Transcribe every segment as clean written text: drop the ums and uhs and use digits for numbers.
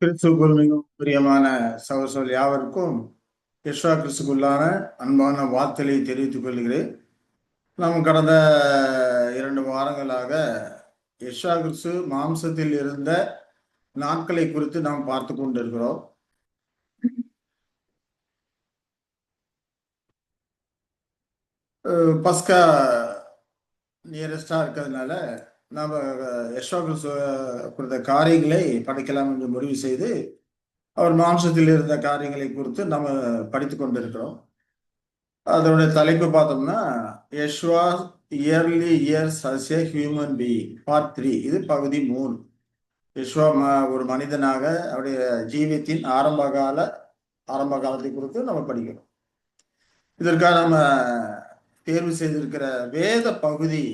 கிறிஸ்துவுக்குள் மிகவும் பிரியமான சகோதரர்கள் யாவருக்கும் யெஷுவா கிறிஸ்துக்குள்ளான அன்பான வாழ்த்தலை தெரிவித்துக் கொள்கிறேன். நாம் கடந்த 2 வாரங்களாக யெஷுவா கிறிஸ்து மாம்சத்தில் இருந்த நாட்களை குறித்து நாம் பார்த்து கொண்டிருக்கிறோம். பஸ்கா நியரஸ்டா இருக்கிறதுனால நாம் யெஷுவா கிறிஸ்து குறித்த காரியங்களை படிக்கலாம் என்று முடிவு செய்து அவர் மாம்சத்தில் இருந்த காரியங்களை குறித்து நம்ம படித்து கொண்டிருக்கிறோம். அதனுடைய தலைப்பு பார்த்தோம்னா Yeshua early years as a human being part 3. இது பகுதி 3. யெஷுவா ஒரு மனிதனாக அவருடைய ஜீவியத்தின் ஆரம்ப காலத்தை குறித்து நம்ம படிக்கிறோம். இதற்காக நம்ம தேர்வு செய்திருக்கிற வேத பகுதி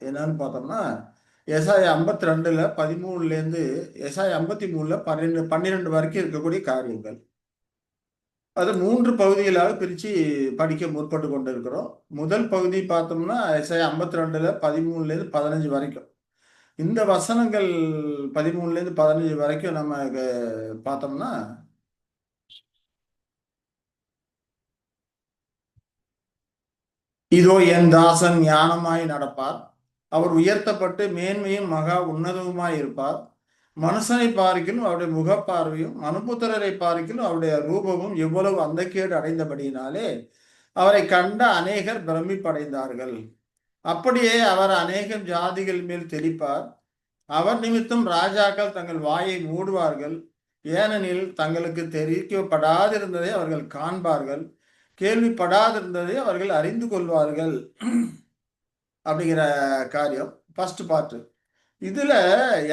என்னன்னு பார்த்தோம்னா எசாயா 52 13 எசாயா 53 12 வரைக்கும் இருக்கக்கூடிய காரியங்கள். அது 3 பகுதிகளாக பிரித்து படிக்க முற்பட்டு கொண்டு இருக்கிறோம். முதல் பகுதி பார்த்தோம்னா எசாயா 52 13 15 வரைக்கும். இந்த வசனங்கள் 13 15 வரைக்கும் நம்ம பார்த்தோம்னா இதோ என் தாசன் ஞானமாய் நடப்பார், அவர் உயர்த்தப்பட்டு மேன்மையும் மகா உன்னதவுமாய் இருப்பார். மனுஷனை பார்க்கிலும் அவருடைய முகப்பார்வையும் மனுபுத்திரரை பார்க்கிலும் அவருடைய ரூபமும் எவ்வளவு அந்தக்கேடு அடைந்தபடியினாலே அவரை கண்ட அநேகர் பிரமிப்படைந்தார்கள். அப்படியே அவர் அநேகம் ஜாதிகள் மேல் தெளிப்பார். அவர் நிமித்தம் ராஜாக்கள் தங்கள் வாயை மூடுவார்கள். ஏனெனில் தங்களுக்கு தெரிவிக்கப்படாதிருந்ததை அவர்கள் காண்பார்கள், கேள்விப்படாதிருந்ததை அவர்கள் அறிந்து கொள்வார்கள். அப்படிங்கிற காரியம் ஃபர்ஸ்ட் பார்ட். இதுல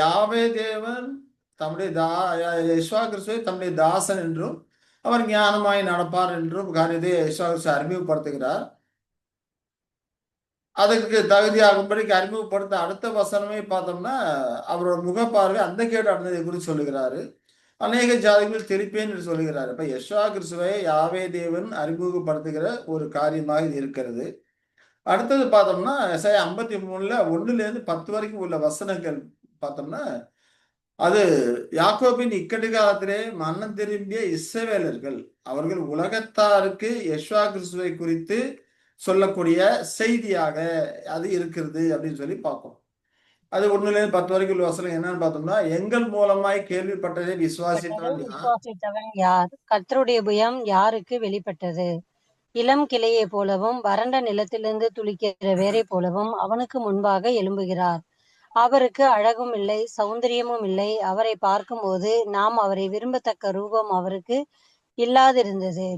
யாவே தேவன் தம்முடைய யெஷுவா கிறிஸ்துவை தம்முடைய தாசன் என்றும் அவர் ஞானமாய் நடப்பார் என்றும் காரியத்தை யெஷுவா கிறிஸ்து அறிமுகப்படுத்துகிறார். அதுக்கு தகுதியாகும்படிக்கு அறிமுகப்படுத்த அடுத்த வசனமே பார்த்தோம்னா அவரோட முகப்பார்வை அந்த கேடு அடைந்ததை குறித்து சொல்லுகிறாரு. அநேக ஜாதிகள் தெரிப்பேன் என்று சொல்லுகிறார். இப்ப யெஷுவா கிறிஸ்துவை யாவே தேவன் அறிமுகப்படுத்துகிற ஒரு காரியமாக இது இருக்கிறது. அடுத்தது பார்த்தோம்னா எசாயா 53 1 10 வரைக்கும் உள்ள வசனங்கள் பார்த்தோம்னா அது யாக்கோபின் இக்கட்டு காலத்திலே மனம் திரும்பிய இஸ்ரவேலர்கள் அவர்கள் உலகத்தாருக்கு யெஷுவா கிறிஸ்துவை குறித்து சொல்லக்கூடிய செய்தியாக அது இருக்கிறது அப்படின்னு சொல்லி பார்ப்போம். அது 1 வரைக்கும் உள்ள வசனம் என்னன்னு பார்த்தோம்னா எங்கள் மூலமாய் கேள்விப்பட்டதை விசுவாசித்தவன் யார்? கர்த்தருடைய புயம் யாருக்கு வெளிப்பட்டது? இளம் கிளையை போலவும் வறண்ட நிலத்திலிருந்து துளிக்கிற வேரை போலவும் அவனுக்கு முன்பாக எழும்புகிறார். அவருக்கு அழகும் இல்லை, சௌந்தரியமும் இல்லை. அவரை பார்க்கும்போது நாம் அவரை விரும்பத்தக்க ரூபம் அவருக்கு இல்லாதிருந்தது.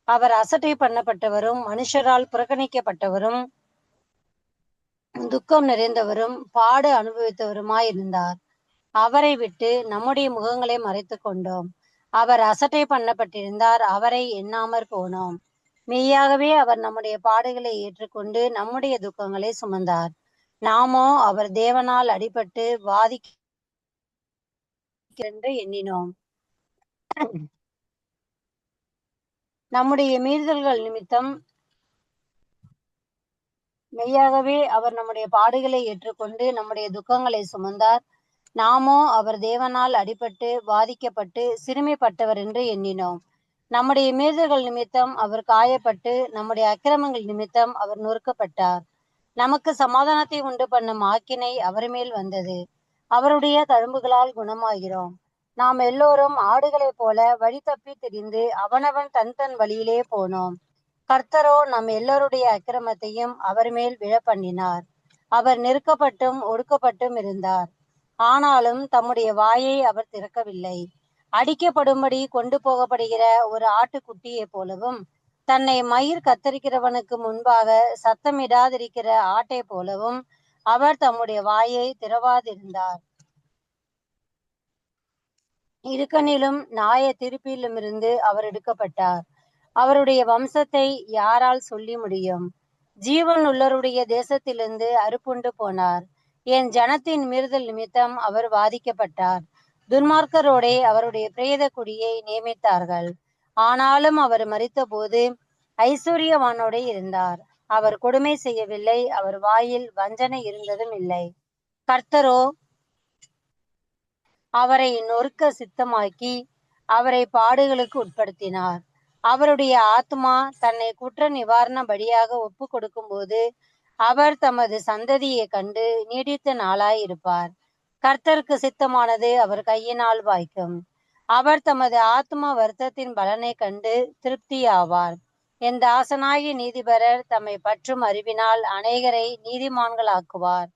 அவர் அசட்டை பண்ணப்பட்டவரும் மனுஷரால் புறக்கணிக்கப்பட்டவரும் துக்கம் நிறைந்தவரும் பாடு அனுபவித்தவருமாயிருந்தார். அவரை விட்டு நம்முடைய முகங்களை மறைத்து கொண்டோம். அவர் அசட்டை பண்ணப்பட்டிருந்தார், அவரை எண்ணாமற் போனோம். மெய்யாகவே அவர் நம்முடைய பாடுகளை ஏற்றுக்கொண்டு நம்முடைய துக்கங்களை சுமந்தார். நாமோ அவர் தேவனால் அடிபட்டு வாதிக்கென்று எண்ணினோம். நம்முடைய மீறுதல்கள் நிமித்தம் மெய்யாகவே அவர் நம்முடைய பாடுகளை ஏற்றுக்கொண்டு நம்முடைய துக்கங்களை சுமந்தார். நாமோ அவர் தேவனால் அடிபட்டு வாதிக்கப்பட்டு சிறுமைப்பட்டவர் என்று எண்ணினோம். நம்முடைய மீறுதல்கள் நிமித்தம் அவர் காயப்பட்டு நம்முடைய அக்கிரமங்கள் நிமித்தம் அவர் நொறுக்கப்பட்டார். நமக்கு சமாதானத்தை உண்டு பண்ணும் ஆக்கினை அவர் மேல் வந்தது. அவருடைய தழும்புகளால் குணமாகிறோம். நாம் எல்லோரும் ஆடுகளைப் போல வழி தப்பி திரிந்து அவனவன் தன் தன் வழியிலே போனோம். கர்த்தரோ நம் எல்லோருடைய அக்கிரமத்தையும் அவர் மேல் விழப்பண்ணினார். அவர் நெருக்கப்பட்டும் ஒடுக்கப்பட்டும் இருந்தார், ஆனாலும் தம்முடைய வாயை அவர் திறக்கவில்லை. அடிக்கப்படும்படி கொண்டு போகப்படுகிற ஒரு ஆட்டுக்குட்டியை போலவும் தன்னை மயிர் கத்தரிக்கிறவனுக்கு முன்பாக சத்தமிடாதிருக்கிற ஆட்டை போலவும் அவர் தம்முடைய வாயை திறவாதிருந்தார். இருக்கனிலும் நாய திருப்பிலுமிருந்து அவர் எடுக்கப்பட்டார். அவருடைய வம்சத்தை யாரால் சொல்லி முடியும்? ஜீவன் உள்ளவருடைய தேசத்திலிருந்து அறுப்புண்டு போனார். என் ஜனத்தின் மீறுதல் நிமித்தம் அவர் வாதிக்கப்பட்டார். துன்மார்க்கரோடே அவருடைய பிரேத குடியை நியமித்தார்கள். ஆனாலும் அவர் மரித்தபோது ஐஸ்வர்யவானோடே இருந்தார். அவர் கொடுமை செய்யவில்லை, அவர் வாயில் வஞ்சனை இருந்ததும் இல்லை. கர்த்தரோ அவரை நொறுக்க சித்தமாக்கி அவரை பாடுகளுக்கு உட்படுத்தினார். அவருடைய ஆத்மா தன்னை குற்ற நிவாரண பலியாக ஒப்பு கொடுக்கும்போது அவர் தமது சந்ததியை கண்டு நீடித்த நாளாய் இருப்பார். கர்த்தருக்கு சித்தமானது அவர் கையினால் வாய்க்கும். அவர் தமது ஆத்ம வருத்தத்தின் பலனை கண்டு திருப்தியாவார். என் தாசனாகிய நீதிபரர் தம்மை பற்றும் அறிவினால் அநேகரை நீதிமான்களாக்குவார்.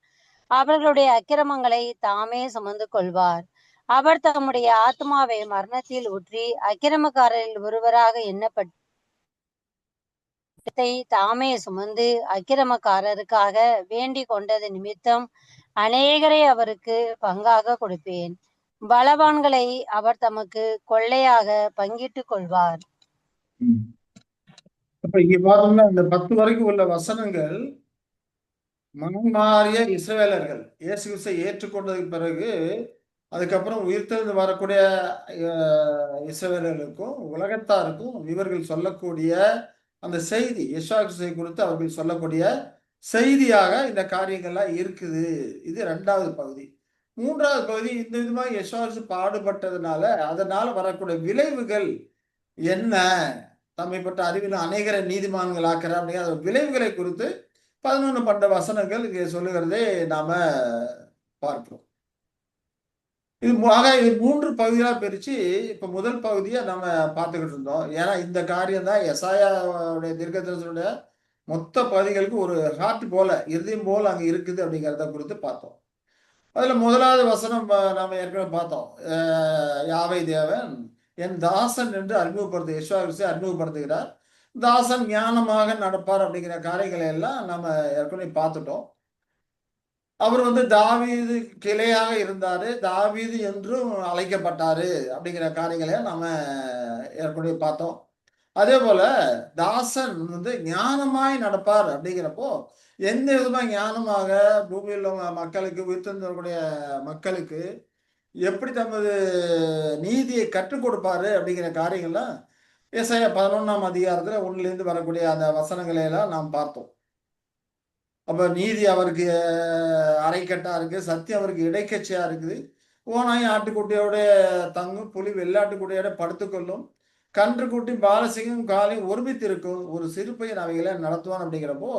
அவர்களுடைய அக்கிரமங்களை தாமே சுமந்து கொள்வார். அவர் தம்முடைய ஆத்மாவை மரணத்தில் ஊற்றி அக்கிரமக்காரரில் ஒருவராக எண்ணப்பட்டு தாமே சுமந்து அக்கிரமக்காரருக்காக வேண்டிக் கொண்டது நிமித்தம் அநேகரை அவருக்கு பங்காக கொடுப்பேன். பலவான்களை அவர் தமக்கு கொள்ளையாக பங்கிட்டுக் கொள்வார். அப்ப இங்க பார்த்தோம்னா இந்த 10 வரைக்கும் உள்ள வசனங்கள் மனம் மாறிய இஸ்ரவேலர்கள் இயேசு கிறிஸ்துவை ஏற்றுக்கொண்டதுக்கு பிறகு அதுக்கப்புறம் உயிர்த்தெழுந்து வரக்கூடிய இஸ்ரவேலர்களுக்கும் உலகத்தாருக்கும் இவர்கள் சொல்லக்கூடிய அந்த செய்தி யெஷுவா கிறிஸ்துவை குறித்து அவர்கள் சொல்லக்கூடிய செய்தியாக இந்த காரியங்கள்லாம் இருக்குது. இது 2வது பகுதி. 3வது பகுதி இந்த விதமா யெஷுவா கிறிஸ்து பாடுபட்டதுனால அதனால வரக்கூடிய விளைவுகள் என்ன, தம்மைப்பட்ட அறிவில் அநேகரை நீதிமான்கள் ஆக்கிறார் அப்படிங்கிற விளைவுகளை குறித்து 11, 12 வசனங்கள் இங்கே சொல்லுகிறதை நாம பார்க்கிறோம். இது 3 பகுதிகளா பிரிச்சு இப்ப முதல் பகுதியை நம்ம பார்த்துக்கிட்டு இருந்தோம். ஏன்னா இந்த காரியம் தான் எசாயாவுடைய தீர்க்கதரிசனுடைய மொத்த பகுதிகளுக்கு ஒரு ஹார்ட் போல, இருதயம் போல அங்க இருக்குது அப்படிங்கிறத குறித்து பார்த்தோம். அதுல முதலாவது வசனம் நாம ஏற்கனவே பார்த்தோம். யாவை தேவன் என் தாசன் என்று அறிமுகப்படுத்த யெஷுவா கிறிஸ்துவை அறிமுகப்படுத்துகிறார். தாசன் ஞானமாக நடப்பார் அப்படிங்கிற காரியங்களை எல்லாம் நம்ம ஏற்கனவே பார்த்துட்டோம். அவர் தாவீது கிளையாக இருந்தாரு, தாவீது என்றும் அழைக்கப்பட்டாரு அப்படிங்கிற காரியங்களை நம்ம ஏற்கனவே பார்த்தோம். அதே போல தாசன் ஞானமாய் நடப்பார் அப்படிங்கிறப்போ எந்த விதமா ஞானமாக பூமியில் உள்ள மக்களுக்கு உயிர்த்தெழுந்து வரக்கூடிய மக்களுக்கு எப்படி தமது நீதியை கற்றுக் கொடுப்பாரு அப்படிங்கிற காரியங்கள்லாம் ஏசாயா 11ஆம் அதிகாரத்துல 1லேருந்து வரக்கூடிய அந்த வசனங்களை எல்லாம் நாம் பார்த்தோம். அப்ப நீதி அவருக்கு அரைக்கட்டா இருக்கு, சத்தியம் அவருக்கு இடைக்கட்சியா இருக்குது. ஓனாய் ஆட்டுக்குட்டியோட தங்கும், புலி வெள்ளாட்டுக்குட்டியோட படுத்துக்கொள்ளும், கன்று குட்டி பாலசிங்கம் காலையும் ஒருமித்து இருக்கும், ஒரு சிறு பையன் அவைகளை நடத்துவான் அப்படிங்கிறப்போ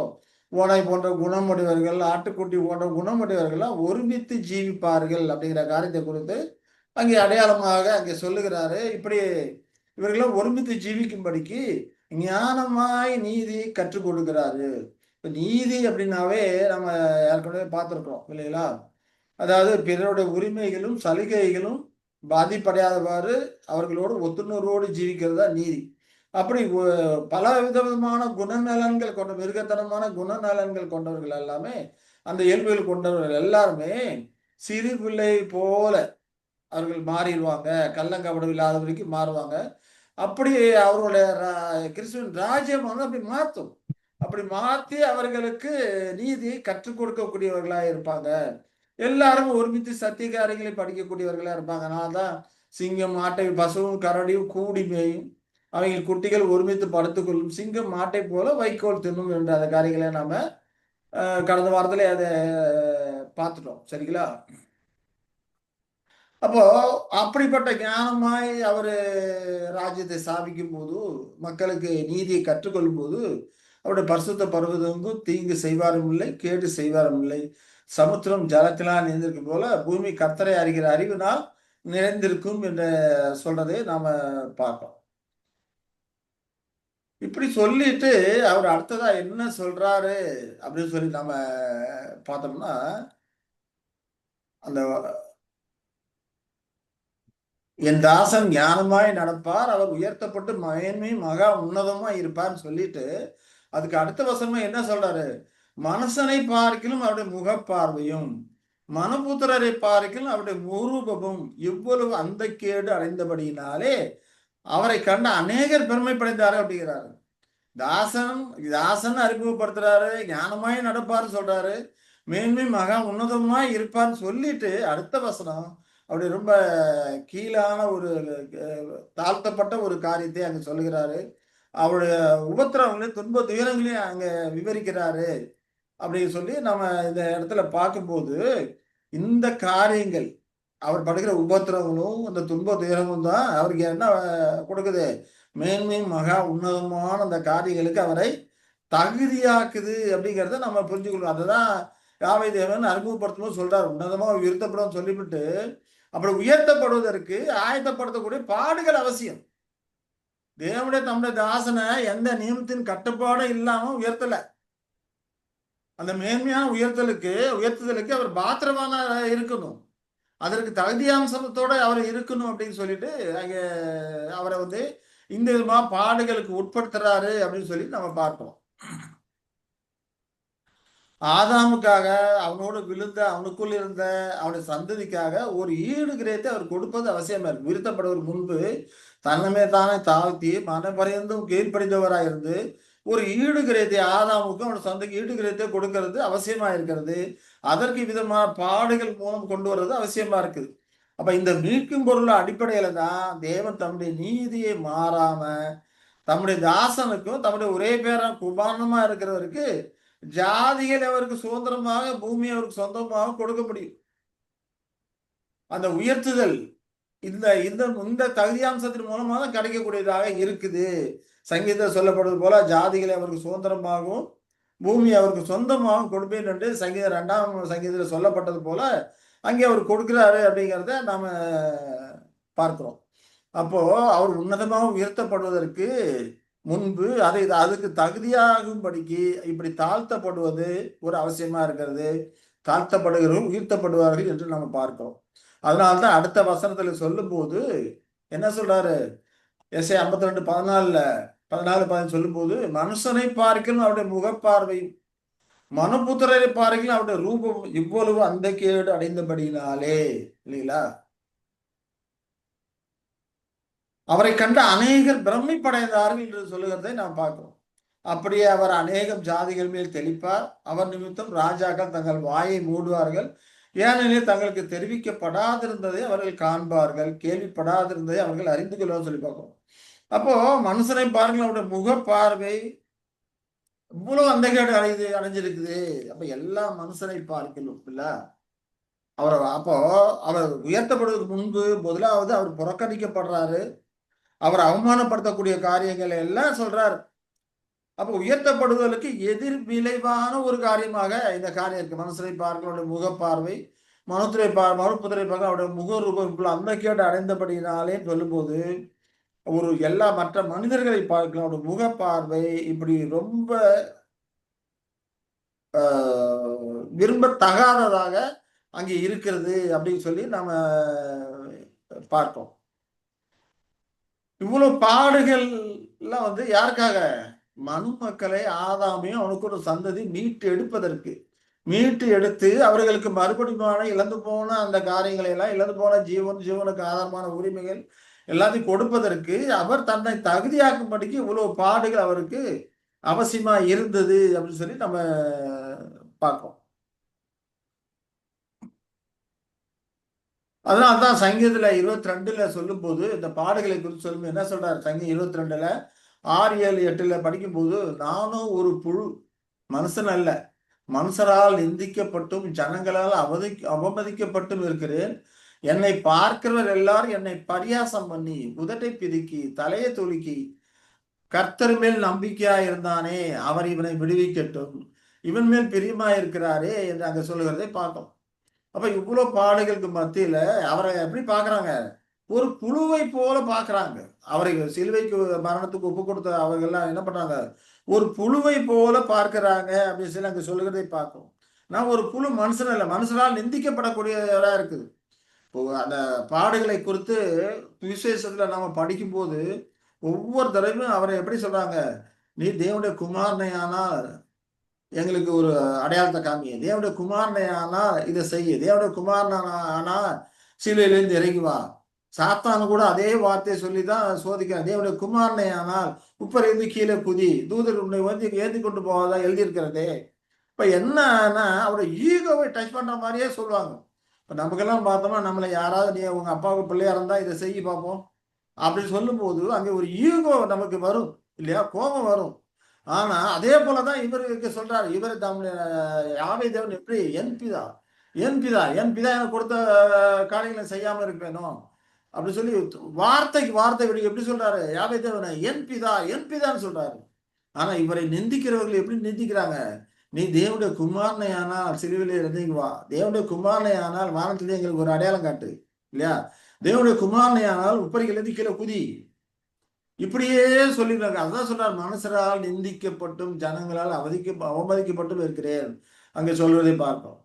ஓனாய் போன்ற குணமுடையவர்கள், ஆட்டுக்குட்டி போன்ற குணமுடையவர்கள்லாம் ஒருமித்து ஜீவிப்பார்கள் அப்படிங்கிற காரியத்தை குறித்து அங்கே அடையாளமாக அங்கே சொல்லுகிறாரு. இப்படி இவர்களும் ஒருமித்து ஜீவிக்கும்படிக்கு ஞானமாய் நீதி கற்றுக் கொடுக்கிறாரு. இப்ப நீதி அப்படின்னாவே நம்ம ஏற்கனவே பார்த்துருக்கோம் இல்லைங்களா? அதாவது பிறருடைய உரிமைகளும் சலுகைகளும் பாதிப்படையாதவாறு அவர்களோடு ஒத்துணர்வோடு ஜீவிக்கிறதா நீதி. அப்படி பல விதமான குணநலன்கள் கொண்ட மிருகத்தனமான குணநலன்கள் கொண்டவர்கள் எல்லாமே, அந்த இயல்புகள் கொண்டவர்கள் எல்லாருமே சிறு பிள்ளை போல அவர்கள் மாறிடுவாங்க, கள்ளங்கபடம் இல்லாதவரைக்கு மாறுவாங்க. அப்படி அவருடைய கிறிஸ்துவின் ராஜ்யம் அப்படி மாற்றும். அப்படி மாற்றி அவர்களுக்கு நீதியை கற்றுக் கொடுக்கக்கூடியவர்களா இருப்பாங்க. எல்லாரும் ஒருமித்து சத்திய காரியங்களை படிக்கக்கூடியவர்களா இருப்பாங்க. அதனால்தான் சிங்கம் மாட்டை பசுவும் கரடியும் கூடி மேயும் அவங்க குட்டிகள் ஒருமித்து படுத்துக்கொள்ளும், சிங்கம் மாட்டை போல வைக்கோல் தின்னும் என்ற அந்த காரியங்களை நாம கடந்த வாரத்துல அதை பார்த்துட்டோம். சரிங்களா? அப்போ அப்படிப்பட்ட ஞானமாய் அவரு ராஜ்யத்தை ஸ்தாபிக்கும் போது, மக்களுக்கு நீதியை கற்றுக்கொள்ளும் போது அவருடைய பரிசுத்த பர்வதமும் தீங்கு செய்வாரும் இல்லை, கேடு செய்வாரும் இல்லை. சமுத்திரம் ஜலத்தினால் நிறைந்திருக்கும் போல பூமி கர்த்தரை அறிகிற அறிவினால் நிறைந்திருக்கும் என்று சொல்றதை நாம பார்ப்போம். இப்படி சொல்லிட்டு அவர் அடுத்ததா என்ன சொல்றாரு அப்படின்னு சொல்லி நாம பார்த்தோம்னா, அந்த என் தாசன் ஞானமாய் நடப்பார், அவர் உயர்த்தப்பட்டு மேன்மை மகா உன்னதமா இருப்பார்னு சொல்லிட்டு அதுக்கு அடுத்த வசனமா என்ன சொல்றாரு? மனுஷனை பார்க்கிலும் அவருடைய முகப்பார்வையும் மனபுத்திரரை பார்க்கிலும் அவருடைய முரூபமும் இவ்வளவு அந்த கேடு அடைந்தபடியினாலே அவரை கண்ட அநேகர் பெருமைப்படைந்தாரு அப்படிங்கிறாரு. தாசன் அறிமுகப்படுத்துறாரு, ஞானமாய் நடப்பாரு சொல்றாரு, மேன்மை மகா உன்னதமாய் இருப்பார்னு சொல்லிட்டு அடுத்த வசனம் அப்படி ரொம்ப கீழான ஒரு தாழ்த்தப்பட்ட ஒரு காரியத்தை அங்க சொல்லுகிறாரு. அவருடைய உபத்திரவங்களையும் துன்ப துயரங்களையும் அங்க விவரிக்கிறாரு அப்படின்னு சொல்லி நம்ம இந்த இடத்துல பார்க்கும்போது இந்த காரியங்கள் அவர் படுகிற உபத்திரங்களும் அந்த துன்ப துயரமும் தான் அவருக்கு என்ன கொடுக்குது? மேன்மையும் மகா உன்னதமான அந்த காரியங்களுக்கு அவரை தகுதியாக்குது அப்படிங்கிறத நம்ம புரிஞ்சுக்கணும். அதுதான் யாவை தேவன் அறிமுகப்படுத்தும்போது சொல்றாரு, உன்னதமா உயர்த்தப்படும் சொல்லிவிட்டு, அப்படி உயர்த்தப்படுவதற்கு ஆயத்தப்படுத்தக்கூடிய பாடுகள் அவசியம். தேவனுடைய தம்முடைய தாசனை எந்த நியமத்தின் கட்டுப்பாடும் இல்லாம உயர்த்தல. அந்த மேன்மையான உயர்த்துதலுக்கு அவர் பாத்திரமான இருக்கணும். அதற்கு தகுதியாம்சத்தோட அவர் இருக்கணும் அப்படின்னு சொல்லிட்டு அங்க அவரை வந்து இந்த விதமா பாடுகளுக்கு உட்படுத்துறாரு அப்படின்னு சொல்லி நம்ம பார்ப்போம். ஆதாமுக்காக அவனோடு விழுந்த அவனுக்குள் இருந்த அவனுடைய சந்ததிக்காக ஒரு ஈடு கிரயத்தை அவர் கொடுப்பது அவசியமா இருக்கு. விருத்தப்படுவர் முன்பு தன்னமே தானே தாழ்த்தி மனப்பரியந்தும் கீழ்ப்படிந்தவராக இருந்து ஒரு ஈடு கிரயத்தை ஆதாமுக்கும் அவனோட சந்தைக்கு ஈடு கிரயத்தை கொடுக்கறது அவசியமா இருக்கிறது. அதற்கு விதமான பாடுகள் மூலம் கொண்டு வர்றது அவசியமா இருக்குது. அப்ப இந்த மீட்கும் பொருள் அடிப்படையில தான் தேவன் தம்முடைய நீதியை மாறாம தம்முடைய தாசனுக்கும் தம்முடைய ஒரே பேரன் குமாரனுமா இருக்கிறவருக்கு ஜாதிகள் அவருக்கு சுதந்திரமாக பூமி அவருக்கு சொந்தமாக கொடுக்க முடியும். அந்த உயர்த்துதல் இந்த இந்த இந்த தகுதியாம்சத்தின் மூலமாக கிடைக்கக்கூடியதாக இருக்குது. சங்கீதத்தில் சொல்லப்படுவது போல ஜாதிகளை அவருக்கு சுதந்திரமாகவும் பூமி அவருக்கு சொந்தமாகவும் கொடுப்பேன் என்று சங்கீதம் 2ஆம் சங்கீதத்தில் சொல்லப்பட்டது போல அங்கே அவர் கொடுக்கிறாரு அப்படிங்கிறத நாம பார்க்கிறோம். அப்போ அவர் உன்னதமாக உயர்த்தப்படுவதற்கு முன்பு அதுக்கு தகுதியாகும்படிக்கு இப்படி தாழ்த்தப்படுவது ஒரு அவசியமா இருக்கிறது. தாழ்த்தப்படுகிறவர்கள் உயர்த்தப்படுவார்கள் என்று நம்ம பார்க்கிறோம். அதனால்தான் அடுத்த வசனத்துல சொல்லும் போது என்ன சொல்றாரு? எஸ்ஐ 52:14 சொல்லும் போது மனுஷனை பார்க்கணும் அவருடைய முகப்பார்வை மனுபுத்திரரை பார்க்கணும் அவருடைய ரூபம் இவ்வளவு அந்த கேடு அடைந்தபடினாலே இல்லைங்களா? அவரை கண்ட அநேகர் பிரமிப்படைந்தார்கள் என்று சொல்லுகிறதை நாம் பார்க்கிறோம். அப்படியே அவர் அநேகம் ஜாதிகள் மேல் தெளிப்பார். அவர் நிமித்தம் ராஜாக்கள் தங்கள் வாயை மூடுவார்கள். ஏனெனில் தங்களுக்கு தெரிவிக்கப்படாதிருந்ததை அவர்கள் காண்பார்கள், கேள்விப்படாதிருந்ததை அவர்கள் அறிந்து கொள்வார்கள் சொல்லி பார்க்கிறோம். அப்போ மனுஷனை பாருங்கள் அவருடைய முக பார்வை இவ்வளவு அந்தகேடு அடைஞ்சிருக்குது. அப்ப எல்லா மனுஷனை பார்க்கணும் இல்ல? அப்போ அவர் உயர்த்தப்படுவதற்கு முன்பு முதலாவது அவர் புறக்கணிக்கப்படுறாரு. அவர் அவமானப்படுத்தக்கூடிய காரியங்களை எல்லாம் சொல்றாரு. அப்ப உயர்த்தப்படுவதற்கு எதிர் விளைவான ஒரு காரியமாக இந்த காரியம் இருக்கு. மனுஷனை பார்க்கக்கூடிய முகப்பார்வை மனுப்புத்திரை பார்க்க அவருடைய முகரூபம் அந்த கேடு அடைந்தபடினாலே சொல்லும்போது ஒரு எல்லா மற்ற மனிதர்களை பார்க்கலாம் அவருடைய முகப்பார்வை இப்படி ரொம்ப விரும்பத்தகாததாக அங்கே இருக்கிறது அப்படின்னு சொல்லி நாம பார்ப்போம். இவ்வளவு பாடுகள் எல்லாம் வந்து யாருக்காக? மனு மக்களை ஆதாமையும் அவனுக்கு ஒரு சந்ததி மீட்டு எடுத்து அவர்களுக்கு மறுபடியும் இழந்து போன அந்த காரியங்களை எல்லாம் இழந்து போன ஜீவனுக்கு ஆதாரமான உரிமைகள் எல்லாத்தையும் கொடுப்பதற்கு அவர் தன்னை தகுதியாக்கும்படிக்கு இவ்வளவு பாடுகள் அவருக்கு அவசியமா இருந்தது அப்படின்னு சொல்லி நம்ம பார்ப்போம். அதனால்தான் சங்கீதத்துல 22 சொல்லும் போது இந்த பாடுகளை குறித்து சொல்லும் என்ன சொல்றாரு? சங்கீதம் 22 6, 7, 8 படிக்கும்போது நானும் ஒரு புழு, மனுஷன் அல்ல, மனுஷரால் நிந்திக்கப்பட்டும் ஜனங்களால் அவமதிக்கப்பட்டும் இருக்கிறேன். என்னை பார்க்கிறவர் எல்லாரும் என்னை பரியாசம் பண்ணி உதட்டை பிதுக்கி தலையை துலுக்கி கர்த்தர் மேல் நம்பிக்கையா இருந்தானே அவர் இவனை விடுவிக்கட்டும், இவன் மேல் பிரியமா இருக்கிறாரே என்று அங்க சொல்லுகிறதை பார்த்தோம். அப்ப இவ்வளவு பாடுகளுக்கு மத்தியில அவரை எப்படி பாக்குறாங்க? ஒரு புழுவை போல பாக்குறாங்க. அவரை சிலுவைக்கு மரணத்துக்கு ஒப்பு கொடுத்த அவர்கள்லாம் என்ன பண்றாங்க? ஒரு புழுவை போல பார்க்கிறாங்க அப்படின்னு சொல்லி அங்க சொல்லுகிறதை பார்க்கும். நான் ஒரு புழு, மனுஷன் இல்லை, மனுஷனால் நிந்திக்கப்படக்கூடியவரா இருக்குது. இப்போ அந்த பாடுகளை குறித்து விசேஷத்துல நம்ம படிக்கும் போது ஒவ்வொரு தடவையும் அவரை எப்படி சொல்றாங்க? நீ தேவனுடைய குமாரனையானால் எங்களுக்கு ஒரு அடையாளத்தை காமிய, தேவனுடைய குமாரனை ஆனா இதை செய்ய, தேவனுடைய குமாரன் ஆனா சிலுவையிலிருந்து இறங்கி வா. சாத்தானு கூட அதே வார்த்தையை சொல்லிதான் சோதிக்கிறான். தேவனுடைய குமாரனை ஆனால் உப்பரிருந்து கீழே குதி, தூதர் உன்னை வந்து ஏந்தி கொண்டு போவதா எழுதியிருக்கிறதே. இப்ப என்னன்னா அவருடைய ஈகோவை டச் பண்ற மாதிரியே சொல்லுவாங்க. இப்ப நமக்கெல்லாம் பார்த்தோம்னா நம்மளை யாராவது நீ உங்க அப்பாவுக்கு பிள்ளையா இருந்தா இதை செய்ய பார்ப்போம் அப்படின்னு சொல்லும் போது அங்கே ஒரு ஈகோ நமக்கு வரும் இல்லையா? கோபம் வரும். ஆனா அதே போலதான் இவருக்கு சொல்றாரு. இவர் தம்முடைய யாவை தேவன் எப்படி என்பிதா என் பிதா எனக்கு கொடுத்த காரியங்களை செய்யாம இருப்பேனோ அப்படி சொல்லி வார்த்தைக்கு வார்த்தை எப்படி சொல்றாரு? யாவே தேவனை என் பிதான்னு சொல்றாரு. ஆனா இவரை நிந்திக்கிறவர்கள் எப்படி நிந்திக்கிறாங்க? நீ தேவனுடைய குமாரனை ஆனால் சிலுவையிலே இருந்து இங்க வா, தேவனுடைய குமாரனை ஆனால் வானத்திலே எங்களுக்கு ஒரு அடையாளம் காட்டு, இல்லையா? தேவனுடைய குமாரனை ஆனால் உப்பரிகளிலிருந்து கீழே குதி, இப்படியே சொல்லிடுறாங்க. அதான் சொல்றார், மனுஷரால் நிந்திக்கப்பட்டும் ஜனங்களால் அவமதிக்கப்பட்டும் இருக்கிறேன் அங்க சொல்வதை பார்ப்போம்.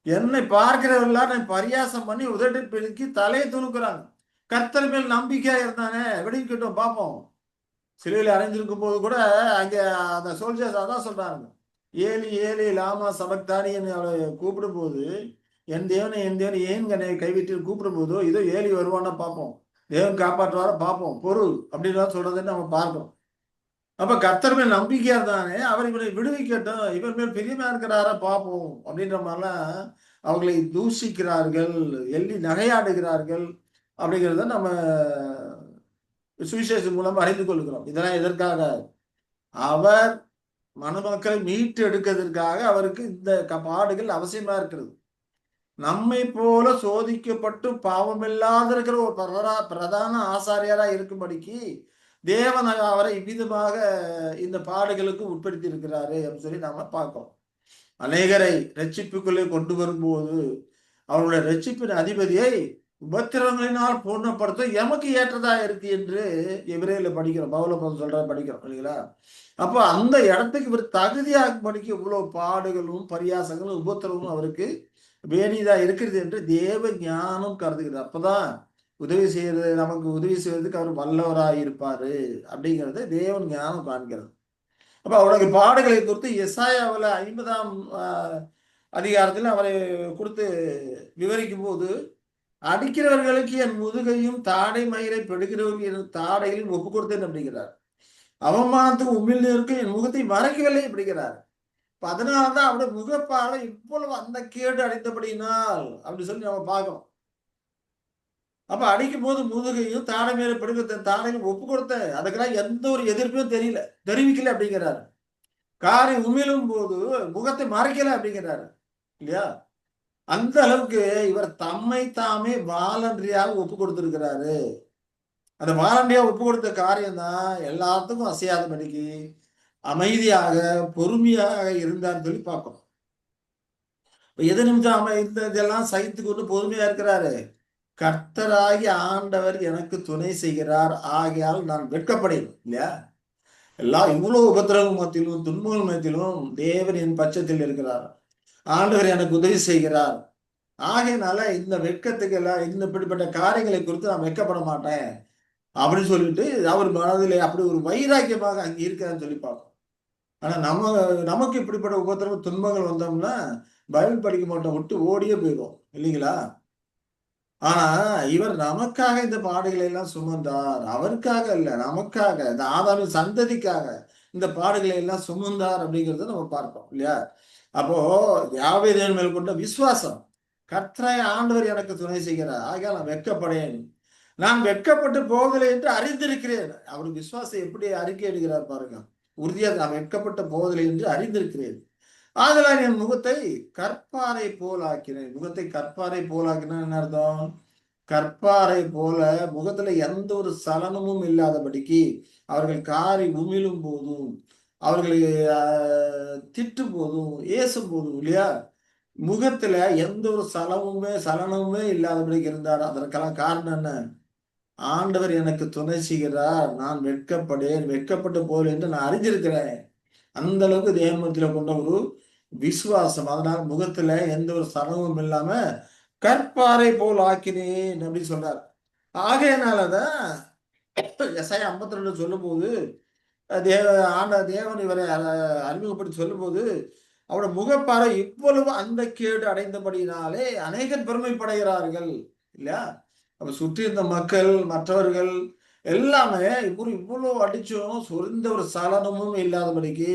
என்னை பார்க்கிறவர்களால் என்னை பரியாசம் பண்ணி உதட்டி பெருக்கி தலையை துணுக்குறாங்க. கர்த்தர் மேல் நம்பிக்கையா இருந்தானே வெடிக்கட்டும் பார்ப்போம். சிலுவையில் அடைஞ்சிருக்கும் போது கூட அங்க அந்த சோல்ஜர்ஸ் அதான் சொல்றாங்க, ஏலி ஏலி லாமா சபக்தானின்னு அவளை கூப்பிடும் போது, என் தேவனை ஏன் என்னை கைவிட்டு கூப்பிடும் போதோ இதோ ஏலி வருவானா பார்ப்போம், தேவன் காப்பாற்றுவார பார்ப்போம், பொருள் அப்படின்னு சொல்றதுன்னு நம்ம பார்க்கிறோம். அப்ப கர்த்தர் மேல் நம்பிக்கையா இருந்தானே அவர் இவனை விடுவிக்கட்டும், இவர் மேல் பிரியமா இருக்கிறாரா பார்ப்போம் அப்படின்ற மாதிரிலாம் அவர்களை தூஷிக்கிறார்கள், எள்ளி நகையாடுகிறார்கள். அப்படிங்கிறத நம்ம சுவிசேஷம் மூலம் அறிந்து கொள்கிறோம். இதெல்லாம் எதற்காக? அவர் மணமக்களை மீட்டு எடுக்கிறதுக்காக அவருக்கு இந்த பாடுகள் அவசியமா இருக்கிறது. நம்மை போல சோதிக்கப்பட்டு பாவமில்லாத இருக்கிற ஒரு பிரதான ஆசாரியரா இருக்கும்படிக்கு தேவன் அவரை இவ்விதமாக இந்த பாடுகளுக்கு உட்படுத்தி இருக்கிறாரு அப்படின்னு சொல்லி நாம பார்க்கிறோம். அநேகரை ரட்சிப்புக்குள்ளே கொண்டு வரும்போது அவருடைய ரட்சிப்பின் அதிபதியை உபத்திரவங்களினால் பூர்ணப்படுத்த எமக்கு ஏற்றதா இருக்கு என்று எபிரேயர்ல படிக்கிறோம், பவுல படிக்கிறோம் இல்லைங்களா? அப்போ அந்த இடத்துக்கு இவர் தகுதியாகும்படிக்கு இவ்வளவு பாடுகளும் பரியாசங்களும் உபத்திரமும் அவருக்கு வேணியதா இருக்கிறது என்று தேவ ஞானம் கருதுகிறார். அப்பதான் நமக்கு உதவி செய்வதற்கு அவர் வல்லவராக இருப்பாரு அப்படிங்கிறத தேவன் ஞானம் காண்கிறது. அப்ப அவருடைய பாடுகளை குறித்து எசாயாவில் 50ஆம் அதிகாரத்தில் அவரை கொடுத்து விவரிக்கும் போது, அடிக்கிறவர்களுக்கு என் முதுகையும் தாடை மயிரை பெடுகிறவர்கள் என் தாடைகளையும் ஒப்பு கொடுத்தேன் அப்படிங்கிறார். அவமானத்துக்கு உமிழ் இருக்கும் என் முகத்தை மறைக்கவில்லை அப்படிங்கிறார். அதனால்தான் அவருடைய முகப்பாலை இவ்வளவு அந்த கேடு அடைத்தபடினால் அப்படி சொல்லி நம்ம பார்க்கிறோம். அப்ப அடிக்கும் போது முதுகையும் தாடை மேல பெடுக்க தாடையும் ஒப்பு கொடுத்தேன், அதுக்கெல்லாம் எந்த ஒரு எதிர்ப்பும் தெரிவிக்கல அப்படிங்கிறாரு. காரை உமிழும் போது முகத்தை மறைக்கல அப்படிங்கிறாரு, இல்லையா? அந்த அளவுக்கு இவர் தம்மை தாமே வாலண்டரியாக ஒப்பு கொடுத்திருக்கிறாரு. அந்த வாலண்டரியா ஒப்பு கொடுத்த காரியம் தான் எல்லாத்துக்கும் அசையாதபடிக்கு அமைதியாக பொறுமையாக இருந்தான்னு சொல்லி பார்க்கணும். எது நிமிஷம் இதெல்லாம் சகித்து கொண்டு பொறுமையா இருக்கிறாரு. கர்த்தராகி ஆண்டவர் எனக்கு துணை செய்கிறார், ஆகையால் நான் வெட்கப்படேன், இல்லையா? எல்லாம் இவ்வளவு உபத்திரவம் மத்தியிலும் துன்பங்கள் மத்தியிலும் தேவன் என் பட்சத்தில் இருக்கிறார், ஆண்டவர் எனக்கு உதவி செய்கிறார், ஆகையினால இந்த வெட்கத்துக்கு எல்லாம் இந்த இப்படிப்பட்ட காரியங்களை குறித்து நான் வெட்கப்பட மாட்டேன் அப்படின்னு சொல்லிட்டு அவர் மனதிலே அப்படி ஒரு வைராக்கியமாக அங்க இருக்கிறான்னு சொல்லி பார்ப்போம். ஆனா நமக்கு இப்படிப்பட்ட உபத்திரவ துன்பங்கள் வந்தோம்னா பைபிள் படிக்க மாட்டோம், விட்டு ஓடியே போயிடும், இல்லைங்களா? ஆனா இவர் நமக்காக இந்த பாடுகளை எல்லாம் சுமந்தார், அவருக்காக இல்ல, நமக்காக, இந்த ஆதாமின் சந்ததிக்காக இந்த பாடுகளை எல்லாம் சுமந்தார் அப்படிங்கிறத நம்ம பார்ப்போம், இல்லையா? அப்போ யாவே தேவன் மேல் கொண்ட விசுவாசம், கர்த்தராய் ஆண்டவர் எனக்கு துணை செய்கிறார், ஆகையால் நான் வெட்கப்படேன், நான் வெட்கப்பட்டு போவதில்லை என்று அறிந்திருக்கிறேன். அவர் விசுவாசம் எப்படி அறிக்கை எடுக்கிறார் பாருங்க, உறுதியாக நான் வெட்கப்பட்டு போவதில்லை என்று அறிந்திருக்கிறேன், ஆதலால் என் முகத்தை கற்பாறை போல் ஆக்கினேன். முகத்தை கற்பாறை போல் ஆக்கினா என்ன அர்த்தம்? கற்பாறை போல முகத்துல எந்த ஒரு சலனமும் இல்லாதபடிக்கு அவர்கள் காரி உமிழும் போதும் அவர்களை திட்டும் போதும் ஏசும் போதும், இல்லையா, முகத்துல எந்த ஒரு சலனமுமே இல்லாதபடிக்கு இருந்தார். அதற்கெல்லாம் காரணம் என்ன? ஆண்டவர் எனக்கு துணை செய்கிறார், நான் வெட்கப்பட்டு போல் என்று நான் அறிஞ்சிருக்கிறேன். அந்த அளவுக்கு தேவமத்தில கொண்ட ஒரு விசுவாசம். அதனால முகத்துல எந்த ஒரு சலனமும் இல்லாம கற்பாறை போல் ஆக்கினேன் அப்படின்னு சொல்றார். ஆகையினாலதான் எசாயா 52 சொல்லும் போது தேவன் இவரை அறிமுகப்படுத்தி சொல்லும் போது அவருடைய முகப்பாறை இவ்வளவு அந்த கேடு அடைந்தபடினாலே அநேகர் பெருமைப்படைகிறார்கள், இல்லையா? அப்ப சுற்றி இருந்த மக்கள் மற்றவர்கள் எல்லாமே இவ்வளவு அடிச்சும் சொந்த ஒரு சலனமும் இல்லாதபடிக்கு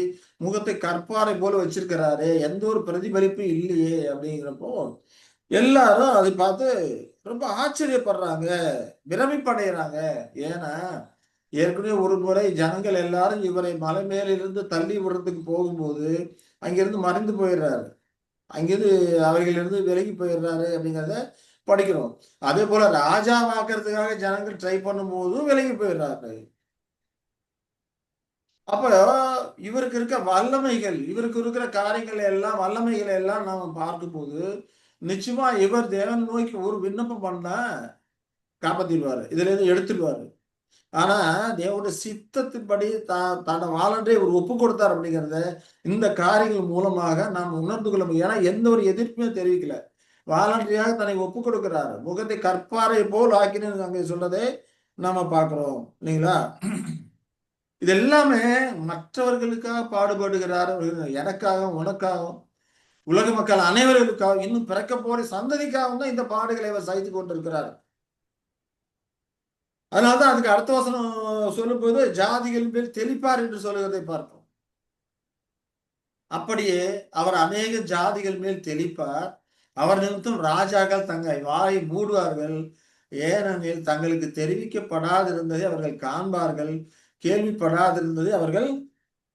முகத்தை கற்பாறை போல வச்சிருக்கிறாரு, எந்த ஒரு பிரதிபலிப்பும் இல்லையே அப்படிங்கிறப்போ எல்லாரும் அதை பார்த்து ரொம்ப ஆச்சரியப்படுறாங்க, பிரமிப்படைகிறாங்க. ஏன்னா ஏற்கனவே ஒரு முறை ஜனங்கள் எல்லாரும் இவரை மலை மேலிருந்து தள்ளி விடுறதுக்கு போகும்போது அங்கிருந்து மறைந்து போயிடுறாரு. அங்கிருந்து அவைகளிலிருந்து விலகி போயிடுறாரு அப்படிங்கிறத படிக்கிறோம். அதே போல ராஜாவாக்குறதுக்காக ஜனங்கள் ட்ரை பண்ணும்போதும் விலகி போயிடுறாரு. அப்ப இவருக்கு இருக்க வல்லமைகள், இவருக்கு இருக்கிற காரியங்கள் எல்லாம், வல்லமைகளை எல்லாம் நாம பார்க்கும்போது, நிச்சயமா இவர் தேவன் நோக்கி ஒரு விண்ணப்பம் பண்ணா காப்பாத்திடுவாரு. இதுல இருந்து எடுத்துடுவாரு. ஆனா தேவனுடைய சித்தத்தின்படி தன்னை வாலண்டரை இவர் ஒப்பு கொடுத்தார் அப்படிங்கிறத இந்த காரியங்கள் மூலமாக நாம் உணர்ந்து கொள்ள முடியும். ஏன்னா எந்த ஒரு எதிர்ப்புமே தெரிவிக்கல. வாலண்டரியாக தன்னை ஒப்பு கொடுக்கிறார். முகத்தை கற்பாரை போல் ஆக்கினு அங்கே சொல்றதை நாம பார்க்கிறோம் இல்லைங்களா? இது எல்லாமே மற்றவர்களுக்காக பாடுபடுகிறார். எனக்காகவும் உனக்காகவும் உலக மக்கள் அனைவர்களுக்காகவும் இன்னும் பிறக்க போற சந்ததிக்காகவும் தான் இந்த பாடுகளை அவர் சகித்துக் கொண்டிருக்கிறார். அதனால்தான் அதுக்கு அடுத்த வசனம் சொல்லும்போது ஜாதிகள் மேல் தெளிப்பார் என்று சொல்லுவதை பார்ப்போம். அப்படியே அவர் அநேக ஜாதிகள் மேல் தெளிப்பார். அவர் நிமித்தம் ராஜாக்கள் தங்கள் வாயை மூடுவார்கள். ஏனெனில் தங்களுக்கு தெரிவிக்கப்படாதிருந்ததை அவர்கள் காண்பார்கள், கேள்விப்படாதிருந்ததை அவர்கள்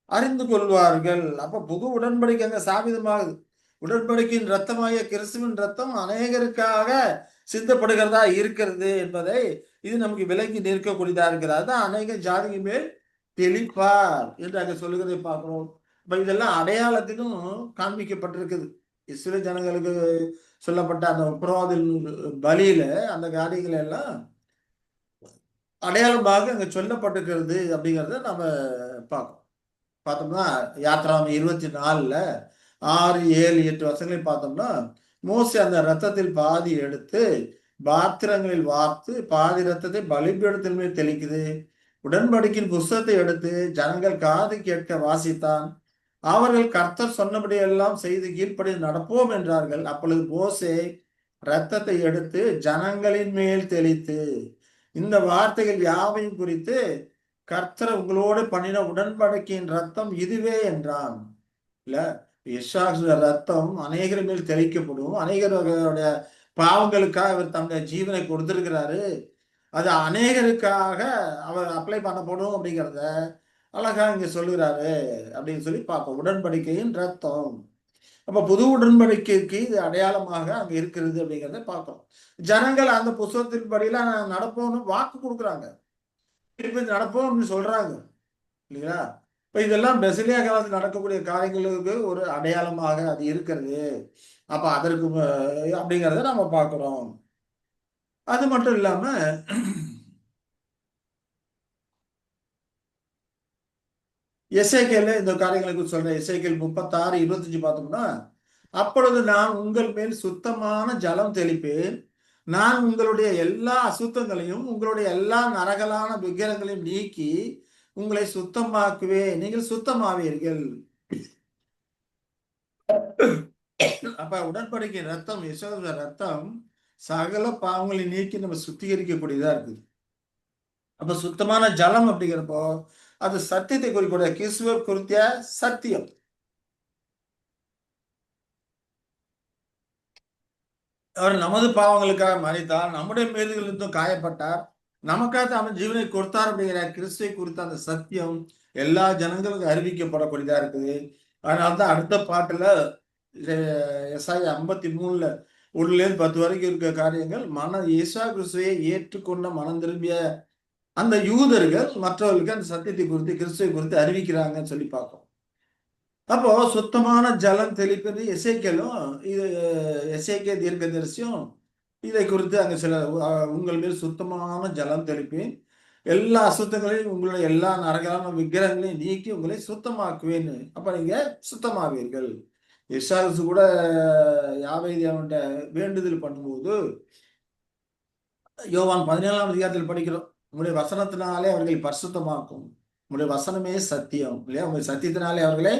அறிந்து கொள்வார்கள். அப்ப புது உடன்படிக்கை அங்க சாபிதமாகுது. உடன்படிக்கையின் ரத்தமாகிய கிறிஸ்துவின் ரத்தம் அநேகருக்காக சிந்தப்படுகிறதா இருக்கிறது என்பதை இது நமக்கு விலகி நிற்கக்கூடியதா இருக்கிறது. அதுதான் அநேக ஜாதிக்கு மேல் தெளிப்பார் என்று அங்க சொல்லுகிறதை பார்க்கிறோம். இப்ப இதெல்லாம் அடையாளத்திலும் காண்பிக்கப்பட்டிருக்குது. இஸ்ரேல் ஜனங்களுக்கு சொல்லப்பட்ட அந்த புறவாதில் பலியில அந்த காரியங்களை எல்லாம் அடையாளமாக அங்க சொல்லப்பட்டிருக்கிறது அப்படிங்கிறத நம்ம பார்க்கணும். பார்த்தோம்னா யாத்ராம 24ல 6, 7, 8 வருஷங்களை பார்த்தோம்னா மோசே அந்த ரத்தத்தில் பாதி எடுத்து பாத்திரங்களில் வார்த்து பாதி ரத்தத்தை பலிபீடத்தின் மேல் தெளிக்குது. உடன்படிக்கையின் புஸ்தகத்தை எடுத்து ஜனங்கள் காது கேட்க வாசித்தான். அவர்கள் கர்த்தர் சொன்னபடி எல்லாம் செய்து கீழ்ப்படி நடப்போம் என்றார்கள். அப்பொழுது மோசே ரத்தத்தை எடுத்து ஜனங்களின் மேல் தெளித்து இந்த வார்த்தைகள் யாவையும் குறித்து கர்த்தர் உங்களோடு பண்ணின உடன்படிக்கையின் ரத்தம் இதுவே என்றான். இல்ல ரத்தம் அநேகர் மேல் தெளிக்கப்படும். அநேகருடைய பாவங்களுக்காக அவர் தன்னுடைய ஜீவனை கொடுத்திருக்கிறாரு. அது அநேகருக்காக அவர் அப்ளை பண்ணப்படும் அப்படிங்கிறத அழகா இங்க சொல்லுகிறாரு அப்படின்னு சொல்லி பார்ப்போம். உடன்படிக்கையின் ரத்தம். அப்ப புது உடன்படிக்கைக்கு இது அடையாளமாக அங்க இருக்கிறது அப்படிங்கிறத பார்க்கிறோம். ஜனங்கள் அந்த புத்தகத்தின் படியெல்லாம் நடப்போம்னு வாக்கு கொடுக்குறாங்க, நடப்போம் அப்படின்னு சொல்றாங்க இல்லைங்களா? இப்ப இதெல்லாம் பெசிலியா காலத்தில் நடக்கக்கூடிய காரியங்களுக்கு ஒரு அடையாளமாக அது இருக்கிறது. அப்ப அதற்கு அப்படிங்கிறத நம்ம பார்க்கிறோம். அது மட்டும் இல்லாம எசேக்கியேல் இந்த காரியங்களுக்கு சொல்றேன். எசேக்கியேல் 36, 25 பார்த்தோம்னா, அப்பொழுது நான் உங்கள் மேல் சுத்தமான ஜலம் தெளிப்பேன். நான் உங்களுடைய எல்லா அசுத்தங்களையும் உங்களுடைய எல்லா நரகலான விக்கிரங்களையும் நீக்கி உங்களை சுத்தமாக்குவேன். நீங்கள் சுத்தமாவீர்கள். அப்ப உடன்படிக்கை ரத்தம், யெகோவா ரத்தம் சகல பாவங்களை நீக்கி நம்ம சுத்திகரிக்கக்கூடியதா இருக்குது. அப்ப சுத்தமான ஜலம் அப்படிங்கிறப்போ அது சத்தியத்தை குறிக்கூடிய கிறிஸ்துவ குறித்த சத்தியம். அவர் நமது பாவங்களுக்காக மரித்தார், நம்முடைய மீதுகளிலிருந்தும் காயப்பட்டார், நமக்காக அவன் ஜீவனை கொடுத்தார் அப்படிங்கிற கிறிஸ்துவை குறித்த அந்த சத்தியம் எல்லா ஜனங்களுக்கும் அறிவிக்கப்படக்கூடியதா இருக்குது. அதனால்தான் அடுத்த பாட்டுல எஸ்ஐயா 53ல 1-10 வரைக்கும் இருக்க காரியங்கள் இயேசு கிறிஸ்துவை ஏற்றுக்கொண்ட மனம் திரும்பிய அந்த யூதர்கள் மற்றவர்களுக்கு அந்த சத்தியத்தை குறித்து கிறிஸ்துவை குறித்து அறிவிக்கிறாங்கன்னு சொல்லி பார்ப்போம். அப்போ சுத்தமான ஜலம் தெளிப்பது எசேக்கியேலும் இது எசேக்கியேல் தீர்க்கதரிசியும் இதை குறித்து அங்க சில உங்கள் மேல் சுத்தமான ஜலம் தெளிப்பேன், எல்லா அசுத்தங்களையும் உங்களுடைய எல்லா நரகலான விக்கிரகங்களையும் நீக்கி உங்களை சுத்தமாக்குவேன்னு. அப்ப நீங்க சுத்தமாவீர்கள். எஸ்ஆர்எஸ் கூட யாவை தேவன்கிட்ட வேண்டுதல் பண்ணும்போது யோவான் 17ஆம் அதிகாரத்தில் படிக்கிறோம், உங்களுடைய வசனத்தினாலே அவர்களை பரிசுத்தமாக்கும், உங்களுடைய வசனமே சத்தியம் இல்லையா, உங்களுடைய சத்தியத்தினாலே அவர்களை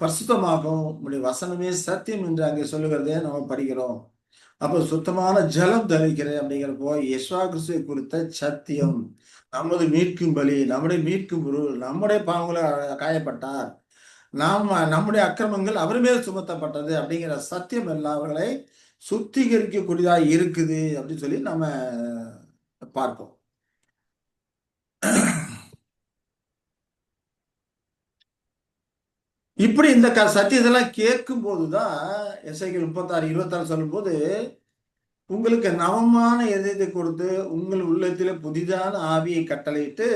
பரிசுத்தமாக்கும், உங்களுடைய வசனமே சத்தியம் என்று அங்கே சொல்லுகிறதே நம்ம படிக்கிறோம். அப்போ சுத்தமான ஜலம் தெளிக்கிறேன் அப்படிங்கிறப்போ யெகோவா கிறிஸ்துவை குறித்த சத்தியம், நமது மீட்கும் பலி, நம்முடைய மீட்கும் பொருள், நம்முடைய பாவங்களை காயப்பட்டார், நம்முடைய அக்கிரமங்கள் அவர் மேல் சுமத்தப்பட்டது அப்படிங்கிற சத்தியம் எல்லாம் அவர்களை சுத்திகரிக்கக்கூடியதா இருக்குது அப்படின்னு சொல்லி நம்ம பார்ப்போம். இப்படி இந்த சத்தியத்தெல்லாம் கேட்கும் போதுதான் எஸ்ஐக்கள் 36:26 சொல்லும்போது, உங்களுக்கு நவமான இதயத்தை கொடுத்து உங்கள் உள்ளத்திலே புதிதான ஆவியை கட்டளையிட்டு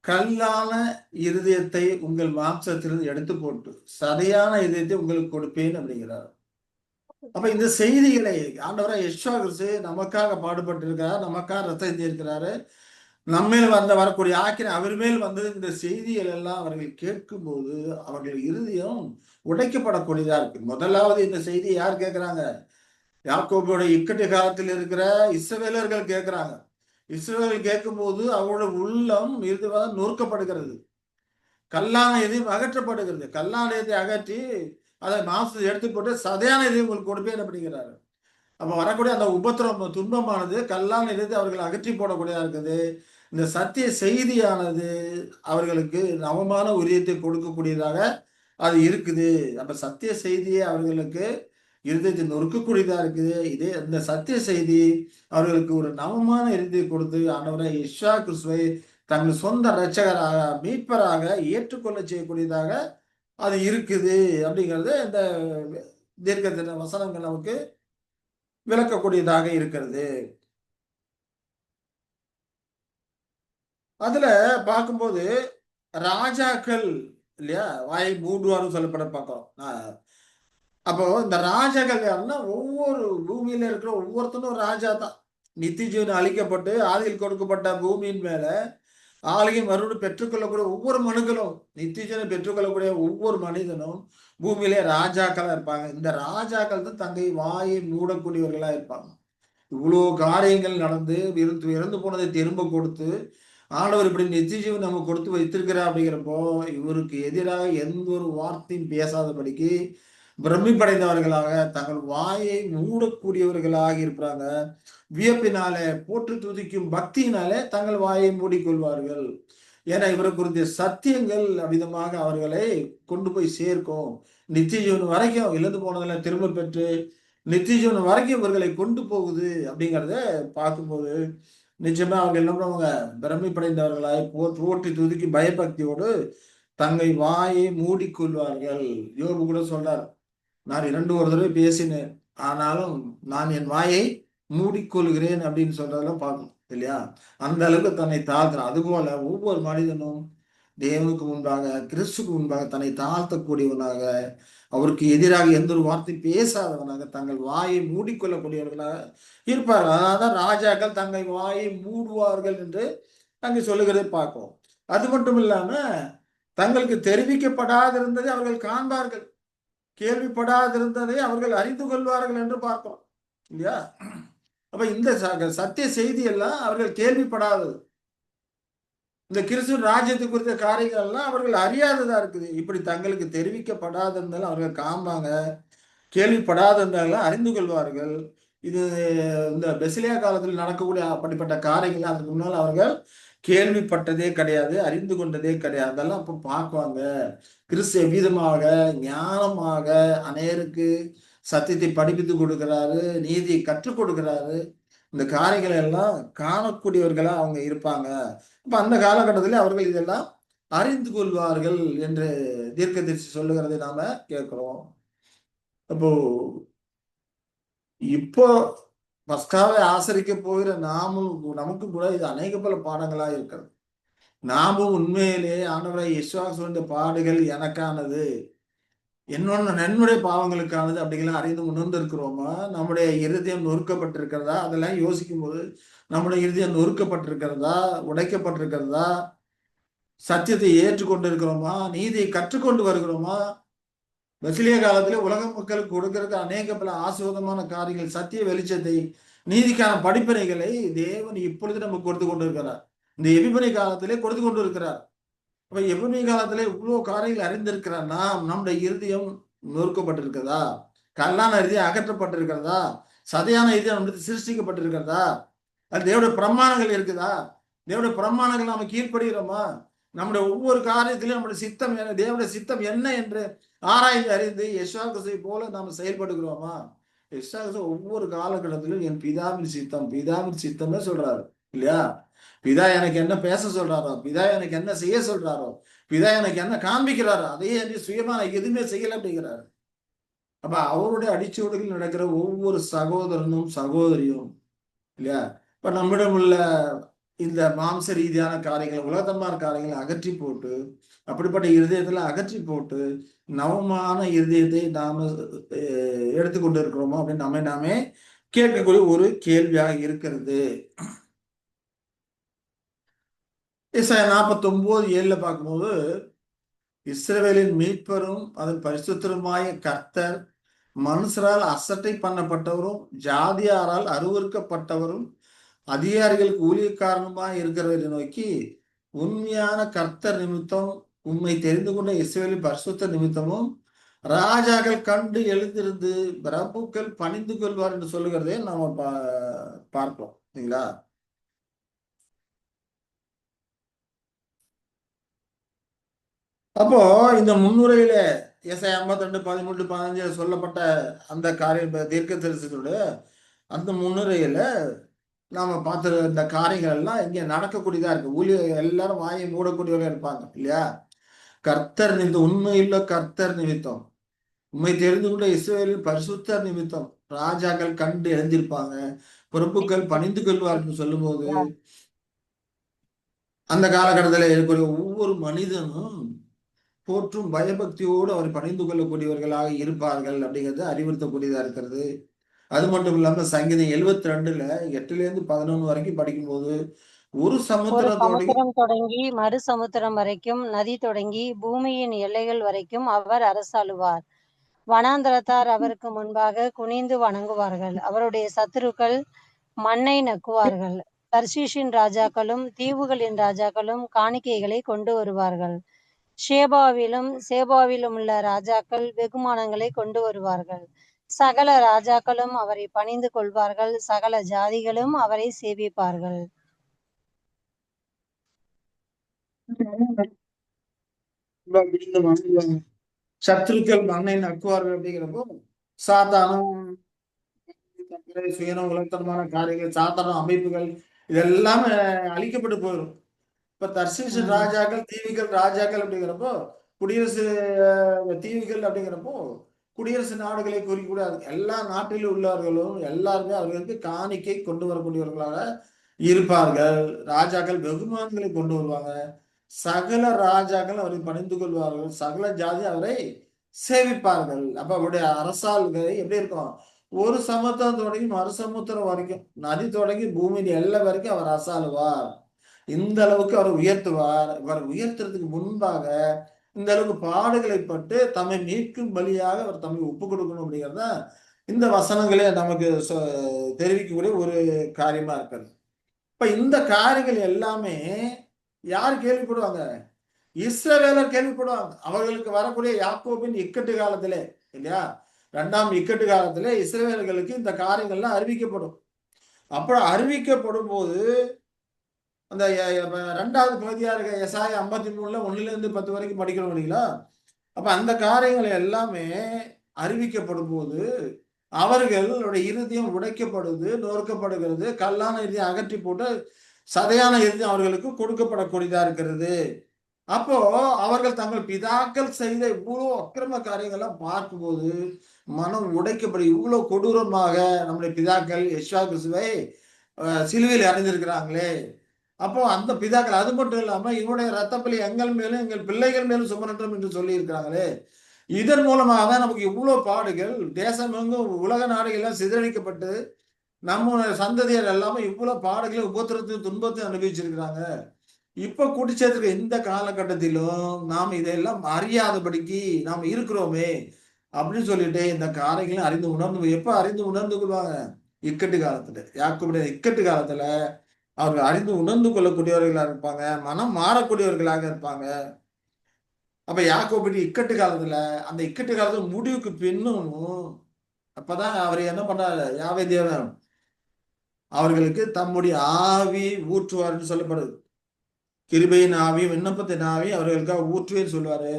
கல்லான இருதயத்தை உங்கள் மாம்சத்திலிருந்து எடுத்து போட்டு சதையான இதயத்தை உங்களுக்கு கொடுப்பேன் அப்படிங்கிறார். அப்ப இந்த செய்திகளை ஆண்டவராக யெஷுவா கிறிஸ்து நமக்காக பாடுபட்டு இருக்கிறார், நமக்காக ரத்தம் சிந்தியிருக்கிறாரு. நம்மேல் வரக்கூடிய ஆக்கினை அவர் மேல் வந்தது. இந்த செய்திகள் எல்லாம் அவர்கள் கேட்கும்போது அவர்கள் இருதயம் உடைக்கப்படக்கூடியதா இருக்கு. முதலாவது இந்த செய்தி யார் கேட்கிறாங்க? யாக்கோபோட இக்கட்டு காலத்தில் இருக்கிற இஸ்ரவேலர்கள் கேட்கிறாங்க. இஸ்ரவேலர்கள் கேட்கும்போது அவரோட உள்ளம் இதுவாக நொறுக்கப்படுகிறது. கல்லான எதையும் அகற்றப்படுகிறது. கல்லான எதை அகற்றி அதை மாசத்தை எடுத்து போட்டு சதையான எதையும் உங்களுக்கு கொடுப்பேன் அப்படிங்கிறாரு. அப்ப வரக்கூடிய அந்த உபத்திரம் துன்பமானது கல்லான இதயத்தை அவர்கள் அகற்றி போடக்கூடியதா இருக்குது. இந்த சத்திய செய்தியானது அவர்களுக்கு நவமான உரியத்தை கொடுக்கக்கூடியதாக அது இருக்குது. அப்ப சத்திய செய்தியே அவர்களுக்கு இருதயத்தை நொறுக்கக்கூடியதா இருக்குது. இதே இந்த சத்திய செய்தி அவர்களுக்கு ஒரு நவமான இருதயத்தை கொடுத்து ஆண்டவரை யெஷுவா கிறிஸ்துவை தங்கள் சொந்த இரட்சகராக மீட்பராக ஏற்றுக்கொள்ள செய்யக்கூடியதாக அது இருக்குது அப்படிங்கிறது இந்த தீர்க்கதரிசன வசனங்கள் நமக்கு விளக்கக்கூடியதாக இருக்கிறது. அதுல பார்க்கும்போது ராஜாக்கள் இல்லையா வாயை மூடுவாரும் சொல்லப்பட பார்க்கிறோம். அப்போ இந்த ராஜாக்கள் யாருன்னா ஒவ்வொரு பூமியில இருக்கிற ஒவ்வொருத்தனும் ராஜா தான். நித்திய ஜீவன் அளிக்கப்பட்டு ஆதியில் கொடுக்கப்பட்ட பூமியின் மேல ஆளுகை மறுபடியும் பெற்றுக்கொள்ளக்கூடிய ஒவ்வொரு மனுக்களும் நித்திய ஜீவனை பெற்றுக்கொள்ளக்கூடிய ஒவ்வொரு மனிதனும் பூமியிலே ராஜாக்களா இருப்பாங்க. இந்த ராஜாக்கள் தான் தங்கை வாயை மூடக்கூடியவர்களா இருப்பாங்க. இவ்வளோ காரியங்கள் நடந்து இறந்து போனதை திரும்ப கொடுத்து ஆண்டவர் இப்படி நித்திய ஜீவன் நம்ம கொடுத்து வைத்திருக்கிறார் அப்படிங்கிறப்போ இவருக்கு எதிராக எந்த ஒரு வார்த்தையும் பேசாதபடிக்கு பிரமிப்படைந்தவர்களாக தங்கள் வாயை மூடக்கூடியவர்களாக இருக்கிறாங்க. வியப்பினாலே போற்று துதிக்கும் பக்தியினாலே தங்கள் வாயை மூடிக்கொள்வார்கள். ஏன்னா இவரை குறித்த சத்தியங்கள் அவ்விதமாக அவர்களை கொண்டு போய் சேர்க்கும். நித்திய ஜீவன் வரைக்கும் இழந்து போனதெல்லாம் திரும்ப பெற்று நித்திய ஜீவன் வரைக்கும் இவர்களை கொண்டு போகுது அப்படிங்கிறத பார்க்கும்போது நிச்சயமா அவங்க என்ன பண்ணுவாங்க? பிரமிப்படைந்தவர்களாய் போற்றி துதிக்கு பயபக்தியோடு தங்கள் வாயை மூடிக்கொள்வார்கள். யோபு கூட சொல்றார், நான் 2 தடவை பேசினேன், ஆனாலும் நான் என் வாயை மூடிக்கொள்கிறேன் அப்படின்னு சொல்றதெல்லாம் பார்க்கணும் இல்லையா? அந்த அளவுக்கு தன்னை தாழ்த்துறான். அதுபோல ஒவ்வொரு மனிதனும் தேவனுக்கு முன்பாக கிறிஸ்துக்கு முன்பாக தன்னை தாழ்த்தக்கூடியவனாக அவருக்கு எதிராக எந்த ஒரு வார்த்தை பேசாதவனாக தங்கள் வாயை மூடிக்கொள்ளக்கூடியவர்களாக இருப்பார்கள். அதான் ராஜாக்கள் தங்கள் வாயை மூடுவார்கள் என்று அங்கே சொல்லுகிறதை பார்க்கிறோம். அது மட்டும் இல்லாம தங்களுக்கு தெரிவிக்கப்படாதிருந்ததை அவர்கள் காண்பார்கள், கேள்விப்படாதிருந்ததை அவர்கள் அறிந்து கொள்வார்கள் என்று பார்க்கிறோம் இல்லையா? அப்ப இந்த சத்திய செய்தி எல்லாம் அவர்கள் கேள்விப்படாதது. இந்த கிறிஸ்துவ ராஜ்யத்தை குறித்த காரியங்கள் எல்லாம் அவர்கள் அறியாததா இருக்குது. இப்படி தங்களுக்கு தெரிவிக்கப்படாத இருந்தாலும் அவர்கள் காண்பாங்க, கேள்விப்படாத இருந்தாலும் அறிந்து கொள்வார்கள். இது இந்த பெசிலியா காலத்தில் நடக்கக்கூடிய அப்படிப்பட்ட காரியங்கள் அதுக்கு முன்னால் அவர்கள் கேள்விப்பட்டதே கிடையாது, அறிந்து கொண்டதே கிடையாது. அதெல்லாம் அப்ப பார்க்குவாங்க. கிறிஸ்து எவ்விதமாக ஞானமாக அநேருக்கு சத்தியத்தை படிப்பித்து கொடுக்கிறாரு, நீதியை கற்றுக் கொடுக்கிறாரு. இந்த காரியங்களை எல்லாம் காணக்கூடியவர்களா அவங்க இருப்பாங்க. அப்ப அந்த காலகட்டத்தில் அவர்கள் இதெல்லாம் அறிந்து கொள்வார்கள் என்று தீர்க்கதரிசி சொல்லுகிறதை நாம கேட்கிறோம். அப்போ இப்போ பஸ்காவை ஆசரிக்க போகிற நாமும் நமக்கு கூட இது அநேக பல பாடங்களா இருக்கிறது. நாமும் உண்மையிலே ஆண்டவரை யெஷுவா சொன்ன பாடுகள் எனக்கானது, என்னுடைய பாவங்களுக்கானது அப்படிங்கலாம் அறிந்து உணர்ந்து இருக்கிறோமா? நம்முடைய இருதயம் நொறுக்கப்பட்டிருக்கிறதா? அதெல்லாம் யோசிக்கும் போது நம்முடைய இருதயம் நொறுக்கப்பட்டிருக்கிறதா, உடைக்கப்பட்டிருக்கிறதா, சத்தியத்தை ஏற்றுக்கொண்டு இருக்கிறோமா, நீதியை கற்றுக்கொண்டு வருகிறோமா? பெசிலியா காலத்துல உலக மக்களுக்கு கொடுக்கறதுக்கு அநேக பல ஆசீர்வாதமான காரியங்கள், சத்திய வெளிச்சத்தை, நீதிக்கான படிப்பினைகளை தேவன் இப்பொழுது நமக்கு கொடுத்து கொண்டு இருக்கிறார். இந்த எபிபனி காலத்திலே கொடுத்து கொண்டு இருக்கிறார். அப்ப எபிபனி காலத்திலே இவ்வளவு காரியங்கள் அறிந்திருக்கிறார். நம்முடைய இருதயம் நொறுக்கப்பட்டிருக்கிறதா? கல்லான இருதயம் அகற்றப்பட்டிருக்கிறதா? சதையான இருதயம் நம்மளுக்கு சிருஷ்டிக்கப்பட்டிருக்கிறதா? அது தேவனுடைய பிரமாணங்கள் இருக்குதா? தேவனுடைய பிரமாணங்கள் நாம கீழ்ப்படுகிறோமா? நம்முடைய ஒவ்வொரு காரியத்திலும் நம்முடைய சித்தம் என்ன, தேவனுடைய சித்தம் என்ன என்று ஆராய்ந்து அறிந்து யெஷுவா கிறிஸ்துவை போல நாம் செயல்படுகிறோமா? யெஷுவா கிறிஸ்து ஒவ்வொரு காலகட்டத்திலும் என் பிதாவின் சித்தம், பிதாவின் சித்தம்னு சொல்றாரு இல்லையா? பிதா எனக்கு என்ன பேச சொல்றாரோ, பிதா எனக்கு என்ன செய்ய சொல்றாரோ, பிதா எனக்கு என்ன காண்பிக்கிறாரு, அதையே சுயமா நான் எதுவுமே செய்யல அப்படிங்கிறாரு. அப்ப அவருடைய அடிச்சுவடுகள் நடக்கிற ஒவ்வொரு சகோதரனும் சகோதரியும் இல்லையா, இப்ப நம்மிடம் உள்ள இந்த மாம்ச ரீதியான காரியங்கள், உலகத்தன்மான காரியங்களை அகற்றி போட்டு, அப்படிப்பட்ட இருதயத்துல அகற்றி போட்டு நவமான இருதயத்தை நாம எடுத்துக்கொண்டு இருக்கிறோமோ அப்படின்னு நம்மை நாமே கேட்கக்கூடிய ஒரு கேள்வியாக இருக்கிறது. ஏசாயா 49:7 பார்க்கும்போது, இஸ்ரவேலின் மீட்பரும் அதன் பரிசுத்தருமாய கர்த்தர் மனுஷரால் அசட்டை பண்ணப்பட்டவரும் ஜாதியாரால் அருவருக்கப்பட்டவரும் அதிகாரிகளுக்கு ஊழியக்காரனுமாய் இருக்கிறவரை நோக்கி, உண்மையான கர்த்தர் நிமித்தம் உண்மை தெரிந்து கொண்ட இஸ்ரவேலின் பரிசுத்த நிமித்தமும் ராஜாக்கள் கண்டு எழுந்திருந்து பிரபுக்கள் பணிந்து கொள்வார் என்று சொல்லுகிறதே நாம பார்க்கிறோம் இல்லைங்களா. அப்போ இந்த முன்னுரையில ஏசாயா 52:13-15 சொல்லப்பட்ட அந்த காரிய தீர்க்க தரிசனத்தோட அந்த முன்னுரையில நாம பார்த்த இந்த காரியங்கள் எல்லாம் இங்க நடக்கக்கூடியதா இருக்கு. எல்லாரும் வாயை மூடக்கூடியவங்க இருப்பாங்க இல்லையா. கர்த்தர் நிமித்தம், உண்மையுள்ள கர்த்தர் நிமித்தம், உண்மை தெரிந்து கொண்ட இஸ்ரவேலின் பரிசுத்தர் நிமித்தம் ராஜாக்கள் கண்டு எழுந்திருப்பாங்க, பிரபுக்கள் பணிந்து கொள்வார்கள் சொல்லும் போது, அந்த காலகட்டத்தில் இருக்கக்கூடிய ஒவ்வொரு மனிதனும் போற்றும் பயபக்தியோடு அவர் பணிந்து கொள்ளக்கூடியவர்களாக இருப்பார்கள் அப்படிங்கிறது அறிவுறுத்தக்கூடியதா இருக்கிறது. அது மட்டும் இல்லாம சங்கீதம் 72:8-11 வரைக்கும் படிக்கும்போது, ஒரு சமுத்திரம் தொடங்கி மறு சமுத்திரம் வரைக்கும், நதி தொடங்கி பூமியின் எல்லைகள் வரைக்கும் அவர் அரசாளுவார். வனாந்தரத்தார் அவருக்கு முன்பாக குனிந்து வணங்குவார்கள். அவருடைய சத்துருக்கள் மண்ணை நக்குவார்கள். தர்ஷீஷின் ராஜாக்களும் தீவுகளின் ராஜாக்களும் காணிக்கைகளை கொண்டு வருவார்கள். சேபாவிலும் உள்ள ராஜாக்கள் வெகுமானங்களை கொண்டு வருவார்கள். சகல ராஜாக்களும் அவரை பணிந்து கொள்வார்கள். சகல ஜாதிகளும் அவரை சேவிப்பார்கள். சத்துருக்கள் மண்ணை நக்குவார்கள் அப்படிங்கிறப்போ, சாத்தானும் சுயன உலகத்தனமான காரியங்கள், சாத்தான அமைப்புகள் இதெல்லாம் அழிக்கப்பட்டு போயிடும். இப்ப தர்சீஷ் ராஜாக்கள், தீவுகள் ராஜாக்கள் அப்படிங்கிறப்போ, குடியரசு தீவுகள் அப்படிங்கிறப்போ குடியரசு நாடுகளை குறிக்கூடாது. எல்லா நாட்டிலும் உள்ளவர்களும் எல்லாருமே அவர்களுக்கு காணிக்கை கொண்டு வரக்கூடியவர்களாக இருப்பார்கள். ராஜாக்கள் வெகுமானங்களை கொண்டு வருவாங்க. சகல ராஜாக்கள் அவரை பணிந்து கொள்வார்கள். சகல ஜாதி அவரை சேவிப்பார்கள். அப்ப அவருடைய அரசாள்களை எப்படி இருக்கும், ஒரு சமுத்திரம் தொடங்கி மறு சமுத்திரம் வரைக்கும், நதி தொடங்கி பூமியின் எல்லை வரைக்கும் அவர் அரசாளுவார். இந்த அளவுக்கு அவர் உயர்த்துவார். இவர் உயர்த்துறதுக்கு முன்பாக இந்த அளவுக்கு பாடுகளை பட்டு தம்மை மீட்கும் பலியாக அவர் தம்மை ஒப்பு கொடுக்கணும் அப்படிங்கிறத இந்த வசனங்களே நமக்கு தெரிவிக்கக்கூடிய ஒரு காரியமா இருக்கிறது. இப்ப இந்த காரியங்கள் எல்லாமே யார் கேள்விப்படுவாங்க, இஸ்ரவேலர் கேள்விப்படுவாங்க. அவர்களுக்கு வரக்கூடிய யாக்கோபின் இக்கட்டு காலத்திலே இல்லையா, 2ஆம் இக்கட்டு காலத்திலே இஸ்ரவேலர்களுக்கு இந்த காரியங்கள்லாம் அறிவிக்கப்படும். அப்புறம் அறிவிக்கப்படும் போது அந்த 2வது பகுதியா இருக்க எசாயா 53 1-10 வரைக்கும் படிக்கிறோம் இல்லைங்களா. அப்ப அந்த காரியங்கள் எல்லாமே அறிவிக்கப்படும் போது அவர்களுடைய இருதயம் உடைக்கப்படுது, நொறுக்கப்படுகிறது, கல்லான இருதயம் அகற்றி போட்டு சதையான இருதயம் அவர்களுக்கு கொடுக்கப்படக்கூடியதா இருக்கிறது. அப்போ அவர்கள் தங்கள் பிதாக்கள் செய்த இவ்வளவு அக்கிரம காரியங்கள்லாம் பார்க்கும்போது மனம் உடைக்கப்படும். இவ்வளவு கொடூரமாக நம்முடைய பிதாக்கள் யெஷுவா கிறிஸ்துவை சிலுவையில் அறைந்திருக்கிறாங்களே. அப்போ அந்த பிதாக்கள், அது மட்டும் இல்லாம இவனுடைய ரத்தப்பலி எங்கள் மேலும் எங்கள் பிள்ளைகள் மேலும் சுமரட்டும் என்று சொல்லி இருக்கிறாங்களே. இதன் மூலமாக தான் நமக்கு இவ்வளவு பாடுகள், தேசம் எங்கும் உலக நாடுகள்லாம் சிதறடிக்கப்பட்டு நம்ம சந்ததியர் எல்லாமே இவ்வளவு பாடுகளை, உபத்திரத்தையும் துன்பத்தையும் அனுபவிச்சிருக்கிறாங்க. இப்ப கூட்டி சேர்த்திருக்க இந்த காலகட்டத்திலும் நாம் இதெல்லாம் அறியாதபடிக்கு நாம் இருக்கிறோமே அப்படின்னு சொல்லிட்டு இந்த காரியங்களை அறிந்து உணர்ந்து, எப்ப அறிந்து உணர்ந்து கொள்வாங்க, இக்கட்டு காலத்துல. யாக்கோபுடைய இக்கட்டு காலத்துல அவர்கள் அறிந்து உணர்ந்து கொள்ளக்கூடியவர்களாக இருப்பாங்க, மனம் மாறக்கூடியவர்களாக இருப்பாங்க. அப்ப யாக்கோபுடைய இக்கட்டு காலத்துல, அந்த இக்கட்டு காலத்துல முடிவுக்கு பின்னும் அப்பதான் அவர் என்ன பண்றாரு, யாவே தேவன் அவர்களுக்கு தம்முடைய ஆவி ஊற்றுவார்னு சொல்லப்படுது. கிருபையின் ஆவி, விண்ணப்பத்தின் ஆவி அவர்களுக்காக ஊற்றுவேன்னு சொல்லுவாரு.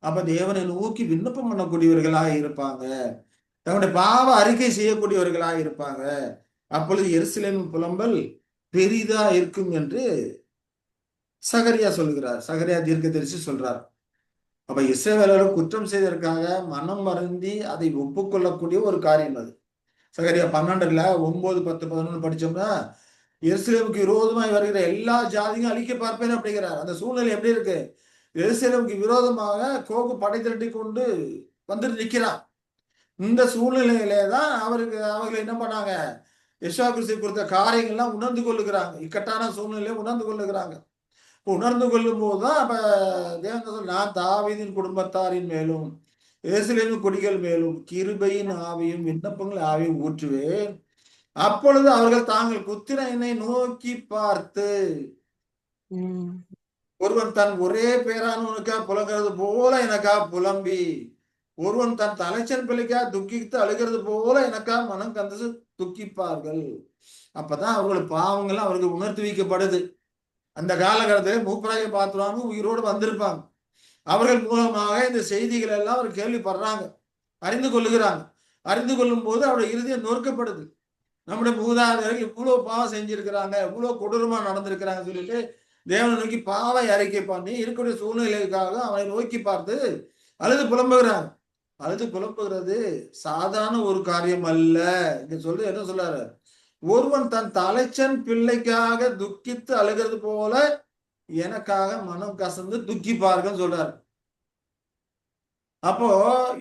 அப்ப தேவனை நோக்கி விண்ணப்பம் பண்ணக்கூடியவர்களாக இருப்பாங்க, தன்னுடைய பாவ அறிக்கை செய்யக்கூடியவர்களாக இருப்பாங்க. அப்பொழுது எருசலேம் புலம்பல் பெரிதா இருக்கும் என்று சகரியா சொல்லுகிறார், சகரியா தீர்க்கதரிசி சொல்றார். அப்ப இஸ்ரவேலர்கள் குற்றம் செய்ததற்காக மனம் வருந்தி அதை ஒப்புக்கொள்ளக்கூடிய ஒரு காரியம் அது. சகரியா 12ல 9, 10, 11 படிச்சோம்னா, எருசலேமுக்கு விரோதமாய் வருகிற எல்லா ஜாதியும் அழிக்க பார்ப்பேன் அப்படிங்கிறார். அந்த சூழ்நிலை எப்படி இருக்கு? எருசலேமுக்கு விரோதமாக கோகு படை திரட்டி கொண்டு வந்துட்டு நிக்கிறான். இந்த சூழ்நிலையிலே தான் அவர்கள் என்ன பண்ணாங்க? யெஷுவா கிறிஸ்து கொடுத்த காரியங்கள்லாம் உணர்ந்து கொள்ளுகிறாங்க. இக்கட்டான சூழ்நிலையை உணர்ந்து கொள்ளுகிறாங்க. உணர்ந்து கொள்ளும் போதுதான் அப்ப தேவன் சொல்ல, நான் தாவீதின் குடும்பத்தாரின் மேலும் எருசலேமின் குடிகள் மேலும் கிருபையின் ஆவியும் விண்ணப்பங்கள் ஆவியும் ஊற்றுவேன். அப்பொழுது அவர்கள் தாங்கள் குத்திர என்னை நோக்கி பார்த்து, ஒருவன் தன் ஒரே பேரானவனுக்கா புலங்கிறது போல எனக்கா புலம்பி, ஒருவன் தன் தலைச்சன் பிள்ளைக்கா துக்கித்து அழுகிறது போல எனக்கா மனம் கந்து துக்கிப்பார்கள். அப்பதான் அவர்கள் பாவங்கள் அவருக்கு உணர்த்தி வைக்கப்படுது. அந்த காலகட்டத்தில் மூப்பராக பார்த்துருவாங்க, உயிரோடு வந்திருப்பாங்க. அவர்கள் மூலமாக இந்த செய்திகள் எல்லாம் அவர் கேள்விப்படுறாங்க, அறிந்து கொள்ளுகிறாங்க. அறிந்து கொள்ளும் போது அவருடைய இருதயம் நொறுக்கப்படுது. நம்முடைய மூதாதையர்கள் இவ்வளவு பாவம் செஞ்சிருக்கிறாங்க, இவ்வளவு கொடூரமா நடந்திருக்கிறாங்க சொல்லிட்டு தேவனை நோக்கி பாவ அறிக்கை பண்ணி இருக்கக்கூடிய சூழ்நிலைக்காக அவனை நோக்கி பார்த்து அழுது புலம்புகிறாங்க. அழுது புலம்புகிறது சாதாரண ஒரு காரியம் அல்ல. இங்க சொல்லி என்ன சொல்றாரு? ஒருவன் தன் தலைச்சன் பிள்ளைக்காக துக்கித்து அழுகிறது போல எனக்காக மனம் கசந்து துக்கிப்பார்கள் சொல்றாரு. அப்போ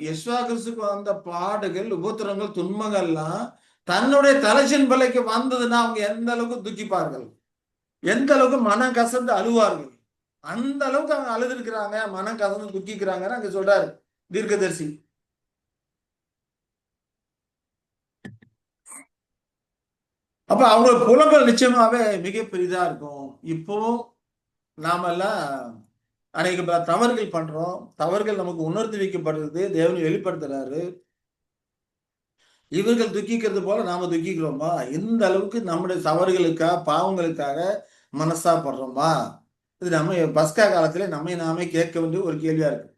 யெஷுவா கிறிஸ்துக்கு வந்த பாடுகள், உபத்திரங்கள், துன்பங்கள்லாம் தன்னுடைய தலைச்சன் பிள்ளைக்கு வந்ததுன்னா அவங்க எந்த அளவுக்கு துக்கிப்பார்கள், எந்த அளவுக்கு மனம் கசந்து அழுவார்கள். அந்த அளவுக்கு அவங்க அழுது இருக்கிறாங்க, மனம் கசந்து துக்கிக்கிறாங்கன்னு அங்க சொல்றாரு தீர்க்கதரிசி. அப்ப அவங்க புலம்பல் நிச்சயமாவே மிக பெரிதா இருக்கும். இப்போ நாம எல்லாம் அநேக தவறுகள் பண்றோம். தவறுகள் நமக்கு உணர்த்தி வைக்கப்படுறது, தேவன் வெளிப்படுத்துறாரு. இவர்கள் துக்கிக்கிறது போல நாம துக்கிக்கிறோமா? இந்த அளவுக்கு நம்முடைய தவறுகளுக்காக, பாவங்களுக்காக மனசாப்படுறோமா? இது நம்ம பஸ்கா காலத்துல நம்மை நாமே கேட்க வேண்டிய ஒரு கேள்வியா இருக்கு.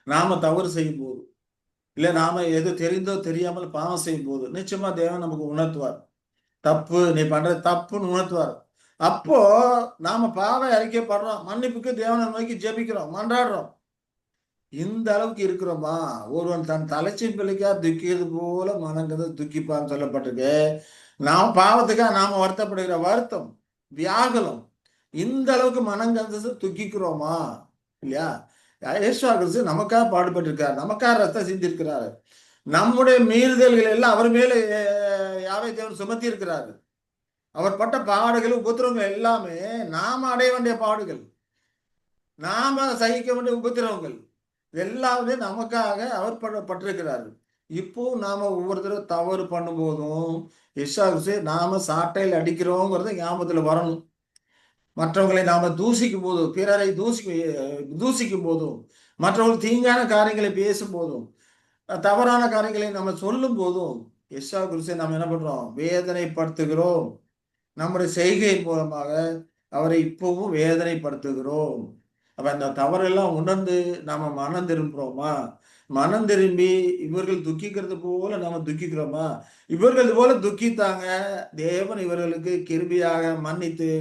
நாம தவறு செய்யும் போது, இல்ல நாம எது தெரிந்தோ தெரியாமல் பாவம் செய்யும் போது நிச்சயமா தேவன் நமக்கு உணர்த்துவார். தப்பு, நீ பண்றது தப்புன்னு உணர்த்துவார். அப்போ நாம பாவ அறிக்கைப்படுறோம், மன்னிப்புக்கு தேவனை நோக்கி ஜெபிக்கிறோம், மன்றாடுறோம். இந்த அளவுக்கு இருக்கிறோமா? ஒருவன் தன் தலைச்சின் பிள்ளைக்கா துக்கியது போல மனங்கிறது துக்கிப்பான்னு சொல்லப்பட்டிருக்கு. நாம் பாவத்துக்காக நாம வருத்தப்படுகிற வருத்தம், வியாகுலம், இந்த அளவுக்கு மனங்கந்து துக்கிக்கிறோமா? இல்லையா? யேசுவா கிறிஸ்து நமக்காக பாடுபட்டு இருக்காரு, நமக்காக ரத்தம் சிந்திருக்கிறாரு. நம்முடைய மீறுதல்கள் எல்லாம் அவர் மேல யாவை தேவன் சுமத்தி இருக்கிறாரு. அவர் பட்ட பாடுகள், உபத்திரவங்கள் எல்லாமே நாம அடைய வேண்டிய பாடுகள், நாம சகிக்க வேண்டிய உபத்திரவங்கள் எல்லாமே நமக்காக அவர் பட்டிருக்கிறாரு. இப்போ நாம ஒவ்வொருத்தரும் தவறு பண்ணும் போதும் நாம சாட்டையில் அடிக்கிறோங்கிறத ஞாபகத்துல வரணும். மற்றவங்களை நாம தூசிக்கும் போதும், பிறரை தூசிக்கும் போதும், மற்றவர்கள் தீங்கான காரியங்களை பேசும் போதும், தவறான காரியங்களை நம்ம சொல்லும் போதும் யெஷுவா கிறிஸ்துவை நாம் என்ன பண்றோம்? வேதனைப்படுத்துகிறோம். நம்முடைய செய்கை மூலமாக அவரை இப்பவும் வேதனைப்படுத்துகிறோம். அப்ப அந்த தவறெல்லாம் உணர்ந்து நாம மனம் திரும்புறோமா? மனம் திரும்பி இவர்கள் துக்கிக்கிறது போல நாம துக்கிக்கிறோமா? இவர்கள் போல துக்கித்தாங்க, தேவன் இவர்களுக்கு கிருபையாக மன்னித்து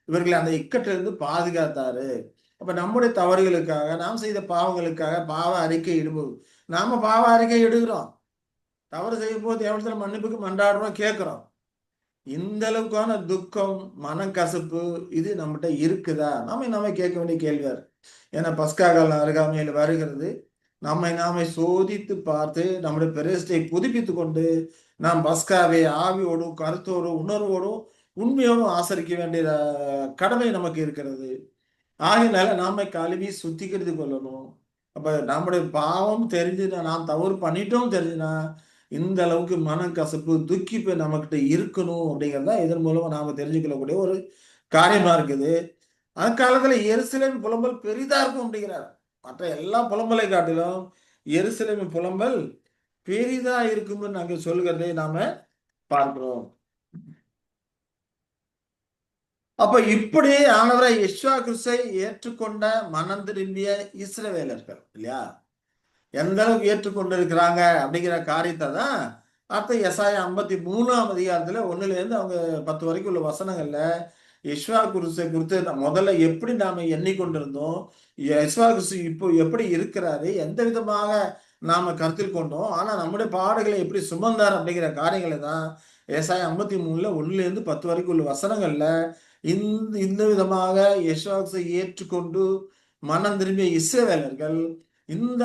இவர்களை அந்த இக்கட்டிலிருந்து பாதுகாத்தாரு. அப்ப நம்முடைய தவறுகளுக்காக, நாம் செய்த பாவங்களுக்காக பாவ அறிக்கை இடும்போது நாம பாவ அறிக்கை இடுகிறோம், தவறு செய்யும் போது தேவனத்துல மன்னிப்புக்கு மன்றாடுறோம், கேட்கிறோம். இந்த அளவுக்கான துக்கம், மனக்கசப்பு இது நம்மகிட்ட இருக்குதா? நாம கேட்க வேண்டிய கேள்வியா இருக்கு. ஏன்னா பஸ்கா காலம் அருகாமையில் வருகிறது. நம்மை நாமே சோதித்து பார்த்து நம்முடைய பிரேஸ்டை புதுப்பித்து கொண்டு நாம் பஸ்காவை ஆவியோடும் கருத்தோடும் உணர்வோடும் உண்மையோடும் ஆசரிக்க வேண்டிய கடமை நமக்கு இருக்கிறது. ஆகினால நாம கழுவி சுத்திகரித்து கொள்ளணும். அப்ப நம்முடைய பாவம் தெரிஞ்சுனா, நாம் தவறு பண்ணிட்டோம் தெரிஞ்சுனா, இந்த அளவுக்கு மனக்கசப்பு, துக்கிப்பு நம்மகிட்ட இருக்கணும் அப்படிங்கிறதா இதன் மூலமா நாம தெரிஞ்சுக்கொள்ளக்கூடிய ஒரு காரியமா இருக்குது. அக்காலத்துல எருசலேம் புலம்பல் பெரிதா இருக்கும் அப்படிங்கிறார். மற்ற எல்லா புலம்பலை காட்டிலும் எருசலேம் புலம்பல் பெரிதா இருக்கும்னு நாங்க சொல்லுகிறதை நாம பார்க்கிறோம். அப்ப இப்படி ஆனவரை யெஷுவா கிறிஸ்துவை ஏற்றுக்கொண்ட மனம் திரும்பிய இஸ்ரவேலர்கள் இல்லையா, எந்த அளவுக்கு ஏற்றுக்கொண்டு இருக்கிறாங்க அப்படிங்கிற காரியத்தை தான் அடுத்த எசாயா 53ஆம் அதிகாரத்துல 1ல இருந்து அவங்க 10 வரைக்கும் உள்ள வசனங்கள்ல யெஷுவா கிறிஸ்துவை குறித்து முதல்ல எப்படி நாம எண்ணிக்கொண்டிருந்தோம், யெஷுவா கிறிஸ்து இப்போ எப்படி இருக்கிறாரு, எந்த விதமாக நாம கருத்தில் கொண்டோம், ஆனா நம்முடைய பாடுகளை எப்படி சுமந்தார் அப்படிங்கிற காரியங்களை தான் ஏசாயா 53ல 1ல இருந்து 10 வரைக்கும் உள்ள வசனங்கள்ல இந்த இந்த விதமாக யெஷுவா கிறிஸ்துவை ஏற்றுக்கொண்டு மனம் திரும்பிய இஸ்ரவேலர்கள் இந்த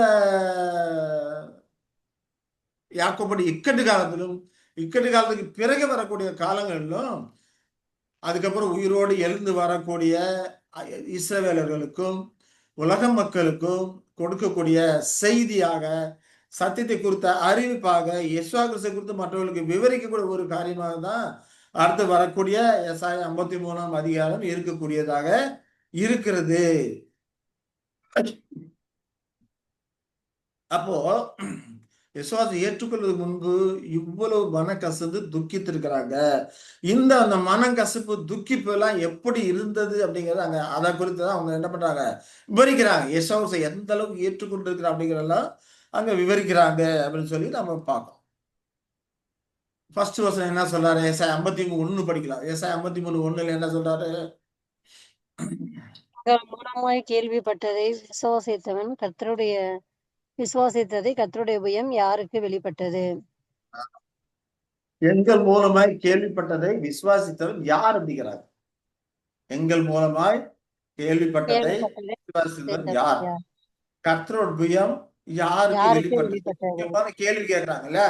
யாக்கோபுடைய இக்கட்டு காலத்திலும் இக்கட்டு காலத்துக்கு பிறகு வரக்கூடிய காலங்களிலும் அதுக்கப்புறம் உயிரோடு எழுந்து வரக்கூடிய இஸ்ரவேலர்களுக்கும் உலக மக்களுக்கும் கொடுக்கக்கூடிய செய்தியாக சத்தியத்தை குறித்த அறிவிப்பாக யெஷுவா கிறிஸ்துவை குறித்து மற்றவர்களுக்கு விவரிக்கக்கூடிய ஒரு காரியமாக தான் அடுத்து வரக்கூடிய ஏசாயா 53ஆம் அதிகாரம் இருக்கக்கூடியதாக இருக்கிறது. அப்போ விசுவாசம் ஏற்றுக்கொள்வதற்கு முன்பு இவ்வளவு மன கசந்து துக்கித்திருக்கிறாங்க. அந்த மனம் கசப்பு துக்கிப்பு எல்லாம் எப்படி இருந்தது அப்படிங்கறது அங்க அதை குறித்து தான் அவங்க என்ன பண்றாங்க, விவரிக்கிறாங்க. யெஷுவாவை எந்த அளவுக்கு ஏற்றுக்கொண்டு இருக்கிறார் அப்படிங்கிறதெல்லாம் அங்க விவரிக்கிறாங்க அப்படின்னு சொல்லி நம்ம பார்க்கோம். ஃபர்ஸ்ட் வசனம் என்ன சொல்றாரு? ஏசாயா 53:1 படிக்கலாம். ஏசாயா 53:1 என்ன சொல்றாரு? மூலமாய் கேள்விப்பட்டதை விசுவாசித்ததை கர்த்தருடைய புயம் யாருக்கு வெளிப்பட்டது? எங்கள் மூலமாய் கேள்விப்பட்டதை விசுவாசித்தவன் யார் அப்படிங்கிறார். எங்கள் மூலமாய் கேள்விப்பட்டதை விசுவாசித்தவன் யார்? கர்த்தரோட புயம் யாருக்கு வெளிப்பட்டது? முக்கியமான கேள்வி கேட்கிறாங்கல்ல.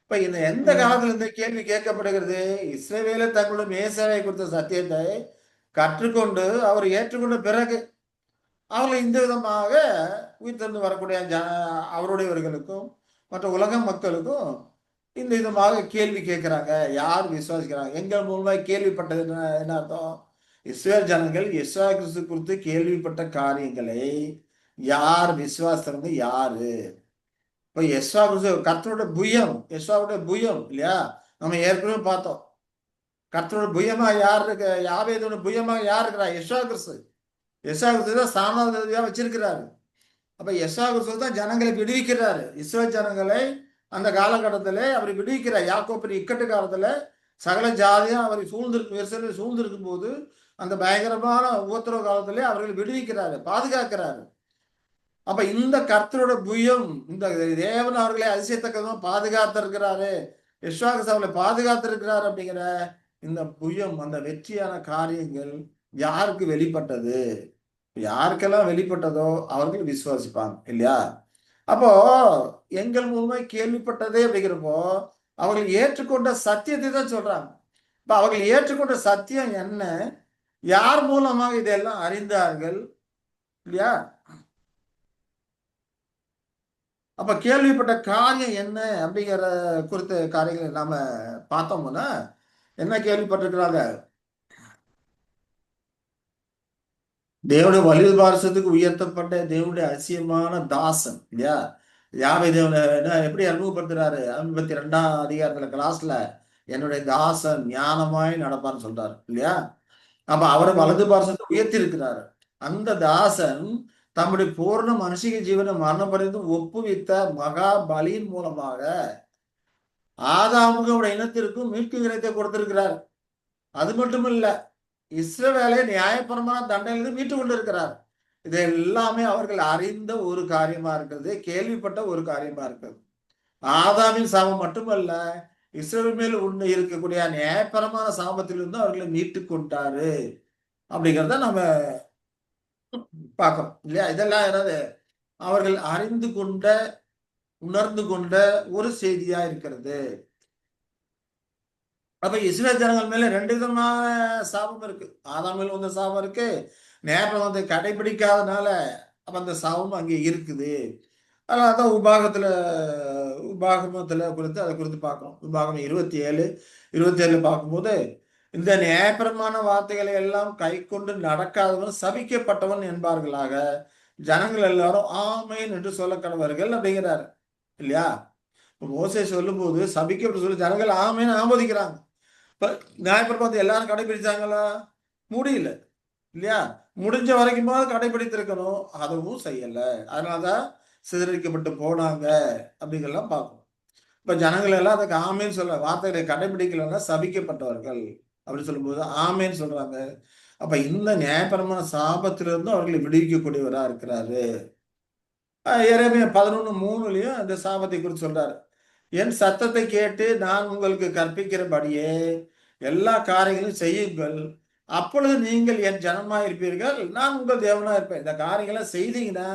இப்ப இந்த எந்த காலத்துல இந்த கேள்வி கேட்கப்படுகிறது? இஸ்ரவேலர் தங்களுடைய மேசாவை குறித்த சத்தியத்தை கற்றுக்கொண்டு அவர் ஏற்றுக்கொண்ட பிறகு அவர்கள் இந்த விதமாக உயிர்த்தெழுந்து வரக்கூடிய அவருடையவர்களுக்கும் மற்ற உலக மக்களுக்கும் இந்த விதமாக கேள்வி கேட்கிறாங்க. யார் விசுவாசிக்கிறாங்க? எங்கள் மூலமாக கேள்விப்பட்டது என்ன அர்த்தம்? இஸ்ரவேல் ஜனங்கள் யெஷுவா கிறிஸ்து குறித்து கேள்விப்பட்ட காரியங்களை யார் விசுவாசம் யாரு? இப்ப யெஷுவா கிறிஸ்து கர்த்தரோட புயம், யெஷுவாவுடைய புயம் இல்லையா? நம்ம ஏற்கனவே பார்த்தோம். கர்த்தரோட புயமா யார் இருக்க? யாவேதோட புயமா யார் இருக்கிறா? யெஷுவா கிறிஸ்து. யெஷுவா கிறிஸ்து தான் சாமானியா வச்சிருக்கிறாரு. அப்ப யெஷுவா கிறிஸ்து தான் ஜனங்களை விடுவிக்கிறாரு. இஸ்ரவேல் ஜனங்களை அந்த காலகட்டத்திலே அவர் விடுவிக்கிறார். யாக்கோபின் இக்கட்டு காலத்துல சகல ஜாதியும் அவரை சூழ்ந்திருக்கும் போது அந்த பயங்கரமான உபத்திரவ காலத்திலே அவர்கள் விடுவிக்கிறாரு, பாதுகாக்கிறாரு. அப்ப இந்த கர்த்தரோட புயம், இந்த தேவன் அவர்களை அதிசயத்தக்கதும் பாதுகாத்திருக்கிறாரு, யெஷுவா கிறிஸ்து அவர்களை பாதுகாத்திருக்கிறார் அப்படிங்கிற இந்த புயம், அந்த வெற்றியான காரியங்கள் யாருக்கு வெளிப்பட்டது? யாருக்கெல்லாம் வெளிப்பட்டதோ அவர்கள் விசுவாசிப்பாங்க இல்லையா? அப்போ எங்கள் மூலமாய் கேள்விப்பட்டதே அப்படிங்கிறப்போ அவர்கள் ஏற்றுக்கொண்ட சத்தியத்தை தான் சொல்றாங்க. இப்ப அவர்கள் ஏற்றுக்கொண்ட சத்தியம் என்ன? யார் மூலமாக இதெல்லாம் அறிந்தார்கள் இல்லையா? அப்ப கேள்விப்பட்ட காரியம் என்ன அப்படிங்கிற குறித்த காரியங்களை நாம பார்த்தோம்னா என்ன கேள்விப்பட்டிருக்கிறாங்க? தேவனுடைய வலது பாரசத்துக்கு உயர்த்தப்பட்ட தேவனுடைய அதிசயமான தாசன் இல்லையா? யாவை தேவனை எப்படி அறிமுகப்படுத்துறாரு? 52ஆம் அதிகாரத்துல கிளாஸ்ல என்னுடைய தாசன் ஞானமாய் நடப்பான்னு சொல்றாரு இல்லையா? அப்ப அவரை வலது பாரசத்தை உயர்த்தி இருக்கிறாரு. அந்த தாசன் தம்முடைய பூர்ண மனுஷிக ஜீவனை மரணப்படைந்து ஒப்புவித்த மகா பலியின் மூலமாக ஆதாமுக இனத்திற்கும் மீட்பு கிரகத்தை கொடுத்திருக்கிறார். அது மட்டும் இல்ல, இஸ்ரவேலை நியாயபரமான தண்டனையிலிருந்து மீட்டு கொண்டிருக்கிறார். இது எல்லாமே அவர்கள் அறிந்த ஒரு காரியமா இருக்கிறது, கேள்விப்பட்ட ஒரு காரியமா இருக்கிறது. ஆதாமின் சாபம் மட்டுமல்ல, இஸ்ரவேல் மேல் உண்டு இருக்கக்கூடிய நியாயபரமான சாபத்திலிருந்து அவர்களை மீட்டு கொண்டாரு அப்படிங்கிறத நம்ம பார்க்கிறோம் இல்லையா? இதெல்லாம் ஏதாவது அவர்கள் அறிந்து கொண்ட உணர்ந்து கொண்ட ஒரு செய்தியா இருக்கிறது. அப்ப இஸ்ரவேல் ஜனங்கள் மேல 2 விதமான சாபம் இருக்கு. ஆதாம் மேல வந்த சாபம் இருக்கு, நியாயப்பிரமாணத்தை கடைபிடிக்காதனால அப்ப அந்த சாபம் அங்கே இருக்குது. அதனாலதான் உபாகமத்துல குறித்து அதை குறித்து பார்க்கிறோம். உபாகமம் 27 பார்க்கும்போது இந்த நியாயப்பிரமாண வார்த்தைகளை எல்லாம் கை கொண்டு நடக்காதவன் சபிக்கப்பட்டவன் என்பார்களாக ஜனங்கள் எல்லாரும் ஆமேன் என்று சொல்ல கடவர்கள் அப்படிங்கிறாரு இல்லையா? மோசே சொல்லும் போது சபிக்கப்பட்டு சொல்லி ஜனங்கள் ஆமேன்னு ஆமோதிக்கிறாங்க. இப்ப நியாயப்பிரமாணத்தை எல்லாரும் கடைபிடிச்சாங்களா? முடியல இல்லையா? முடிஞ்ச வரைக்கும் கடைபிடித்திருக்கணும், அதுவும் செய்யல. அதனாலதான் சிதறடிக்கப்பட்டு போனாங்க அப்படிங்கலாம் பார்க்கணும். இப்ப ஜனங்கள் எல்லாம் அதுக்கு ஆமேன்னு சொல்ல வார்த்தைகளை கடைபிடிக்கலன்னா சபிக்கப்பட்டவர்கள் அப்படின்னு சொல்லும்போது ஆமேன்னு சொல்றாங்க. அப்ப இந்த நியாயப்பிரமாண சாபத்திலிருந்து அவர்களை விடுவிக்கக்கூடியவரா இருக்கிறாரு. எரேமியா 11:3லயும் அந்த சாபத்தை குறித்து சொல்றாரு. என் சத்தத்தை கேட்டு நான் உங்களுக்கு கற்பிக்கிறபடியே எல்லா காரியங்களையும் செய்யுங்கள். அப்பொழுது நீங்கள் என் ஜனமா இருப்பீர்கள், நான் உங்கள் தேவனா இருப்பேன். இந்த காரியங்களை செய்தீங்கன்னா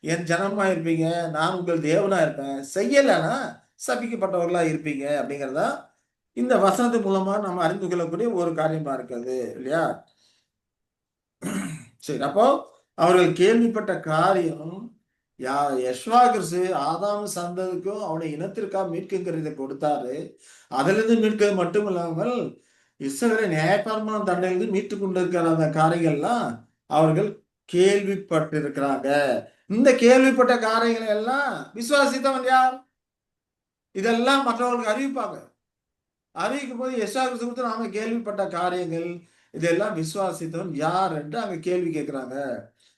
என் ஜனமா இருப்பீங்க, நான் உங்கள் தேவனா இருப்பேன். செய்யலைன்னா சபிக்கப்பட்டவர்களா இருப்பீங்க அப்படிங்கிறதா இந்த வசனத்தின் மூலமா நம்ம அறிந்து கொள்ளக்கூடிய ஒரு காரியமா இருக்கிறது இல்லையா? சரி, அப்போ அவர்கள் கேள்விப்பட்ட காரியம் யெஷுவா கிறிஸ்து ஆதாம் சந்ததிக்கும் அவனை இனத்திற்காக மீட்குங்கிறதை கொடுத்தாரு. அதிலிருந்து மீட்கிறது மட்டும் இல்லாமல் இஸ்ரவேலை நியாயப்பிரமாண தண்டனையிலிருந்து மீட்டு கொண்டிருக்கிற அந்த காரியங்கள்லாம் அவர்கள் கேள்விப்பட்டிருக்கிறாங்க. இந்த கேள்விப்பட்ட காரியங்களை எல்லாம் விசுவாசித்தவன் யார்? இதெல்லாம் மற்றவர்களுக்கு அறிவிப்பாங்க. அறிவிக்கும் போது யெஷுவா கிறிஸ்து குறித்து நாம கேள்விப்பட்ட காரியங்கள் இதெல்லாம் விசுவாசித்தவன் யார் என்று அங்க கேள்வி கேட்கிறாங்க.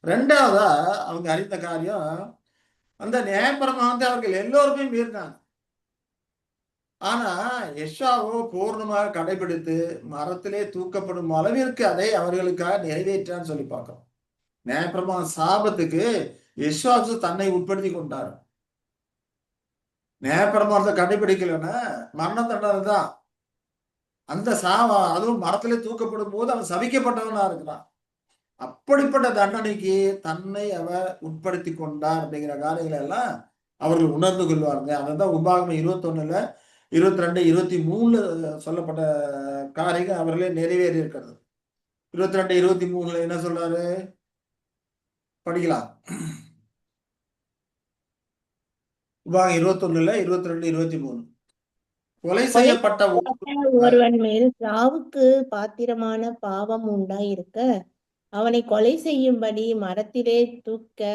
ரெண்டாவதா அவங்க அறிந்த காரியம், அந்த நியாயப்பிரமாணத்தை அவர்கள் எல்லோருமே மீறினாங்க. ஆனா யெஷுவாவோ பூர்ணமாக கடைபிடித்து மரத்திலே தூக்கப்படும் அளவிற்கு அதை அவர்களுக்காக நிறைவேற்றான்னு சொல்லி பார்க்கிறோம். நியாயப்பிரமாண சாபத்துக்கு யெஷுவா தன்னை உட்படுத்தி கொண்டார். நியாயப்பிரமாணத்தை கடைபிடிக்கலன்னா மரண தண்டனை தான். அந்த அதுவும் மரத்திலே தூக்கப்படும் போது அவன் சபிக்கப்பட்டவனா இருக்கிறான். அப்படிப்பட்ட தண்டனைக்கு தன்னை அவர் உட்படுத்தி கொண்டார் அப்படிங்கிற காரியங்களை எல்லாம் அவர்கள் உணர்ந்து கொள்வாருங்க. அதான் உபாகமம் 21, 22, 23 சொல்லப்பட்ட காரியங்கள் அவர்களே நிறைவேறி இருக்கிறது. 22, 23 என்ன சொல்றாரு படிக்கலாம். உபாகம் 21, 22, 23 கொலை செய்யப்பட்ட ஒருவன் மேல் சாவுக்கு பாத்திரமான பாவம் உண்டாயிருக்க அவனை கொலை செய்யும்படி மரத்திலே தூக்கு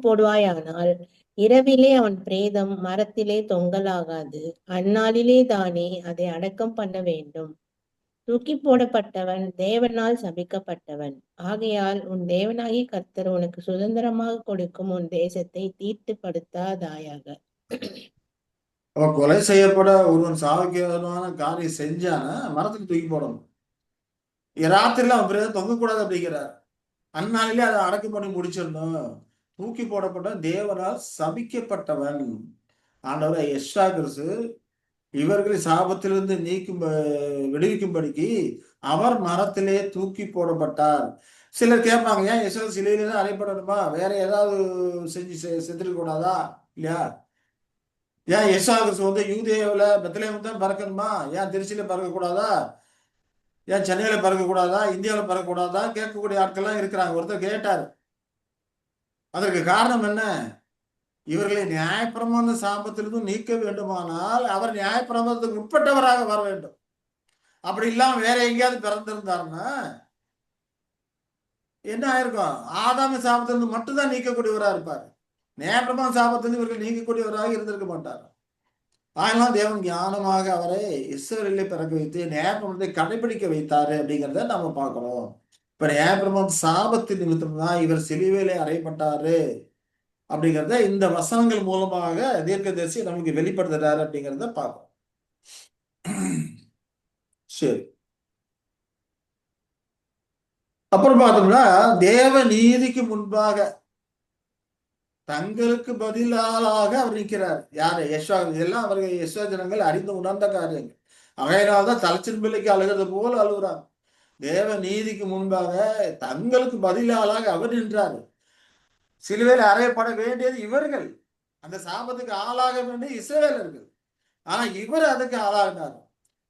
போடுவாயானால் இரவிலே அவன் பிரேதம் மரத்திலே தொங்கலாகாது. அந்நாளிலே தானே அதை அடக்கம் பண்ண வேண்டும். தூக்கி போடப்பட்டவன் தேவனால் சபிக்கப்பட்டவன். ஆகையால் உன் தேவனாகிய கர்த்தர் உனக்கு சுதந்திரமாக கொடுக்கும் உன் தேசத்தை தீட்டுப்படுத்தாதாயாக. கொலை செய்யப்பட ஒருவன் சாவுக்கான காரியம் செஞ்சானா மரத்துக்கு தூக்கி போடணும். ராத்திரில அவன் பிரேதம் தொங்கக்கூடாது அப்படிங்கிறார். அந்நாளிலே அதை அடக்கம் பண்ணி முடிச்சிடணும். தூக்கி போடப்பட்ட தேவனால் சபிக்கப்பட்டவன் ஆண்டவர் யெஷுவா கிறிஸ்து இவர்களை சாபத்திலிருந்து விடுவிக்கும்படிக்கு அவர் மரத்திலே தூக்கி போடப்பட்டார். சிலர் கேட்பாங்க, ஏன் யெஷுவா சிலையில தான் அறையப்படணுமா, வேற ஏதாவது செஞ்சு செத்துருக்க கூடாதா இல்லையா? ஏன் யெஷுவா கிறிஸ்து யூதேயாவுல பெத்லகேம் தான் பறக்கணுமா, ஏன் திருச்சியில பறக்க கூடாதா, ஏன் சென்னையில பறக்க கூடாதா, இந்தியாவில பறக்க கூடாதா கேட்கக்கூடிய ஆட்கள்லாம் இருக்கிறாங்க. ஒருத்தர் கேட்டார். அதற்கு காரணம் என்ன? இவர்களை நியாயப்பிரமாண சாபத்திலிருந்து நீக்க வேண்டுமானால் அவர் நியாயப்பிரமாணத்துக்கு உட்பட்டவராக வர வேண்டும். அப்படி இல்லாம வேற எங்கேயாவது பிறந்திருந்தாருன்னா என்ன ஆயிருக்கும்? ஆதாம சாபத்திலிருந்து மட்டும்தான் நீக்கக்கூடியவராக இருப்பார். நியாயப்பிரமாண சாபத்திலிருந்து இவர்கள் நீக்கக்கூடியவராக இருந்திருக்க மாட்டார். ஆனால் தேவன் ஞானமாக அவரை இஸ்ரவேலை பிறக்க வைத்து நியாயப்பிரமாணத்தை கடைபிடிக்க வைத்தாரு அப்படிங்கிறத நம்ம பார்க்கிறோம். இப்ப நியாயப்பிரமாண சாபத்தின் நிமித்தம் தான் இவர் சிலுவையிலே அறையப்பட்டாரு அப்படிங்கிறத இந்த வசனங்கள் மூலமாக தீர்க்கதரிசி நமக்கு வெளிப்படுத்துறாரு அப்படிங்கிறத பார்ப்போம். சரி, அப்புறம் பார்த்தோம்னா தேவ நீதிக்கு முன்பாக தங்களுக்கு பதிலாக அவர் நிற்கிறார். யாரு? யெஷுவா. இதெல்லாம் அவர்கள் யெஷுவா ஜனங்கள் அறிந்து உணர்ந்த காரியங்கள். அகையினால்தான் தலைச்சின் பிள்ளைக்கு அழுகிறது போல அழுகுறாங்க. தேவ நீதிக்கு முன்பாக தங்களுக்கு பதிலாக அவர் நின்றார். சிலுவையில் அறையப்பட வேண்டியது இவர்கள், அந்த சாபத்துக்கு ஆளாக வேண்டிய இஸ்ரவேலர்கள். ஆனா இவர் அதுக்கு ஆளாகினார்.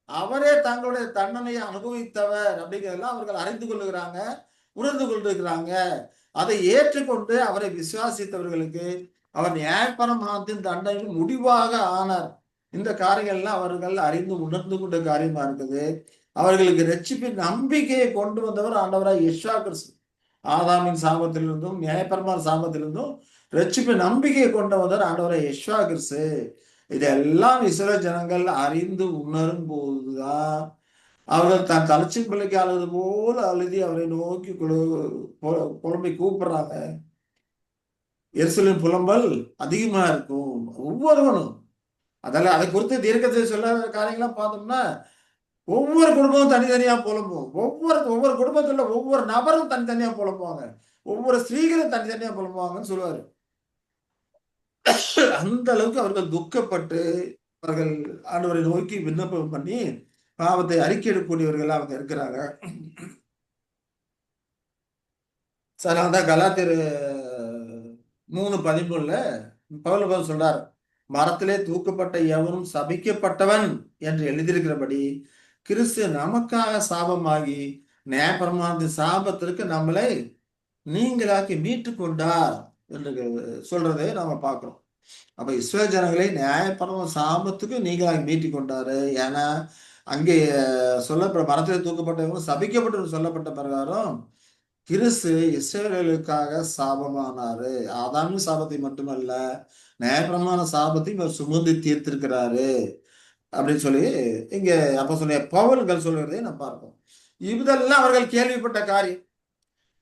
அவரே தங்களுடைய தண்டனையை அனுபவித்தவர் அப்படிங்கிறதெல்லாம் அவர்கள் அறிந்து கொள்ளுகிறாங்க, உணர்ந்து கொண்டிருக்கிறாங்க. அதை ஏற்றுக்கொண்டு அவரை விசுவாசித்தவர்களுக்கு அவர் நியாயப்பிரமாணத்தின் தண்டனையின் முடிவாக ஆனார். இந்த காரியங்கள்லாம் அவர்கள் அறிந்து உணர்ந்து கொண்ட காரியமா இருக்குது. அவர்களுக்கு ரட்சிப்பின் நம்பிக்கையை கொண்டு வந்தவர் ஆண்டவராய் யெஷுவா கிறிஸ்து. ஆதாமின் சாபத்திலிருந்தும் நியாயப்பிரமாண சாபத்திலிருந்தும் ரட்சிப்பின் நம்பிக்கையை கொண்டு வந்தவர் ஆண்டவராய் யெஷுவா கிறிஸ்து. இதெல்லாம் இஸ்ரவேல் ஜனங்கள் அறிந்து உணரும் போதுதான் அவர்கள் தன் தலைச்சின் பிள்ளைக்கு அழுது போல அழுதி அவரை நோக்கி புலம்பி கூப்பிடுறாங்க. எருசலேம் புலம்பல் அதிகமா இருக்கும் ஒவ்வொருவனும். அதெல்லாம் அதை குறித்து தீர்க்கதரிசி சொல்ல காரியங்கள்லாம் பார்த்தோம்னா ஒவ்வொரு குடும்பமும் தனித்தனியா புலம்பும். ஒவ்வொரு குடும்பத்துல ஒவ்வொரு நபரும் தனித்தனியா புலம்புவாங்க. ஒவ்வொரு ஸ்திரீகளும் தனித்தனியா புலம்புவாங்கன்னு சொல்லுவாரு. அந்த அளவுக்கு அவர்கள் துக்கப்பட்டு அவர்கள் ஆண்டவரை நோக்கி விண்ணப்பம் பண்ணி பாவத்தை அறிக்கையிடக்கூடியவர்கள் அவங்க இருக்கிறாங்க. சார் அதான் கலாத்தியர் 3:13 பவுல் சொல்றார், மரத்திலே தூக்கப்பட்ட எவனும் சபிக்கப்பட்டவன் என்று எழுதியிருக்கிறபடி கிறிஸ்து நமக்காக சாபமாகி நியாயப்பிரமாணத்தின் சாபத்திற்கு நம்மளை நீங்களாக்கி மீட்டு கொண்டார் என்று சொல்றதை நாம பார்க்கிறோம். அப்ப இஸ்ரவேல் ஜனங்களை நியாயப்பிரமாண சாபத்துக்கு நீங்களாக்கி மீட்டு கொண்டாரு. ஏன்னா அங்கே சொல்லப்பட்ட மரத்திலே தூக்கப்பட்டவங்களும் சபிக்கப்பட்டு சொல்லப்பட்ட பிரகாரம் கிறிஸ்து இஸ்ரவேலுக்காக சாபமானாரு. ஆதாமின் சாபத்தை மட்டுமல்ல, நியாயப்பிரமாண சாபத்தையும் இவர் சுமந்து தீர்த்திருக்கிறாரு அப்படின்னு சொல்லி இங்க அப்போஸ்தலனாகிய பவுல் சொல்லுறதை நம்ம பார்ப்போம். இதெல்லாம் அவர்கள் கேள்விப்பட்ட காரியம்.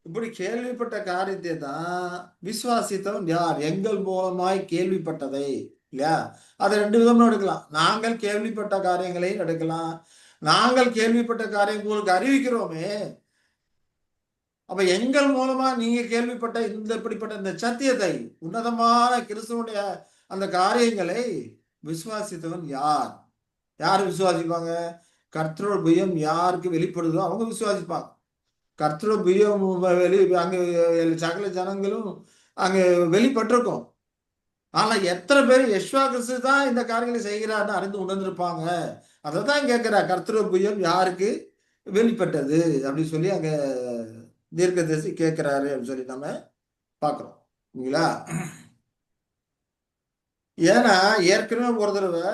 இப்படி கேள்விப்பட்ட காரியத்தை தான் விசுவாசித்தவன் யார்? எங்கள் மூலமாய் கேள்விப்பட்டதை, இல்லையா? அதை 2 விதமா எடுக்கலாம். நாங்கள் கேள்விப்பட்ட காரியங்களையும் எடுக்கலாம். நாங்கள் கேள்விப்பட்ட காரியம் உங்களுக்கு அறிவிக்கிறோமே, அப்ப எங்கள் மூலமா நீங்க கேள்விப்பட்ட இப்படிப்பட்ட இந்த சத்தியத்தை, உன்னதமான கிறிஸ்துவனுடைய அந்த காரியங்களை விசுவாசித்தவன் யார்? யார் விசுவாசிப்பாங்க? கர்த்தரோட புயம் யாருக்கு வெளிப்படுதோ அவங்க விசுவாசிப்பாங்க. கர்த்தரோட புயம் அங்க சகல ஜனங்களும் அங்க வெளிப்பட்டிருக்கும். ஆனா எத்தனை பேர் யெஷுவா கிறிஸ்து தான் இந்த காரியங்களை செய்கிறார்னு அறிந்து உணர்ந்திருப்பாங்க? அதை தான் கேட்கிறார். கர்த்தரோட புயம் யாருக்கு வெளிப்பட்டது அப்படின்னு சொல்லி அங்க தீர்க்கதரிசி கேட்கிறாரு அப்படின்னு சொல்லி நம்ம பார்க்கிறோம், இல்லைங்களா? ஏன்னா ஏற்கனவே ஒரு தடவை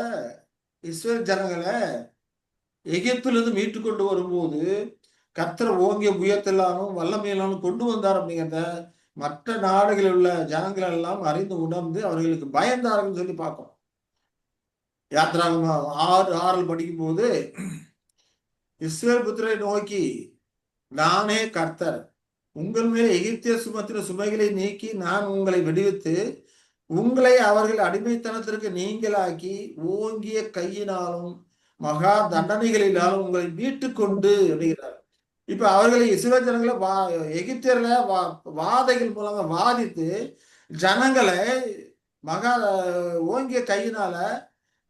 இஸ்ரவேல் ஜனங்களை எகிப்திலிருந்து மீட்டு கொண்டு வரும்போது கர்த்தர் ஓங்கிய புயத்திலானும் வல்லமையிலானும் கொண்டு வந்தார் அப்படிங்கிறத மற்ற நாடுகளில் உள்ள ஜனங்கள் எல்லாம் அறிந்து உணர்ந்து அவர்களுக்கு பயந்தார்கள் சொல்லி பார்க்கிறோம். யாத்திராகமம் 6:6 படிக்கும் போது இஸ்ரவேல் புத்திரரை நோக்கி, நானே கர்த்தர், உங்கள் மேல் எகிப்திய சுமத்தின சுமைகளை நீக்கி நான் உங்களை விடுவித்து உங்களை அவர்கள் அடிமைத்தனத்திற்கு நீங்களாக்கி ஓங்கிய கையினாலும் மகா தண்டனைகளினாலும் உங்களை மீட்டு கொண்டு அப்படிங்கிறார். இப்ப அவர்களை இஸ்ரவேல் ஜனங்களை எகிப்தியர்ல வாதைகள் மூலமா வாதித்து ஜனங்களை மகா ஓங்கிய கையினால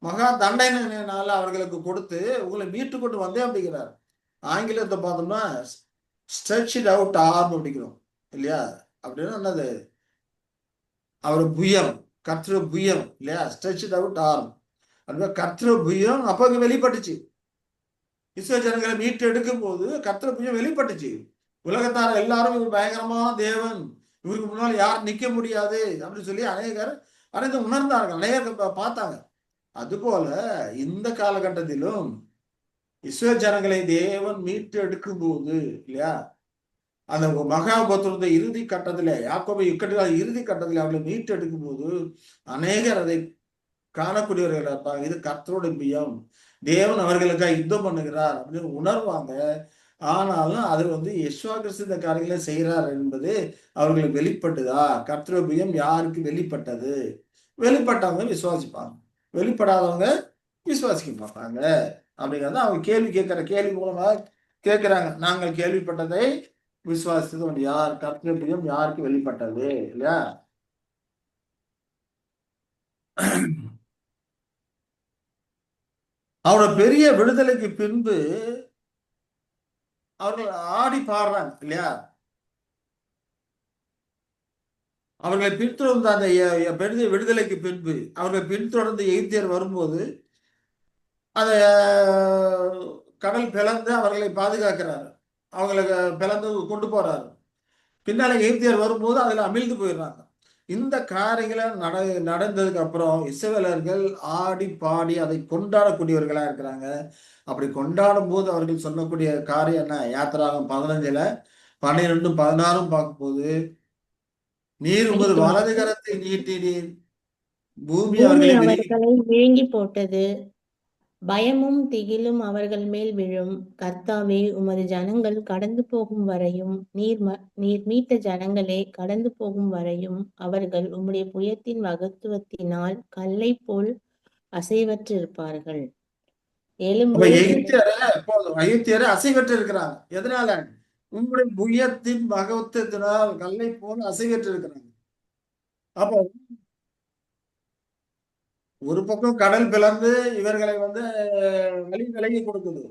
மகா தண்டனையினால அவர்களுக்கு கொடுத்து உங்களை மீட்டு கொண்டு வந்தேன் அப்படிங்கிறார். ஆங்கிலத்தை பார்த்தோம்னா ஸ்ட்ரெச் இட் அவுட் ஆர்ம் அப்படிங்கிறோம், இல்லையா? அப்படின்னா என்னது? அவர் புயம், கர்த்தர புயம், இல்லையா? Stretch it out arm. அந்த கர்த்தர புயம் அப்ப வெளிப்பட்டுச்சு. இஸ்ரவேல் ஜனங்களை மீட்டு எடுக்கும் போது கர்த்தர புயம் வெளிப்பட்டுச்சு. உலகத்தார எல்லாரும் இவர் பயங்கரமான தேவன், இவருக்கு முன்னால் யார் நிக்க முடியாது அப்படின்னு சொல்லி அநேகர் அறிந்து உணர்ந்தார்கள், அநேகர் பார்த்தாங்க. அதுபோல இந்த காலகட்டத்திலும் இஸ்ரவேல் ஜனங்களை தேவன் மீட்டு எடுக்கும் போது, இல்லையா, அந்த மகாபத்திரத்தை இறுதி கட்டத்துல யாக்கோபை இறுதி கட்டத்துல அவர்களை மீட்டு எடுக்கும் போது அநேகர் அதை காணக்கூடியவர்கள் இருப்பாங்க. இது கர்த்தருடைய பியம், தேவன் அவர்களுக்காக யுத்தம் பண்ணுகிறார் அப்படின்னு உணர்வாங்க. ஆனாலும் அது யெஷுவா கிறிஸ்து இந்த காரியங்களை செய்கிறார் என்பது அவர்களுக்கு வெளிப்பட்டுதா? கர்த்தருடைய பியம் யாருக்கு வெளிப்பட்டது? வெளிப்பட்டவங்க விசுவாசிப்பாங்க, வெளிப்படாதவங்க விசுவாசிக்க மாட்டாங்க அப்படிங்கிறத அவங்க கேள்வி கேட்கிற கேள்வி மூலமா கேட்கிறாங்க. நாங்கள் கேள்விப்பட்டதை விசுவாசித்தவன் யார்? கர்த்தருடைய பிரியம் யாருக்கு வெளிப்பட்டது, இல்லையா? அவரோட பெரிய விடுதலைக்கு பின்பு அவர்கள் ஆடி பாடுறாங்க, இல்லையா? அவர்களை பின்தொடர்ந்த அந்த விடுதலைக்கு பின்பு அவர்கள் பின்தொடர்ந்து எகிப்தியர் வரும்போது அந்த கடல் பிளந்து அவர்களை பாதுகாக்கிறாரு, அவங்களுக்கு பிளந்து கொண்டு போறாரு. பின்னால எகிப்தியர் வரும்போது அதுல அமிழ்ந்து போயிடுறாங்க. இந்த காரியங்களை நடந்ததுக்கு அப்புறம் இஸ்ரவேலர்கள் ஆடி பாடி அதை கொண்டாடக்கூடியவர்களா இருக்கிறாங்க. அப்படி கொண்டாடும் போது அவர்கள் சொல்லக்கூடிய காரியம் என்ன? யாத்திராகமம் 15 12 16 பார்க்கும்போது, நீர் உமது வலது கரத்தை நீட்டினீர், பூமி அவர்களை விழுங்கி போட்டது, பயமும் திகிலும் அவர்கள் மேல் விழும். கர்த்தாவே, உமது ஜனங்கள் கடந்து போகும் வரையும், நீர் மீட்ட ஜனங்களே கடந்து போகும் வரையும் அவர்கள் உம்முடைய புயத்தின் மகத்துவத்தினால் கல்லை போல் அசைவற்றிருப்பார்கள். எலும்பு எகிப்தியரை அசைவற்று இருக்கிறாங்க. எதனால? உங்களுடைய புயத்தின் மகத்துவத்தினால் கல்லை போல அசைவற்று இருக்கிறாங்க. அப்போ ஒரு பக்கம் கடல் பிளந்து இவர்களை வழி விலகி கொடுக்குது.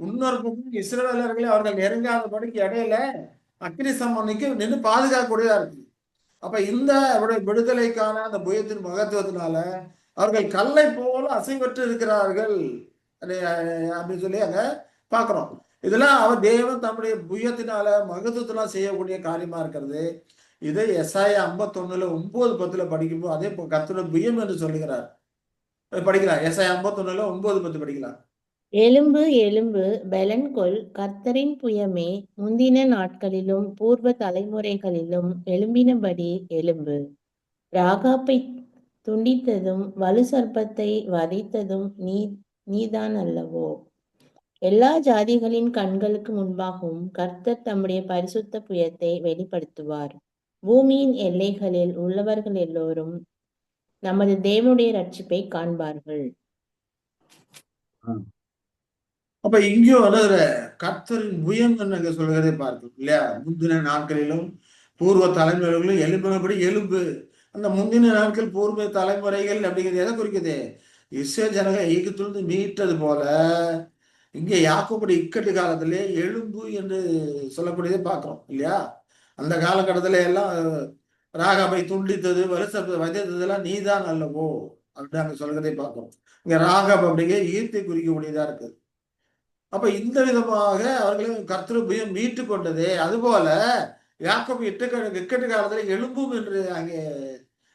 இன்னொரு பக்கம் இஸ்ரவேலர்களை அவர்கள் நெருங்காதபடிக்கு இடையில அக்கினி ஸ்தம்பம் நின்று பாதுகாக்கக்கூடியதா இருக்கு. அப்ப இந்த விடுதலைக்கான அந்த புயத்தின் மகத்துவத்தினால அவர்கள் கல்லை போல அசைவற்று இருக்கிறார்கள் அப்படின்னு சொல்லி அங்க பாக்குறோம். இதெல்லாம் அவர் தேவன் தம்முடைய புயத்தினால மகத்துவத்தினால செய்யக்கூடிய காரியமா இருக்கிறது. இதை எஸ்ஐயா 51 9-10 படிக்கும்போது அதே கர்த்தருடைய புயம் என்று சொல்லுகிறார். படிக்கலாம். எஸ்ஐயா 51 9-10 படிக்கலாம். எலும்பு எலும்பு பெலன்கொள் கர்த்தரின் புயமே, முந்தின நாட்களிலும் பூர்வ தலைமுறைகளிலும் எழும்பினபடி எழும்பு. ராகாப்பை துண்டித்ததும் வலு சர்ப்பத்தை வதைத்ததும் நீதான் அல்லவோ? எல்லா ஜாதிகளின் கண்களுக்கு முன்பாகவும் கர்த்தர் தம்முடைய பரிசுத்த புயத்தை வெளிப்படுத்துவார். பூமியின் எல்லைகளில் உள்ளவர்கள் எல்லோரும் நமது தேவனுடைய ரட்சிப்பை காண்பார்கள். அப்ப இங்கேயும் கர்த்தரின் புயம் என்று சொல்கிறதை பார்க்கிறோம் இல்லையா? முந்தின நாட்களிலும் பூர்வ தலைமுறைகளிலும் எழும்பினபடி எழும்பு. அந்த முந்தின நாட்கள் பூர்வ தலைமுறைகள் அப்படிங்கிறது எதை குறிக்குது? இஸ்ரவேல் ஜனங்கள் எகிப்திலிருந்து மீட்டது போல இங்கே யாக்கோபுடைய இக்கட்டு காலத்திலே எழும்பு என்று சொல்லக்கூடியதை பார்க்கிறோம் இல்லையா? அந்த காலகட்டத்தில எல்லாம் ராகாபை துண்டித்தது வருஷத்தை வதைத்ததெல்லாம் நீதான் அல்லவோ அப்படின்னு அங்க சொல்கிறதை பார்க்கிறோம். இங்க ராகாப் அப்படிங்கிற ஈர்த்தை குறிக்கக்கூடியதா இருக்கு. அப்ப இந்த விதமாக அவர்களையும் கர்த்தர் புயம் மீட்டு கொண்டதே, அதுபோல யாக்கோபு இக்கட்டு காலத்துல எழும்பும் என்று அங்கே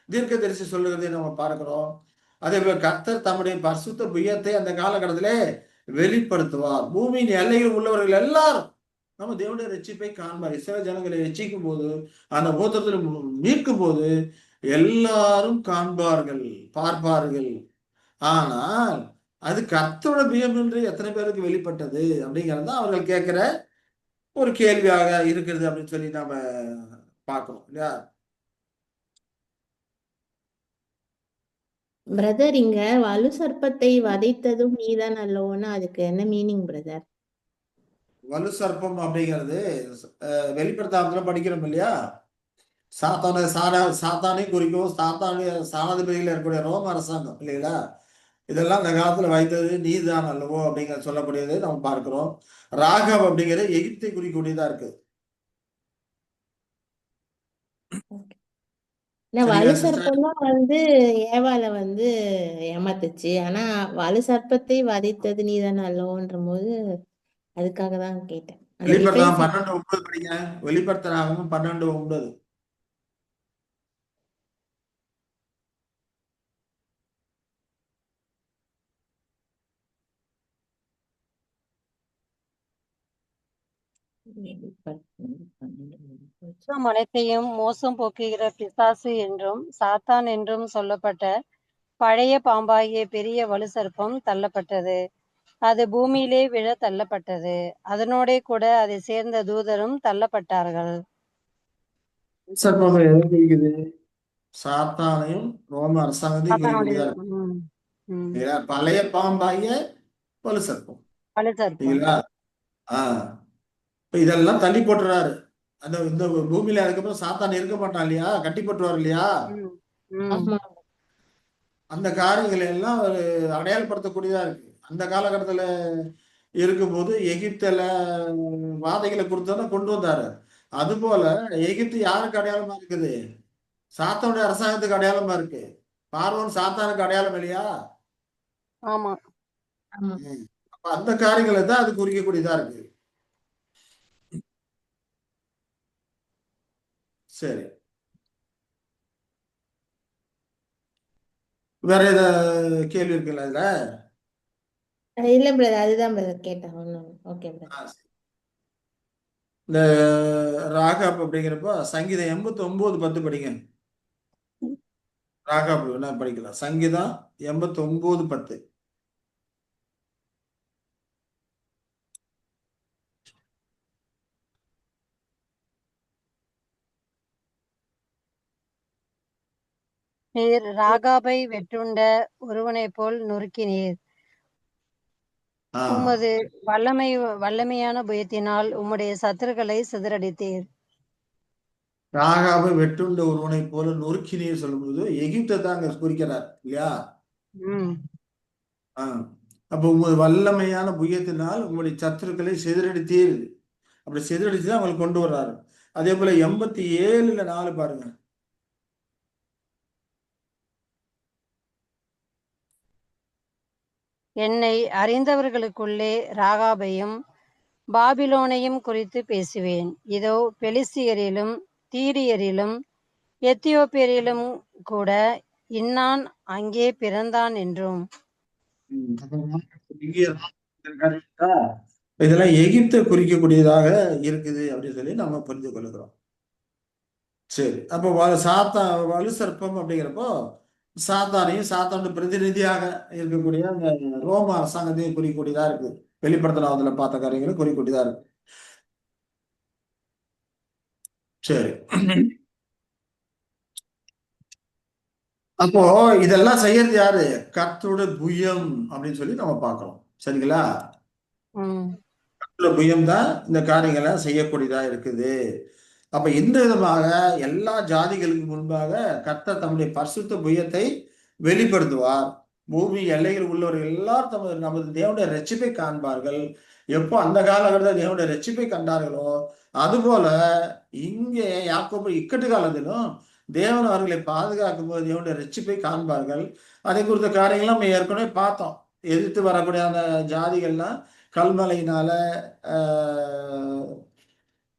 தீர்க்கதரிசி சொல்லுகிறதை நம்ம பார்க்கிறோம். அதே போல கர்த்தர் தம்முடைய பரிசுத்த புயத்தை அந்த காலகட்டத்திலே வெளிப்படுத்துவார். பூமியின் எல்லையில் உள்ளவர்கள் எல்லாரும் நம்ம தேவனுடைய ரட்சிப்பை காண்பார். இஸ்ரவேல் ஜனங்களை ரட்சிக்கும் போது அந்த ஊத்தத்தில் மீட்கும் போது எல்லாரும் காண்பார்கள், பார்ப்பார்கள். ஆனால் அது கர்த்தரோட புயம் என்று எத்தனை பேருக்கு வெளிப்பட்டது அப்படிங்கிறது தான் அவர்கள் கேட்கிற ஒரு கேள்வியாக இருக்கிறது அப்படின்னு சொல்லி நாம பார்க்கிறோம் இல்லையா? பிரதர், இங்க வலு சர்ப்பத்தை வதைத்ததும் நீதான் அல்லவோன்னு அதுக்கு என்ன மீனிங் பிரதர்? வலு சர்ப்பம் அப்படிங்கிறது வெளிப்படுத்தாமத்துல படிக்கிறோம் இல்லையா? சாத்தானை குறிக்கும். சாணாதிபதியில் இருக்கக்கூடிய ரோம அரசாங்கம் இல்லைங்களா? இதெல்லாம் அந்த காலத்துல வைத்தது நீதான் அல்லவோ அப்படிங்கிற சொல்லக்கூடியதை நம்ம பார்க்கிறோம். ராகவ் அப்படிங்கிறது எகிப்தை குறிக்கூடியதா இருக்கு. வலு சர்ப்பம் தான் ஏவாள ஏமாத்துச்சு. ஆனா வலு சர்ப்பத்தை வதைத்தது நீதான் அல்லவோன்ற போது அதுக்காக தான் கேட்டேன். வெளிப்படுத்தலாம் 12:9 படிங்க. வெளிப்படுத்தலாம் 12:9. அனைத்தையும் மோசம் போக்குகிற பிசாசு என்றும் சாத்தான் என்றும் சொல்லப்பட்ட பழைய பாம்பாகிய பெரிய வலு சர்ப்பம் தள்ளப்பட்டது. அது பூமியிலே விழ தள்ளப்பட்டது. அதனோட கூட அதை சேர்ந்த தூதரும் தள்ளப்பட்டார்கள். சர்ப்பம் எதை குறிக்குது? சாத்தானையும் ரோம அரசாங்கத்தையும் குறிக்கூடியதா இருக்கு. பழைய பாம்பாகிய வலு சர்ப்பம் இல்லைங்களா? இதெல்லாம் தள்ளி போட்டுறாரு. இந்த பூமியில அதுக்கப்புறம் சாத்தான் இருக்க மாட்டான் இல்லையா? கட்டி போட்டுருவார் இல்லையா? அந்த காரியங்களை எல்லாம் ஒரு அடையாளப்படுத்தக்கூடியதா இருக்கு. அந்த காலகட்டத்துல இருக்கும்போது எகிப்துல வாதைகளை கொடுத்தோன்னா கொண்டு வந்தாரு. அது போல எகிப்து யாருக்கு அடையாளமா இருக்குது? சாத்தானுடைய அரசாங்கத்துக்கு அடையாளமா இருக்கு. பார்வோன் சாத்தானுக்கு அடையாளம் இல்லையா? ஆமா. அப்ப அந்த காரியங்களை தான் அது குறிக்கக்கூடியதா இருக்கு. சரி, வேற ஏதாவது கேள்வி இருக்குல்ல அதுல? இல்ல பிரதர், அதுதான் பிரதர் கேட்டேன். Okay brother. இந்த ராகாப் அப்படிங்கிறப்ப சங்கீதம் 89:10 படிங்க. ராகாப் என்ன படிக்கலாம்? சங்கீதம் 89:10. நீர் ராகாபை வெட்டுண்ட ஒருவனை போல் நொறுக்கினீர். உமது வல்லமையான புயத்தினால் உம்முடைய சத்துருக்களை சிதறடித்தீர். ராகாவை வெட்டுண்ட ஒருவனை போல நொறுக்கினீர் சொல்லும்போது எகிப்தை தான் அங்க குறிக்கிறார் இல்லையா? அப்போ உமது வல்லமையான புயத்தினால் உங்களுடைய சத்துருக்களை சிதறடித்தீர். அப்படி சிதறடிச்சு தான் அவங்களுக்கு கொண்டு வர்றாரு. அதே போல 87:4 பாருங்க. என்னை அறிந்தவர்களுக்குள்ளே ராகாபையும் பாபிலோனையும் குறித்து பேசுவேன். இதோ பெலிஸ்தியரிலும் தீரியரிலும் எத்தியோப்பியரிலும் கூட இன்னான் அங்கே பிறந்தான் என்றும். இதெல்லாம் எகிப்தை குறிக்கக்கூடியதாக இருக்குது அப்படின்னு சொல்லி நம்ம புரிந்து கொள்கிறோம். சரி, அப்போ வலு சர்ப்பம் அப்படிங்கிறப்போ சாத்தானையும் சாத்தானோட பிரதிநிதியாக இருக்கக்கூடிய அந்த ரோம அரசாங்கத்தையும் குறிக்கக்கூடியதா இருக்கு. வெளிப்படுத்தலாவதுல பார்த்த காரியங்களும் குறிக்கக்கூடியதா இருக்கு. சரி, அப்போ இதெல்லாம் செய்யறது யாரு? கர்த்தரோட புயம் அப்படின்னு சொல்லி நம்ம பார்க்கிறோம். சரிங்களா? கர்த்தரோட புயம் தான் இந்த காரியங்களை செய்யக்கூடியதா இருக்குது. அப்ப இந்த விதமாக எல்லா ஜாதிகளுக்கு முன்பாக கர்த்தர் தம்முடைய பரிசுத்த புயத்தை வெளிப்படுத்துவார். பூமி எல்லையில் உள்ளவர்கள் எல்லாரும் நமது தேவனுடைய ரட்சிப்பை காண்பார்கள். எப்போ அந்த காலகட்டத்தில் தேவனுடைய ரட்சிப்பை கண்டார்களோ அதுபோல இங்கே யாக்கோபு இக்கட்டு காலத்திலும் தேவன் அவர்களை பாதுகாக்கும் போது தேவனுடைய ரட்சிப்பை காண்பார்கள். அதை குறித்த காரியங்களும் நம்ம ஏற்கனவே பார்த்தோம். எதிர்த்து வரக்கூடிய அந்த ஜாதிகள்லாம் கல்மலையினால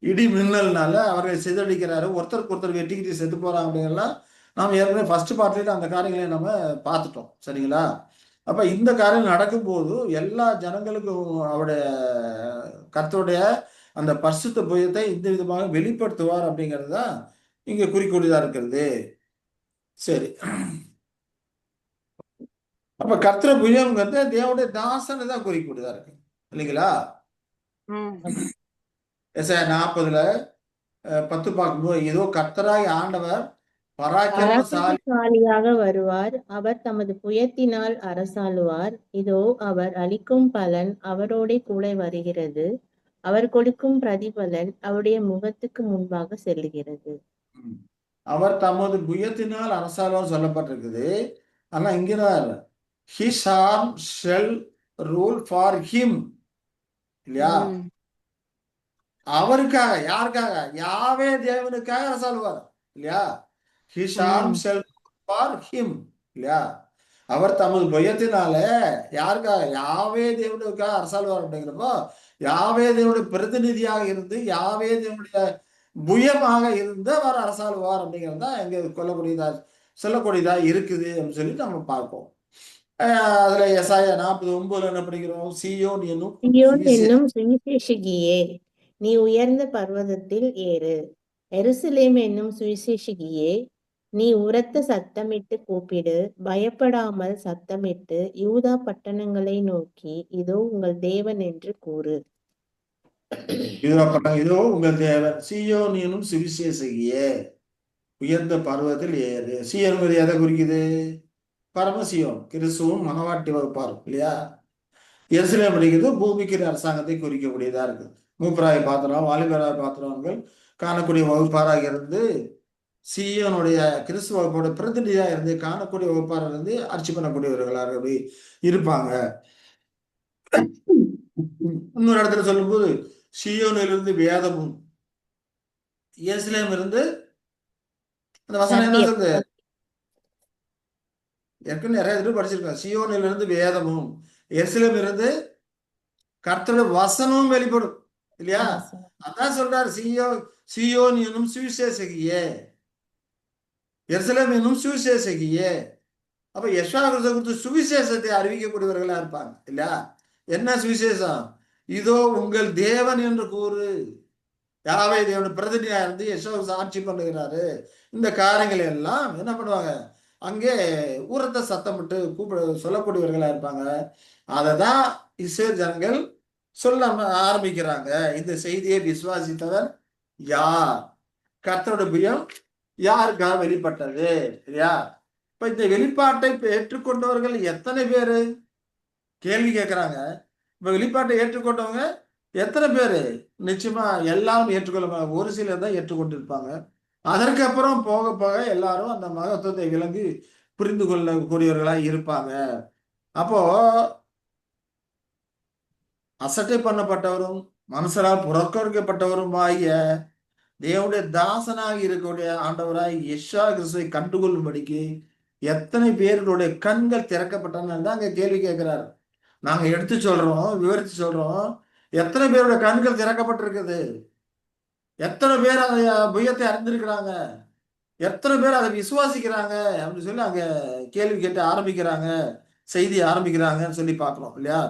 இடி மின்னல்னால அவர்களை சிதறடிக்கிறாரு. ஒருத்தருக்கு ஒருத்தர் வெட்டிக்கிட்டு செத்து போறாங்க அப்படிங்கலாம் நாம் ஏற்கனவே ஃபர்ஸ்ட் பார்ட்ல அந்த காரியங்களை நம்ம பார்த்துட்டோம். சரிங்களா? அப்ப இந்த காரியம் நடக்கும்போது எல்லா ஜனங்களுக்கும் அவருடைய கர்த்தருடைய அந்த பரிசுத்த புயத்தை இந்த விதமாக வெளிப்படுத்துவார் அப்படிங்கிறது தான் இங்க குறிக்கூடியதா இருக்கிறது. சரி, அப்ப கர்த்தர புயம்ங்கிறது தேவனுடைய தாசனை தான் குறிக்கூடியதா இருக்கு இல்லைங்களா? எசாயா 40:10 பார்க்கும்போது இதோ கர்த்தராய் ஆண்டவர் பராக்கிரமசாலியாக வருவார், அவர் தமது புயத்தினால் அரசாளுவார். இதோ அவர் அளிக்கும் பலன் அவரோட கூட வருகிறது, அவர் கொடுக்கும் பிரதிபலன் அவருடைய முகத்துக்கு முன்பாக செல்லுகிறது. அவர் தமது புயத்தினால் அரசாளுவார் சொல்லப்பட்டிருக்குது. ஆனா இங்கிறார் his arm shall rule for him இல்லையா? அவருக்காக, யாருக்காக? யாவே தேவனுக்காக அரசாளுவார் இல்லையா? his arm shall rule for him இல்லையா? அவர் தமது புயத்தினால யாருக்காக? யாவே தேவனுக்காக அரசாளுவார் அப்படிங்கிறப்போ யாவே தேவனுடைய பிரதிநிதியாக இருந்து யாவே தேவனுடைய புயமாக இருந்து அவர் அரசாளுவார் அப்படிங்கிறது தான் எங்க சொல்லக்கூடியதா இருக்குது அப்படின்னு சொல்லி நம்ம பார்ப்போம். அதுல எசாயா 49 என்ன படிக்கிறோம்? சீயோன் என்னும் சுவிசேஷகியே, நீ உயர்ந்த பர்வதத்தில் ஏறு. எருசலேம் என்னும் சுவிசேஷகியே, நீ உரத்த சத்தமிட்டு கூப்பிடு. பயப்படாமல் சத்தமிட்டு யூதா பட்டணங்களை நோக்கி இதோ உங்கள் தேவன் என்று கூறு. இதோ உங்கள் தேவன். சீயோன் என்னும் சுவிசேஷகியே, உயர்ந்த பர்வதத்தில் ஏறு. சீயோன் எதை குறிக்குது? பரமசியோன், கிறிஸ்துவும் மனவாட்டி வகுப்பார் இல்லையா? எருசலேம் அப்படிங்கிறது பூமிக்கு அரசாங்கத்தை குறிக்கக்கூடியதா இருக்கு. மூப்பராய் பாத்திரம், வாலிபராய் பாத்திரங்கள் காணக்கூடிய வகுப்பாராக இருந்து சீயோனுடைய கிறிஸ்துவ வகுப்போட பிரதிநிதியா இருந்து காணக்கூடிய வகுப்பாராக இருந்து ஆட்சி பண்ணக்கூடியவர்களாக இருப்பாங்க. இன்னொரு இடத்துல சொல்லும்போது சீயோனிலிருந்து வேதமும், எருசலேம் இருந்து அந்த வசனம் என்ன சொல்லுது? ஏற்கனவே நிறைய தடவை படிச்சிருக்கோம். சீயோனிலிருந்து வேதமும், எருசலேம் இருந்து கர்த்தருடைய வசனமும் வெளிப்படும் இல்லையா? அதான் சொல்றாரு சீயோன் என்னும் சுவிசேஷகியே, எருசலேம் என்னும் சுவிசேஷகியே. அப்ப யெஷுவா குறித்து சுவிசேஷத்தை அறிவிக்கக்கூடியவர்களா இருப்பாங்க இல்லையா? என்ன சுவிசேஷம்? இதோ உங்கள் தேவன் என்று கூறு. யாவே தேவனுடைய பிரதிநிதியா இருந்து யெஷுவா சாட்சி பண்ணுகிறாரு. இந்த காரியங்களை எல்லாம் என்ன பண்ணுவாங்க? அங்கே ஊரத்த சத்தமிட்டு சொல்லக்கூடியவர்களா இருப்பாங்க. அததான் இஸ்ரவேல் ஜனங்கள் சொல்ல ஆரம்பிக்கிறாங்க. இந்த செய்தியை விசுவாசித்தவர் யார்? கர்த்தரோட புயம் யாருக்காக வெளிப்பட்டது இல்லையா? இப்ப இந்த வெளிப்பாட்டை ஏற்றுக்கொண்டவர்கள் எத்தனை பேரு? கேள்வி கேட்கிறாங்க. இப்ப வெளிப்பாட்டை ஏற்றுக்கொண்டவங்க எத்தனை பேரு? நிச்சயமா எல்லாரும் ஏற்றுக்கொள்ள, ஒரு சிலர் தான் ஏற்றுக்கொண்டிருப்பாங்க. அதற்கு அப்புறம் போக போக எல்லாரும் அந்த மகத்துவத்தை விளங்கி புரிந்து கொள்ளக்கூடியவர்களா இருப்பாங்க. அப்போ அசட்டை பண்ணப்பட்டவரும் மனுஷரால் புறக்கணிக்கப்பட்டவரும் ஆகிய தேவனுடைய தாசனாக இருக்கக்கூடிய ஆண்டவராய் யெஷுவா கிறிஸ்துவை கண்டுகொள்ளும்படிக்கு எத்தனை பேர்களுடைய கண்கள் திறக்கப்பட்டன தான் அங்க கேள்வி கேட்கிறாரு. நாங்க எடுத்து சொல்றோம், விவரித்து சொல்றோம். எத்தனை பேருடைய கண்கள் திறக்கப்பட்டிருக்குது? எத்தனை பேர் அதை புயத்தை அறிந்திருக்கிறாங்க? எத்தனை பேர் அதை விசுவாசிக்கிறாங்க அப்படின்னு சொல்லி அங்க கேள்வி கேட்டு ஆரம்பிக்கிறாங்க, செய்தி ஆரம்பிக்கிறாங்கன்னு சொல்லி பார்க்கிறோம் இல்லையா?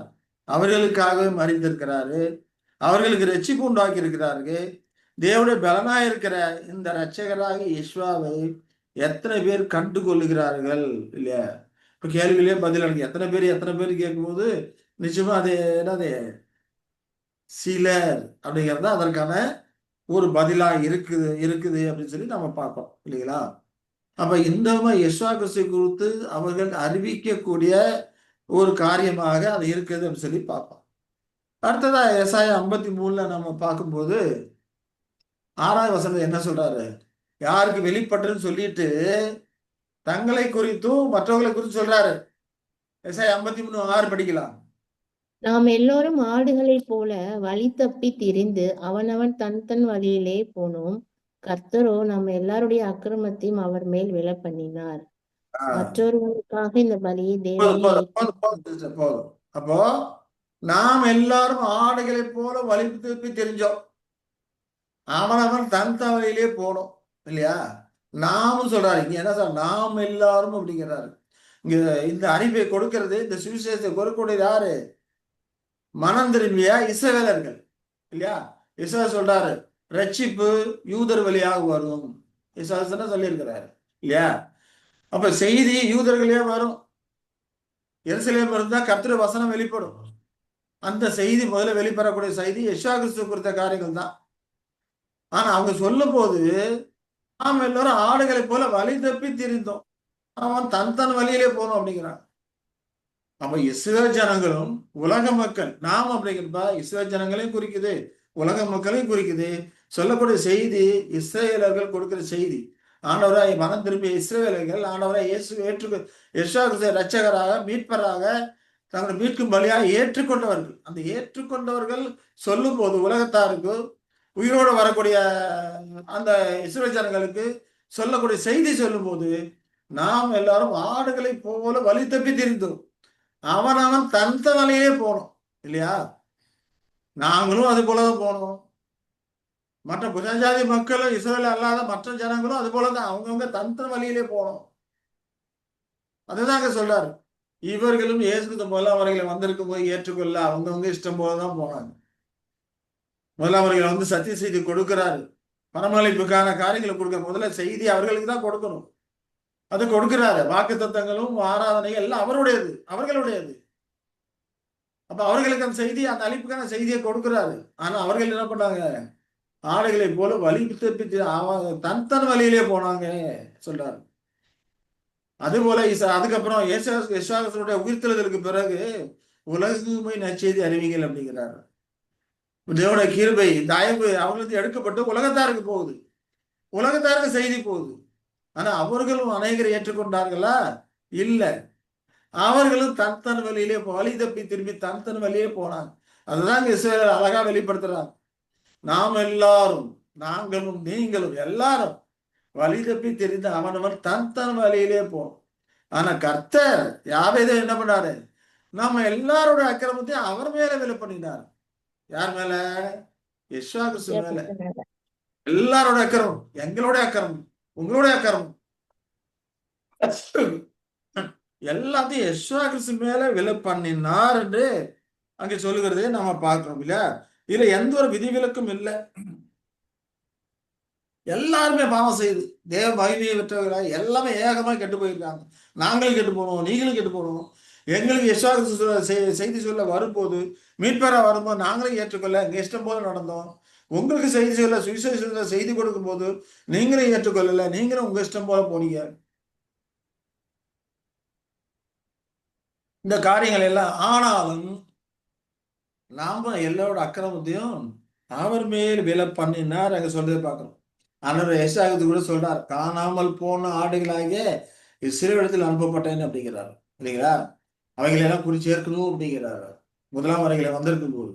அவர்களுக்காகவே மறித்திருக்கிறாரு, அவர்களுக்கு ரட்சிப்பு உண்டாக்கி இருக்கிறாரு. தேவனுடைய பலனாய் இருக்கிற இந்த இரட்சகராகிய யெஷுவாவை எத்தனை பேர் கண்டு கொள்ளுகிறார்கள் இல்லையா? இப்ப கேள்வியிலே பதில் எனக்கு எத்தனை பேர் கேட்கும்போது நிச்சயமா அது என்னது, சிலர் அப்படிங்கிறது அதற்கான ஒரு பதிலா இருக்குது இருக்குது அப்படின்னு சொல்லி நம்ம பார்ப்போம் இல்லைங்களா? அப்ப இந்த யெஷுவா கிறிஸ்துவை குறித்து அவர்கள் அறிவிக்கக்கூடிய ஒரு காரியமாக அது இருக்குது அப்படின்னு சொல்லி பார்ப்போம். அடுத்ததா ஏசாயா 53 நம்ம பார்க்கும்போது 6வது வசனம் என்ன சொல்றாரு? யாருக்கு வெளிப்பட்டுன்னு சொல்லிட்டு தங்களை குறித்தும் மற்றவர்களை குறித்து சொல்றாரு. ஏசாயா 53:6 படிக்கலாம். நாம் எல்லோரும் ஆடுகளைப் போல வழி தப்பி திரிந்து அவனவன் தன் தன் வழியிலே போனோம். கர்த்தரோ நம்ம எல்லாருடைய அக்கிரமத்தையும் அவர் மேல் விழப்பண்ணினார். மற்றொருவனுக்காக இந்த பலியை தேவனே போதும். அப்போ நாம் எல்லாரும் ஆடுகளை போல வழி தப்பி தெரிஞ்சோம், அவனவன் தன் வழியிலே போனோம் இல்லையா? நாமும் சொல்றாரு இங்க என்ன சார், நாம் எல்லாரும் அப்படிங்கிறாரு. இங்க இந்த அறிவை கொடுக்கிறது, இந்த சுவிசேஷத்தை கொடுக்கக்கூடியது யாரு? மனம் திரும்பிய இஸ்ரவேலர்கள் இல்லையா? இஸ்ரவேல் சொல்றாரு ரட்சிப்பு யூதர் வழியாக வரும், இஸ்ரவேல் சொல்லியிருக்கிறாரு இல்லையா? அப்ப செய்தி யூதர்களே வரும். எருசலேம் இருந்தா கர்த்தருடைய வசனம் வெளிப்படும். அந்த செய்தி முதல்ல வெளிப்படக்கூடிய செய்தி யெஷுவா கிறிஸ்து குறித்த காரியங்கள் தான். ஆனா அவங்க சொல்லும் போது நாம் எல்லாரும் ஆடுகளை போல வழி தப்பி திரிந்தோம், அவன் தன் தன் வழியிலே போனோம் அப்படிங்கிறான். அப்ப இஸ்ரவேல் ஜனங்களும் உலக மக்கள், நாம் அப்படிங்கிறப்ப இஸ்ரவேல் ஜனங்களையும் குறிக்குது, உலக மக்களையும் குறிக்குது. சொல்லக்கூடிய செய்தி இஸ்ரவேலர்கள் கொடுக்கிற செய்தி. ஆண்டவராய் மனம் திரும்பிய இஸ்ரவேலர்கள் ஆண்டவராய் யெஷுவா கிறிஸ்துவை இரட்சகராக மீட்பராக தங்களை மீட்கும் பலியாக ஏற்றுக்கொண்டவர்கள். அந்த ஏற்றுக்கொண்டவர்கள் சொல்லும் போது உலகத்தாருக்கு, உயிரோடு வரக்கூடிய அந்த இஸ்ரவேல் ஜனங்களுக்கு சொல்லக்கூடிய செய்தி சொல்லும் போது நாம் எல்லாரும் ஆடுகளை போல வழி தப்பி திரிந்தோம், அவன் தன் வழியிலே போனோம் இல்லையா? நாங்களும் அது போலதான் போனோம். மற்ற புறஜாதி மக்களும் இஸ்ரவேல் அல்லாத மற்ற ஜனங்களும் அது போலதான் அவங்கவுங்க தன் வழியிலே போனோம். அதுதாங்க சொல்றாரு. இவர்களும் இயேசு போல அவர்களை வந்திருக்கும் போது ஏற்றுக்கொள்ள அவங்கவுங்க இஷ்டம் போலதான் போனாங்க. முதல்ல அவர்களை சத்திய செய்தி கொடுக்கிறாரு, பரமளிப்புக்கான காரியங்களை கொடுக்க முதல்ல செய்தி அவர்களுக்கு தான் கொடுக்கணும். அது கொடுக்கிறாரு. வாக்கு தத்தங்களும் ஆராதனை எல்லாம் அவருடையது, அவர்களுடையது. அப்ப அவர்களுக்கு அந்த செய்தி, அந்த அழிப்புக்கான செய்தியை கொடுக்கிறாரு. ஆனா அவர்கள் என்ன பண்ணாங்க? ஆடுகளை போல வழி தப்பி தன் வழியிலே போனாங்க சொல்றாரு. அது போல அதுக்கப்புறம் யெஷுவா உயிர்த்தெழுதலுக்கு பிறகு உலகுமை நற்செய்தி அறிவிங்கள் அப்படிங்கிறாரு. தேவனுடைய கிருபை தயவு அவங்களுக்கு எடுக்கப்பட்டு உலகத்தாருக்கு போகுது, உலகத்தாருக்கு செய்தி போகுது. ஆனா அவர்களும் அநேகரை ஏற்றுக்கொண்டார்களா? இல்ல. அவர்களும் தன் வழியிலே வழி தப்பி திரும்பி தன் வழியே போனாங்க. அதுதான் இஸ்ரவேல் அழகா வெளிப்படுத்துறாங்க. நாம் எல்லாரும், நாங்களும் நீங்களும் எல்லாரும் வழி தப்பி தெரிந்த அவனவன் தன் வழியிலே போனோம். ஆனா கர்த்தர் யாவேதோ என்ன பண்ணாரு? நாம எல்லாரோட அக்கிரமத்தையும் அவர் மேல விலை பண்ணினார். யார் மேல? யெஷுவா கிறிஸ்து மேல. எல்லாரோட அக்கிரமம், எங்களுடைய அக்கிரமம், உங்களுடைய அக்கிரமம் எல்லாத்தையும் யெஷுவா கிறிஸ்து மேல விலை பண்ணினார் என்று அங்கே சொல்லுகிறதே நம்ம பார்க்கிறோம் இல்ல? இதுல எந்த ஒரு விதிவிலக்கும் இல்லை. எல்லாருமே பாவம் செய்து தேவ மகிமையை பெற்றவர்களாக எல்லாமே ஏகமா கெட்டு போயிருக்காங்க. நாங்களும் கெட்டு போனோம், நீங்களும் கெட்டு போனோம். எங்களுக்கு யெஷுவா கிறிஸ்து செய்தி சொல்ல வரும்போது, மீட்பரா வரும்போது நாங்களும் ஏற்றுக்கொள்ள எங்க இஷ்டம் போல நடந்தோம். உங்களுக்கு செய்தி சொல்ல சுவிசேஷ செய்தி கொடுக்கும் போது நீங்களும் ஏற்றுக்கொள்ளல, நீங்களும் உங்க இஷ்டம் போல போனீங்க. இந்த காரியங்கள் எல்லாம் ஆனாலும் நாம எல்லாரோட அக்கிரமத்தையும் அவர் மேல் விலை பண்ணினார் அங்க சொல்றதை பார்க்கிறோம். ஆண்டவர் ஏசாயாவுக்கு கூட சொல்றார், காணாமல் போன ஆடுகளாகிய இஸ்ரவேலிடத்தில் அனுப்பப்பட்டேன் அப்படிங்கிறார் இல்லைங்களா. அவைகளை எல்லாம் குறி சேர்க்கணும் அப்படிங்கிறார். முதலாம் வரைகளை வந்திருக்கும் போது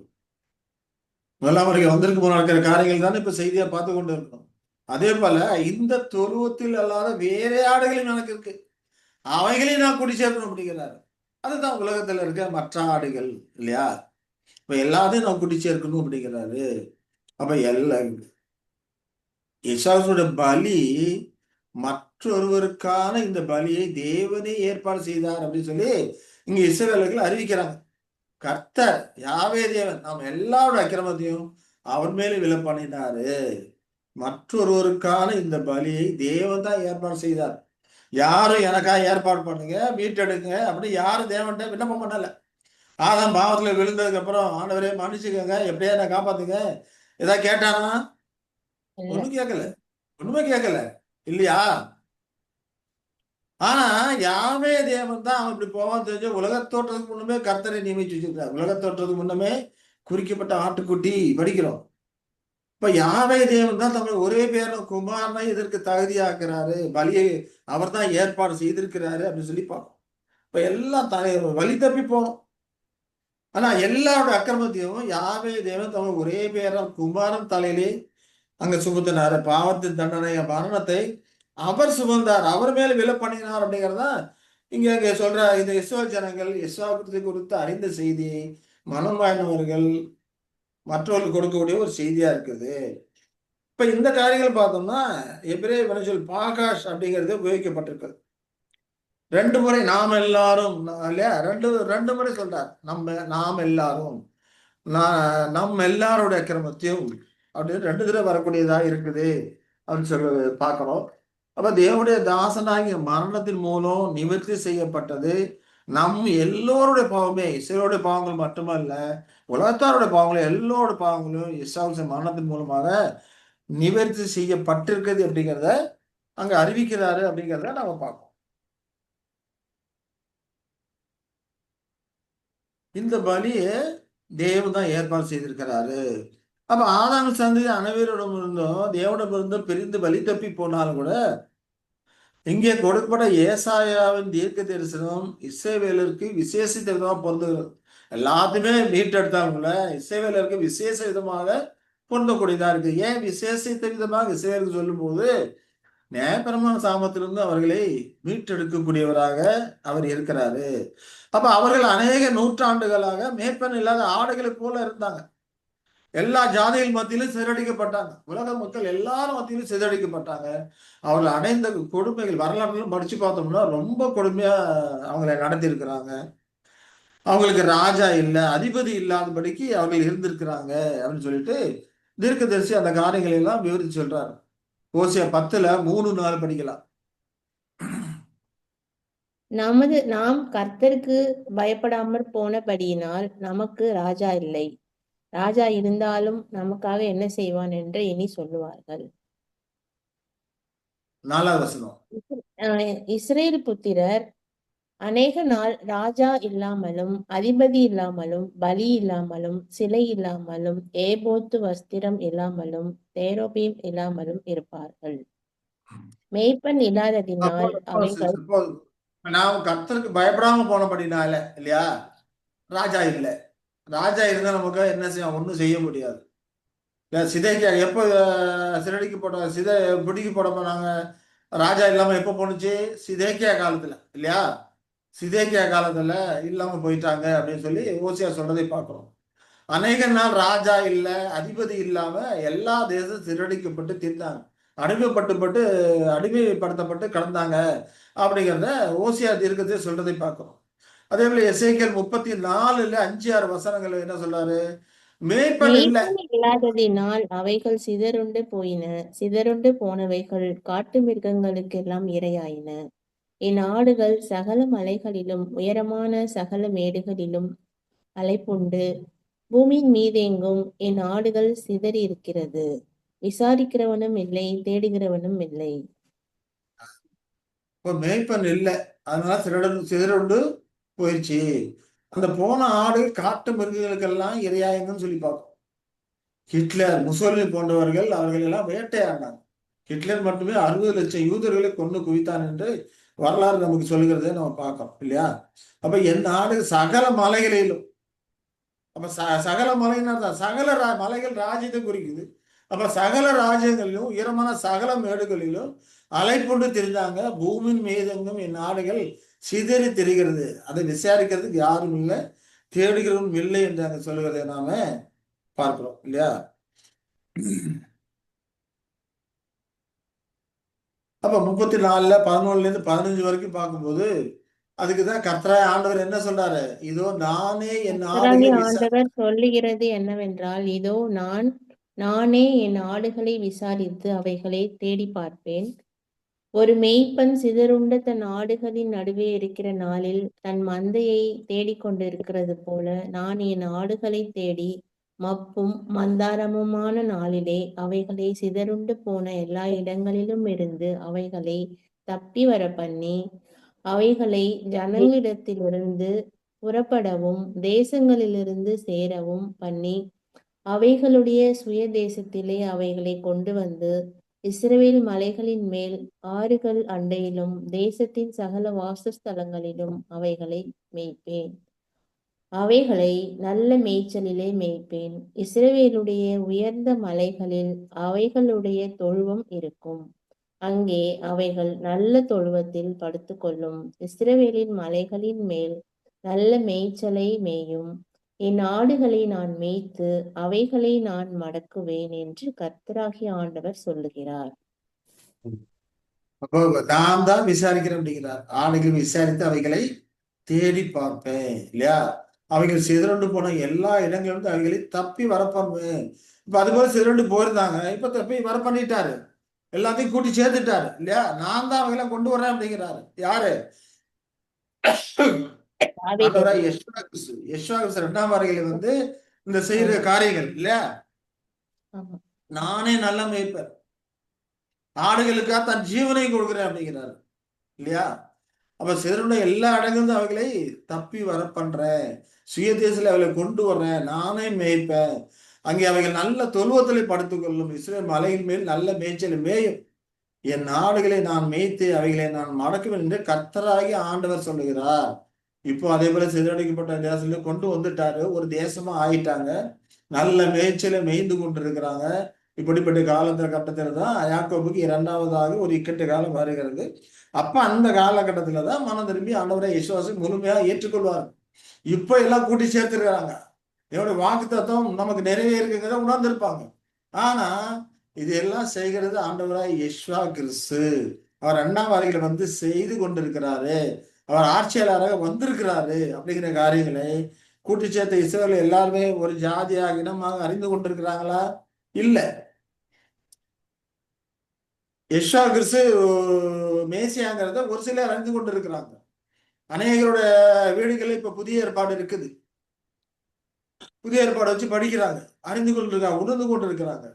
முதலாம் வரைக்கும் வந்திருக்கும் போது நடக்கிற காரியங்கள் தானே இப்ப செய்தியா பார்த்து கொண்டு இருக்கணும். அதே போல இந்த தொழுவத்தில் அல்லாத வேற ஆடுகளும் எனக்கு இருக்கு, அவைகளையும் நான் குடி சேர்க்கணும் அப்படிங்கிறாரு. அதுதான் உலகத்துல இருக்க மற்ற ஆடுகள் இல்லையா. இப்ப எல்லாத்தையும் நான் குடி சேர்க்கணும் அப்படிங்கிறாரு. அப்ப எல்லா இயேசுவோட பலி மற்றொருவருக்கான இந்த பலியை தேவனே ஏற்பாடு செய்தார் அப்படின்னு சொல்லி இங்க இஸ்ரவேலர்கள் அறிவிக்கிறாங்க. கர்த்தர் யாவே தேவன் நாம் எல்லாரோட அக்கிரமத்தையும் அவர் மேலே விலை பண்ணினாரு. மற்றொருவருக்கான இந்த பலியை தேவன் தான் ஏற்பாடு செய்தார். யாரும் எனக்காக ஏற்பாடு பண்ணுங்க, மீட்டெடுங்க அப்படி யாரும் தேவன்கிட்ட விண்ணப்பம் பண்ணல. ஆதாம் பாவத்துல விழுந்ததுக்கு அப்புறம் ஆண்டவரே மன்னிச்சுக்கோங்க, எப்படியா என்ன காப்பாத்துங்க ஏதாவது கேட்டானா? இல்ல. ஒண்ணும் கேட்கல, ஒண்ணுமே கேட்கல இல்லையா. ஆனா யாவே தேவன் தான் அவன் இப்படி போவான்னு தெரிஞ்ச உலகத் தோற்றத்துக்கு முன்னமே கர்த்தரை நியமிச்சு வச்சிருக்கார். உலகத் தோற்றத்துக்கு முன்னமே குறிக்கப்பட்ட ஆட்டுக்குட்டி படிக்கிறோம். இப்ப யாவே தேவன் தான் தமிழ் ஒரே பேரும் குமாரனை இதற்கு தகுதியாக்குறாரு, பலியை அவர் தான் ஏற்பாடு செய்திருக்கிறாரு அப்படின்னு சொல்லி பார்ப்போம். இப்ப எல்லாம் வழி தப்பி போனோம். ஆனா எல்லாரோட அக்கிரமத்தையும் யாவே தேவன் தமிழ் ஒரே பேரம் குமாரன் தலையிலே அங்க சுமத்தினாரு. பாவத்தின் தண்டனை மரணத்தை அவர் சுமந்தார், அவர் மேல விலை பண்ணினார் அப்படிங்கிறதா இங்க சொல்ற இந்த இஸ்ரவேல் ஜனங்கள் இஸ்ராயேலை குறித்து அறிந்த செய்தியை மனம் வாய்ந்தவர்கள் மற்றவர்களுக்கு கொடுக்கக்கூடிய ஒரு செய்தியா இருக்குது. இப்ப இந்த காரியங்கள் பார்த்தோம்னா எபிரேய மனுஷல் பாகாஷ் அப்படிங்கிறது உபயோகிக்கப்பட்டிருக்கு. 2 முறை நாம் எல்லாரும் இல்லையா, ரெண்டு முறை சொல்றார். நாம் எல்லாரும் நம் எல்லாருடைய அக்கிரமத்தையும் அப்படின்னு 2 தடவை வரக்கூடியதா இருக்குது அப்படின்னு சொல்லி பார்க்கிறோம். அப்ப தேவனுடைய தாசனாகிய மரணத்தின் மூலம் நிவர்த்தி செய்யப்பட்டது நம் எல்லோருடைய பாவமே. இஸ்ரவேலுடைய பாவங்கள் மட்டுமல்ல, உலகத்தாருடைய பாவங்களும் எல்லோருடைய பாவங்களும் இயேசுவின் மரணத்தின் மூலமாக நிவர்த்தி செய்யப்பட்டிருக்கிறது அப்படிங்கிறத அங்க அறிவிக்கிறாரு அப்படிங்கிறத நாம பார்ப்போம். இந்த பலியை தேவன் தான் ஏற்பாடு செய்திருக்கிறாரு. அப்ப ஆதாம் சந்ததி அனைவரிடம் இருந்தும் தேவனிடம் இருந்தும் பிரிந்து பலி தப்பி போனாலும் கூட இங்கே கொடுக்கப்பட்ட ஏசாயாவின் தீர்க்க தரிசனம் இஸ்ரவேலருக்கு விசேஷித்த விதமாக பொருந்துகிறது. எல்லாத்தையுமே மீட்டெடுத்தாலும் கூட இஸ்ரவேலருக்கு விசேஷ விதமாக பொருந்தக்கூடியதா இருக்கு. ஏன் விசேஷித்த விதமாக இஸ்ரவேலுக்கு சொல்லும் போது நியாயப்பிரமாண சாமத்திலிருந்து அவர்களை மீட்டெடுக்கக்கூடியவராக அவர் இருக்கிறாரு. அப்ப அவர்கள் அநேக நூற்றாண்டுகளாக மேய்ப்பன் இல்லாத ஆடுகளை போல இருந்தாங்க. எல்லா ஜாதிகள் மத்தியிலும் சிதறடிக்கப்பட்டாங்க. உலக மக்கள் எல்லாரும் மத்தியிலும் சிதறடிக்கப்பட்டாங்க. அவர்கள் அடைந்த கொடுமைகள் வரலாறுலாம் படிச்சு பார்த்தோம்னா ரொம்ப கொடுமையா அவங்களை நடத்தி இருக்கிறாங்க. அவங்களுக்கு ராஜா இல்லை, அதிபதி இல்லாதபடிக்கு அவர்கள் இருந்திருக்கிறாங்க அப்படின்னு சொல்லிட்டு தீர்க்கதரிசி அந்த காரியங்களை எல்லாம் விவரிச்சு சொல்றாரு. ஓசியா 10ல 3-4 படிக்கலாம். நாம் கர்த்தருக்கு பயப்படாமற் போனபடியினால் நமக்கு ராஜா இல்லை, ராஜா இருந்தாலும் நமக்காக என்ன செய்வான் என்று இனி சொல்லுவார்கள். 4வது வசனம். இஸ்ரேல் புத்திரர் அநேக நாள் ராஜா இல்லாமலும் அதிபதி இல்லாமலும் பலி இல்லாமலும் சிலை இல்லாமலும் ஏபோத்து வஸ்திரம் இல்லாமலும் தேரோபீம் இல்லாமலும் இருப்பார்கள். மேய்ப்பன் இல்லாததினால் அவைகள் நாம் கர்த்தருக்கு பயப்படாம போனபடினால இல்லையா, ராஜா இல்லை. ராஜா இருந்தா நமக்கு என்ன செய்ய, ஒன்றும் செய்ய முடியாது. சிதைக்கு எப்போ சிதடிக்கு போட்ட பிடிக்கி போட போனாங்க, ராஜா இல்லாம எப்போ போனுச்சு, சிதேக்கியா காலத்துல இல்லையா. சிதேக்கியா காலத்துல இல்லாம போயிட்டாங்க அப்படின்னு சொல்லி ஓசியா சொல்றதை பார்க்கிறோம். அநேக நாள் ராஜா இல்ல, அதிபதி இல்லாம எல்லா தேசம் சிதறடிக்கப்பட்டு தீர்ந்தாங்க, அடிமைப்படுத்தப்பட்டு கடந்தாங்க அப்படிங்கிறத ஓசியா தீர்க்கத்தை சொல்றதை பார்க்கிறோம். அதே போல எசேக்கியேல் 34ல 5-6 வசனங்கள் என்ன சொல்றாரு, மேய்ப்பன் இல்ல, இல்லாததினால் அவைகள் சிதறுண்டு போனவைகள் காட்டு மிருகங்களுக்கெல்லாம் இரையாயின. என் ஆடுகள் சகல மலைகளிலும் உயரமான சகல மேடுகளிலும் அலைப்புண்டு பூமியின் மீதெங்கும் என் ஆடுகள் சிதறி இருக்கிறது. விசாரிக்கிறவனும் இல்லை, தேடுகிறவனும் இல்லை. மேய்ப்பன் இல்லை, அதனால சிதறுண்டு போயிடுச்சு. அந்த போன ஆடு காட்டு மிருகங்களுக்கெல்லாம் இரையாயுங்கன்னு சொல்லி பார்க்கும். ஹிட்லர், முசோலினி போன்றவர்கள் அவர்கள் எல்லாம் வேட்டையாடினாங்க. ஹிட்லர் மட்டுமே 60 லட்சம் யூதர்களை கொண்டு குவித்தான் என்று வரலாறு நமக்கு சொல்லுகிறதை நம்ம பார்க்கோம் இல்லையா? அப்ப என் நாடு சகல மலைகளிலும், அப்ப சகல மலைன்னா சகல மலைகள் ராஜ்யத்தை குறிக்குது. அப்ப சகல ராஜ்யங்களிலும் உயரமான சகல மேடுகளிலும் அலைப்புண்டு தெரிந்தாங்க. பூமியின் மீதெங்கும் என் நாடுகள் சிதறி தெரிகிறது. அதை விசாரிக்கிறதுக்கு யாரும் இல்லை, தேடுகிறவரும் இல்லை என்று அங்க சொல்லுகிறதை நாம பார்க்கிறோம் இல்லையா? அப்ப 34 11 15 வரைக்கும் பார்க்கும்போது அதுக்குதான் கர்த்தராகிய ஆண்டவர் என்ன சொல்றாரு? இதோ நானே என் கர்த்தராகிய ஆடுகளை ஆண்டவர் சொல்லுகிறது என்னவென்றால், இதோ நானே என் ஆடுகளை விசாரித்து அவைகளை தேடி பார்ப்பேன். ஒரு மேய்ப்பன் சிதறுண்ட தன் ஆடுகளின் நடுவே இருக்கிற நாளில் தன் மந்தையை தேடிக்கொண்டிருக்கிறது போல, நான் என் ஆடுகளை தேடி மப்பும் மந்தாரமுமான நாளிலே அவைகளை சிதறுண்டு போன எல்லா இடங்களிலும் இருந்து அவைகளை தப்பி வர பண்ணி, அவைகளை ஜனங்களிடத்திலிருந்து புறப்படவும் தேசங்களிலிருந்து சேரவும் பண்ணி, அவைகளுடைய சுய தேசத்திலே அவைகளை கொண்டு வந்து இஸ்ரவேல் மலைகளின் மேல் ஆறுகள் அண்டையிலும் தேசத்தின் சகல வாசஸ்தலங்களிலும் அவைகளை மேய்ப்பேன். அவைகளை நல்ல மேய்ச்சலிலே மேய்ப்பேன். இஸ்ரவேலுடைய உயர்ந்த மலைகளில் அவைகளுடைய தொழுவம் இருக்கும். அங்கே அவைகள் நல்ல தொழுவத்தில் படுத்துக்கொள்ளும். இஸ்ரவேலின் மலைகளின் மேல் நல்ல மேய்ச்சலை மேயும். என் ஆடுகளை நான் மேய்த்து அவைகளை நான் மடக்குவேன் என்று கர்த்தராகிய ஆண்டவர் சொல்லுகிறார். அப்போ நான் தான் விசாரிக்கிறேன் அப்படிங்கிறார். ஆடுகள் விசாரித்து அவைகளை தேடி பார்ப்பேன் இல்லையா? அவைகள் சிதறண்டு போன எல்லா இடங்களிலும் அவைகளை தப்பி வரப்பண்ணுவேன். இப்ப அது போல சிதறண்டு போயிருந்தாங்க, இப்ப தப்பி வர பண்ணிட்டாரு, எல்லாத்தையும் கூட்டி சேர்த்துட்டாரு இல்லையா? நான் தான் அவைகளை கொண்டு வரேன் அப்படிங்கிறாரு. யாரு? ஆண்டவராய் யெகோவா கிறிஸ்து. யெகோவா கிறிஸ்து 2ஆம் வருகையில வந்து இந்த செய்யற காரியங்கள் இல்லையா? நானே நல்ல மேய்ப்பர், ஆடுகளுக்காக தன் ஜீவனை கொடுக்கிறேன் அப்படிங்கிறாரு இல்லையா? அப்ப சிதறுண்ட எல்லா இடங்களும் அவைகளை தப்பி வர பண்றேன், சுய தேசத்துல அவளை கொண்டு வர்றேன், நானே மேய்ப்பேன். அங்கே அவைகள் நல்ல தொழுவத்திலே படுத்துக்கொள்ளும். இஸ்ரவேல் மலையின் மேல் நல்ல மேய்ச்சலை மேயும். என் நாடுகளை நான் மேய்த்து அவைகளை நான் மடக்குவேன் என்று கர்த்தராகி ஆண்டவர் சொல்லுகிறார். இப்போ அதே போல சிதறடிக்கப்பட்ட தேசத்துல கொண்டு வந்துட்டாரு, ஒரு தேசமா ஆயிட்டாங்க, நல்ல மேய்ச்சலை மேய்ந்து கொண்டு இருக்கிறாங்க. இப்படிப்பட்ட கட்டத்துல தான் யாக்கோபுக்கு 2வதாக ஒரு இக்கட்டு காலம் வருகிறது. அப்ப அந்த காலகட்டத்துல தான் மனம் திரும்பி ஆண்டவரை விசுவாசி முழுமையா ஏற்றுக்கொள்வார். இப்ப எல்லாம் கூட்டி சேர்த்துருக்காங்க. என்னுடைய வாக்கு தத்துவம் நமக்கு நிறைவேறுங்கிறத உணர்ந்திருப்பாங்க. ஆனா இதெல்லாம் செய்கிறது ஆண்டவராய் யெகோவா கிறிஸ்து. அவர் 2ஆம் வருகையில வந்து செய்து கொண்டிருக்கிறாரு, அவர் ஆட்சியாளராக வந்திருக்கிறாரு அப்படிங்கிற காரியங்களை கூட்டி சேர்த்த இஸ்ரவேல் எல்லாருமே ஒரு ஜாதியாக இனமாக அறிந்து கொண்டிருக்கிறாங்களா? இல்ல. யெகோவா கிறிஸ்து மேசியாங்கிறத ஒரு சிலர் அறிந்து கொண்டிருக்கிறாங்க. அநேகரோட வீடுகளில் இப்ப புதிய ஏற்பாடு இருக்குது, புதிய ஏற்பாடு வச்சு படிக்கிறாங்க, அறிந்து கொண்டிருக்காங்க, உணர்ந்து கொண்டிருக்கிறாங்க.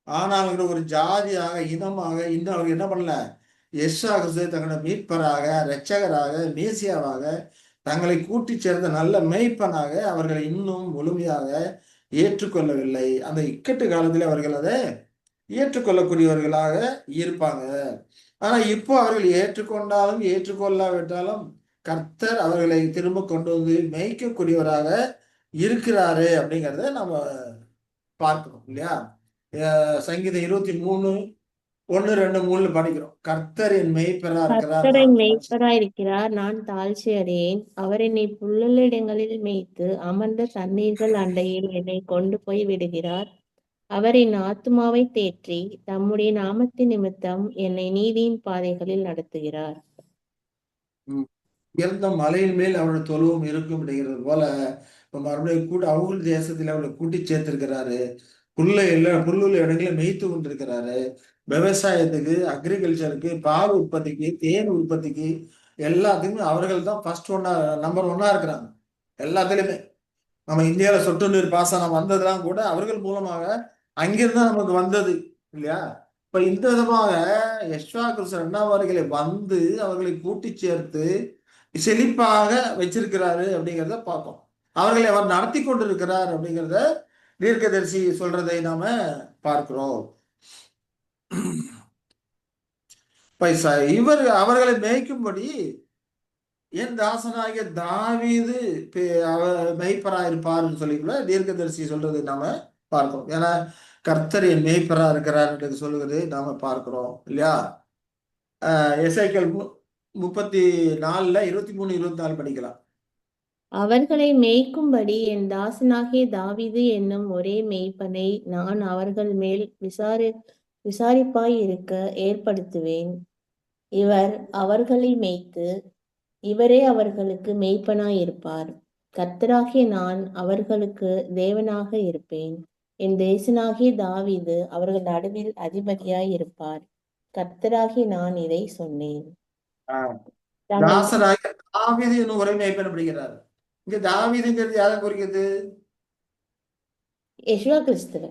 ஆனா அவங்க ஒரு ஜாதியாக இனமாக இன்னும் அவங்க என்ன பண்ணல, யெகோவா கிறிஸ்துவை தங்களோட மீட்பராக இரட்சகராக மேசியாவாக தங்களை கூட்டி சேர்ந்த நல்ல மேய்ப்பனாக அவர்களை இன்னும் முழுமையாக ஏற்றுக்கொள்ளவில்லை. அந்த இக்கட்டு காலத்தில் அவர்கள் அதை ஏற்றுக்கொள்ளக்கூடியவர்களாக இருப்பாங்க. ஆனா இப்போ அவர்கள் ஏற்றுக்கொண்டாலும் ஏற்றுக்கொள்ளாவிட்டாலும் கர்த்தர் அவர்களை திரும்ப கொண்டு வந்து மேய்க்கக்கூடியவராக இருக்கிறாரு அப்படிங்கிறத நம்ம பார்க்கிறோம் இல்லையா? சங்கீதம் 23 1 2 3 படிக்கிறோம். கர்த்தர் என் மெய்ப்பரா இருக்கிறார், கர்த்தர் என் மெய்ப்பராய் இருக்கிறார், நான் தாழ்ச்சி அடையேன். அவர் என்னை புல்லுள்ள மேய்த்து அமர்ந்த தண்ணீர்கள் அண்டையில் என்னை கொண்டு போய் விடுகிறார். அவர் என் ஆத்துமாவை தேற்றி தம்முடைய நாமத்தின் நிமித்தம் என்னை நீதியின் பாதைகளில் நடத்துகிறார். உயர்ந்த மலையின் மேல் அவருடைய தொழுவம் இருக்கும் அப்படிங்கிறது போல மறுபடியும் கூட அவங்க தேசத்துல அவளை கூட்டி சேர்த்திருக்கிறாரு. புல்லுள்ள இடங்களை மேய்த்து கொண்டிருக்கிறாரு. விவசாயத்துக்கு, அக்ரிகல்ச்சருக்கு, பால் உற்பத்திக்கு, தேன் உற்பத்திக்கு எல்லாத்துக்குமே அவர்கள் தான் நம்பர் 1 இருக்கிறாங்க. எல்லாத்துலயுமே நம்ம இந்தியாவில சொட்டு நீர் பாசனம் வந்ததெல்லாம் கூட அவர்கள் மூலமாக அங்கிருந்தா நமக்கு வந்தது இல்லையா? இப்ப இந்த விதமாக யெகோவா கிறிஸ்து 2ஆம் வருகையில வந்து அவர்களை கூட்டி சேர்த்து செழிப்பாக வச்சிருக்கிறாரு அப்படிங்கிறத பார்ப்போம். அவர்களை அவர் நடத்தி கொண்டிருக்கிறார் அப்படிங்கிறத தீர்க்கதரிசி சொல்றதை நாம பார்க்கிறோம். இவர் அவர்களை மேய்க்கும்படி என் தாசனாகிய தாவீது மெய்ப்பரா இருப்பார்னு சொல்லி கூட தீர்க்கதரிசி சொல்றது நாம பார்க்கிறோம். ஏன்னா கர்த்தர் என் மெய்ப்பரா இருக்கிறார் சொல்லுகிறது நாம பார்க்கிறோம் இல்லையா? எசேக்கியேல் 34 23 24 படிக்கலாம். அவர்களை மேய்க்கும்படி என் தாசனாகிய தாவீது என்னும் ஒரே மேய்ப்பனை நான் அவர்கள் மேல் விசாரிப்பாய் இருக்க ஏற்படுத்துவேன். இவர் அவர்களை மேய்த்து இவரே அவர்களுக்கு மேய்ப்பனாய் இருப்பார். கர்த்தராகிய நான் அவர்களுக்கு தேவனாக இருப்பேன். என் தேசனாகிய தாவீது அவர்கள் நடுவில் அதிபதியாய் இருப்பார். கர்த்தராகிய நான் இதை சொன்னேன். தாசனாகிய தாவீது என்னும் ஒரே மேய்ப்பன் அப்படிங்கிறார். இங்க தாவீதுங்கிறது யாரை குறிக்கிறது? யெஷுவா கிறிஸ்துவ.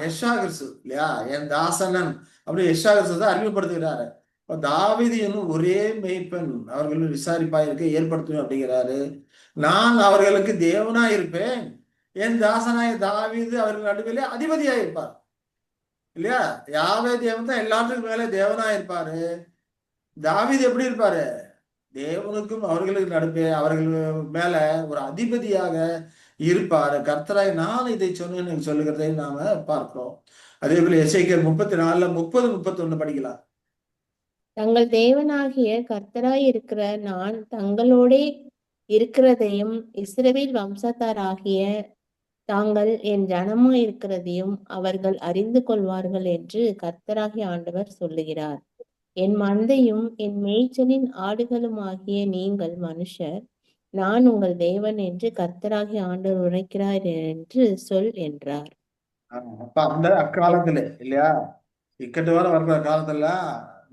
யெஷுவா கிறிஸ்து இல்லையா? என் தாசனன் அப்படி யெஷுவா கிறிஸ்து தான் அறிமுகப்படுத்துகிறாரு. தாவீது என்னும் ஒரே மேய்ப்பன் அவர்கள் விசாரிப்பாயிருக்க ஏற்படுத்துவேன் அப்படிங்கிறாரு. நான் அவர்களுக்கு தேவனா இருப்பேன். என் தாசனாய தாவீது அவர்கள் நடுவிலே அதிபதியா இருப்பார் இல்லையா? யாவே தேவன் தான் எல்லாத்துக்கும் மேல தேவனா இருப்பாரு. தாவீது எப்படி இருப்பாரு? தேவனுக்கும் அவர்களுக்கு நடுவே அவர்கள் மேல ஒரு அதிபதியாக இருப்பாரு. கர்த்தராய் நான் இதை சொன்னேன்னு சொல்லுகிறதை நாம பார்க்கிறோம். அதே போல எசேக்கியேல் 34 30 31 படிக்கலாம். தங்கள் தேவனாகிய கர்த்தராய் இருக்கிற நான் தங்களோடே இருக்கிறதையும் இஸ்ரவேல் வம்சத்தாராகிய தாங்கள் என் ஜனமாய் இருக்கிறதையும் அவர்கள் அறிந்து கொள்வார்கள் என்று கர்த்தராகிய ஆண்டவர் சொல்லுகிறார். என் மந்தையும் என் மேய்ச்சலின் ஆடுகளுமாகிய நீங்கள் மனுஷர், நான் உங்கள் தேவன் என்று கர்த்தராகிய ஆண்டவர் உரைக்கிறார் என்று சொல் என்றார். அப்ப அந்த அக்காலத்துல இல்லையா, இக்கட்டு வர வர்ற காலத்துல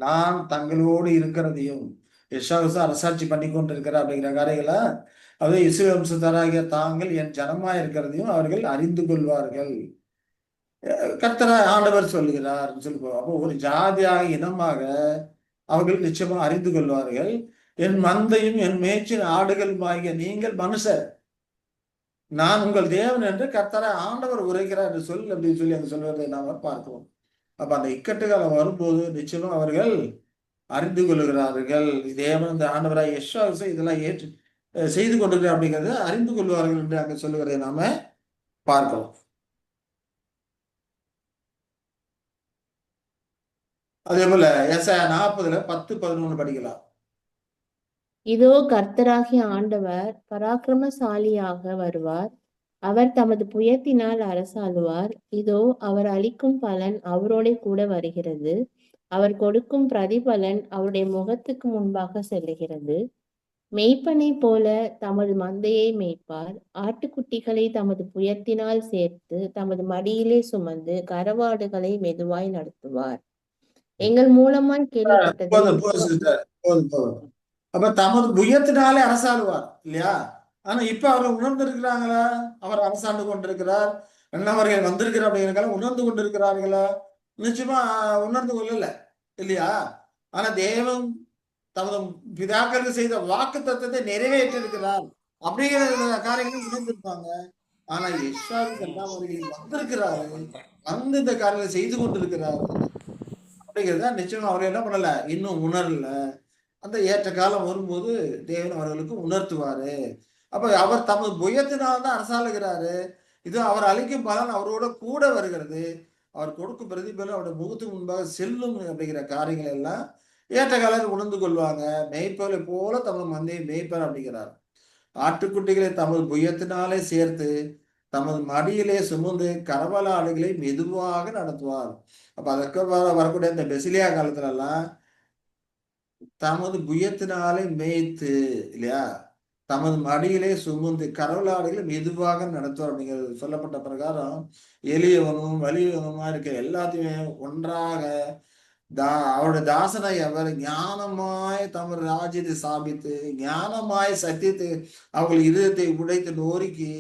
நான் தங்களோடு இருக்கிறதையும் யெஷுவா அரசாட்சி பண்ணி கொண்டு இருக்கிற அப்படிங்கிற காரியங்களை அதே இஸ்ரவேல் வம்சத்தாராகிய தாங்கள் என் ஜனமா இருக்கிறதையும் அவர்கள் அறிந்து கொள்வார்கள். கர்த்தரா ஆண்டவர் சொல்லுகிறார் சொல்லுவோம். அப்போ ஒரு ஜாதியாக இனமாக அவர்கள் நிச்சயமா அறிந்து கொள்வார்கள். என் மந்தையும் என் மேய்ச்சின் ஆடுகளுமாகிய நீங்கள் மனுஷர், நான் உங்கள் தேவன் என்று கர்த்தரா ஆண்டவர் உரைக்கிறார் என்று சொல் அப்படின்னு சொல்லி அங்க சொல்வதை நாம பார்க்கிறோம். அப்ப அந்த இக்கட்டு காலம் வரும்போது நிச்சயமா அவர்கள் அறிந்து கொள்கிறார்கள். தேவன் இந்த ஆண்டவராய் யெஷுவா இதெல்லாம் ஏற்று செய்து கொண்டிருக்கிறார் அப்படிங்கிறத அறிந்து கொள்வார்கள் என்று அங்க சொல்லுகிறதை நாம பார்க்கிறோம். அதே போல ஏசாயா 40 10 11 படிக்கலாம். இதோ கர்த்தராகிய ஆண்டவர் பராக்கிரமசாலியாக வருவார். அவர் தமது புயத்தினால் அரசாளுவார். இதோ அவர் அளிக்கும் பலன் அவரோட கூட வருகிறது. அவர் கொடுக்கும் பிரதிபலன் அவருடைய முகத்துக்கு முன்பாக செல்லுகிறது. மேய்ப்பனை போல தமது மந்தையை மேய்ப்பார். ஆட்டுக்குட்டிகளை தமது புயத்தினால் சேர்த்து தமது மடியிலே சுமந்து கரவாடுகளை மெதுவாய் நடத்துவார். எங்கள் மூலமாய் கேள்விப்பட்டது. அப்ப தமது புயத்தினாலே அரசாளுவார் இல்லையா? ஆனா இப்ப அவர்கள் உணர்ந்திருக்கிறாங்களா? அவர் அரசாண்டு கொண்டிருக்கிறார், நல்லவர்கள் வந்திருக்கிறார் அப்படிங்கிற உணர்ந்து கொண்டிருக்கிறார்களா? நிச்சயமா உணர்ந்து கொள்ளல இல்லையா? ஆனா தேவன் தமது பிதாக்களுக்கு செய்த வாக்கு தத்துவத்தை நிறைவேற்றி இருக்கிறார் அப்படிங்கிற காரியங்களும் உணர்ந்திருப்பாங்க. ஆனா யெஷுவாவுக்கு எல்லாம் அவர்கள் வந்திருக்கிறார்கள், வந்து இந்த காரியங்களை செய்து கொண்டிருக்கிறார்கள் அப்படிங்கிறத நிச்சயமா அவர்கள் என்ன பண்ணல, இன்னும் உணரல. அந்த ஏற்ற காலம் வரும்போது தேவன் அவர்களுக்கு உணர்த்துவாரு. அப்ப அவர் தமது புயத்தினால்தான் அரசாளுகிறாரு. இது அவர் அளிக்கும் பலன் அவரோட கூட வருகிறது. அவர் கொடுக்கும் பிரதிபலன் அவருடைய முகத்துக்கு முன்பாக செல்லும் அப்படிங்கிற காரியங்கள் எல்லாம் ஏற்ற காலத்தில் உணர்ந்து கொள்வாங்க. மேய்ப்பலை போல தமது மந்தையை மேய்ப்பர் அப்படிங்கிறார். ஆட்டுக்குட்டிகளை தமது புயத்தினாலே சேர்த்து தமது மடியிலே சுமந்து கரவல ஆடுகளை மெதுவாக நடத்துவார். அப்ப அதற்கு வரக்கூடிய இந்த பெசிலியா காலத்துல எல்லாம் தமது புயத்தினாலே மேய்த்து இல்லையா, தமது மடியிலே சுமந்து கரவலாடுகளை மெதுவாக நடத்துவார் அப்படிங்கிறது சொல்லப்பட்ட பிரகாரம் எளியவனும் வலியவனுமா இருக்க எல்லாத்தையுமே ஒன்றாக அவருடைய தாசனை அவர் ஞானமாய் தமது ராஜ்யத்தை ஸ்தாபித்து ஞானமாய் சத்தியத்தை அவர்கள் இதயத்தை உடைத்து நோக்கி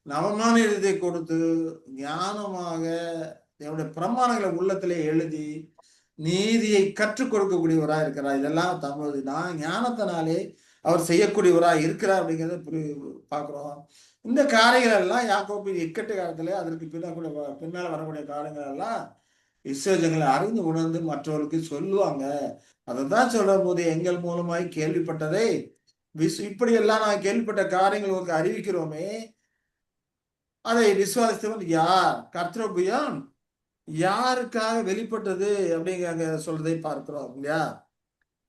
நவமான இதயத்தை கொடுத்து ஞானமாக என்னுடைய பிரமாணங்களை உள்ளத்திலே எழுதி நீதியை கற்றுக் கொடுக்கக்கூடியவராக இருக்கிறார். இதெல்லாம் தமது ஞானத்தினாலே அவர் செய்யக்கூடியவராக இருக்கிறார் அப்படிங்கிறத பார்க்குறோம். இந்த காரியங்கள் எல்லாம் யாக்கோபின் இக்கட்டு காலத்துல அதற்கு பின்னால் வரக்கூடிய காலங்கள் எல்லாம் இஸ்ரவேலர்களை அறிந்து உணர்ந்து மற்றவர்களுக்கு சொல்லுவாங்க. அதைத்தான் சொல்லும் போது எங்கள் மூலமாய் கேள்விப்பட்டதை இப்படியெல்லாம் நான் கேள்விப்பட்ட காரியங்கள் உங்களுக்கு அறிவிக்கிறோமே, அதை விசுவாசித்தவன் யார்? கர்த்தருபயம் யாருக்காக வெளிப்பட்டது அப்படிங்க சொல்றதை பார்க்கிறோம் இல்லையா?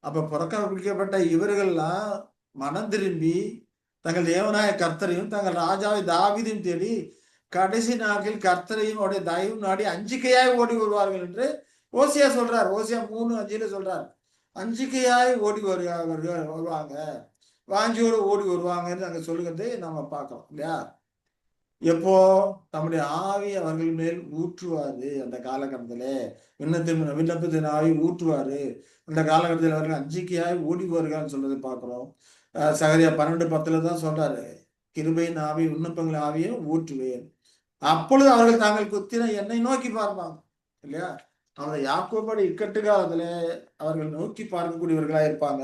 அப்ப புறக்கணிக்கப்பட்ட இவர்கள்லாம் மனம் திரும்பி தங்கள் தேவனாய கர்த்தரையும் தங்கள் ராஜாவை தாவீதையும் தேடி கடைசி நாட்களில் கர்த்தரையும் அவருடைய தயவு நாடி அஞ்சிக்கையாய் ஓடி வருவார்கள் என்று ஓசியா சொல்றார். ஓசியா 3:5 சொல்றார். அஞ்சிக்கையாய் ஓடி வருவாங்க, வாஞ்சியோடு ஓடி வருவாங்கன்னு அங்க சொல்லுகிறதை நம்ம பார்க்கிறோம் இல்லையா? எப்போ தம்முடைய ஆவி அவர்கள் மேல் ஊற்றுவாரு. அந்த காலகட்டத்திலே விண்ணப்பத்தின் ஆவி ஊற்றுவாரு. அந்த காலகட்டத்தில் அவர்கள் அஞ்சிக்கையாய் ஓடி வருகிறான்னு சொல்றதை பார்க்கிறோம். சகரியா 12:10 தான் சொல்றாரு, கிருபையின் ஆவி விண்ணப்பங்கள் ஆவியும் ஊற்றுவேன், அப்பொழுது அவர்கள் தாங்கள் குத்தின என்னை நோக்கி பார்ப்பாங்க இல்லையா? அவங்க யாக்கோபோட இக்கட்டு காலத்துல அவர்கள் நோக்கி பார்க்கக்கூடியவர்களா இருப்பாங்க.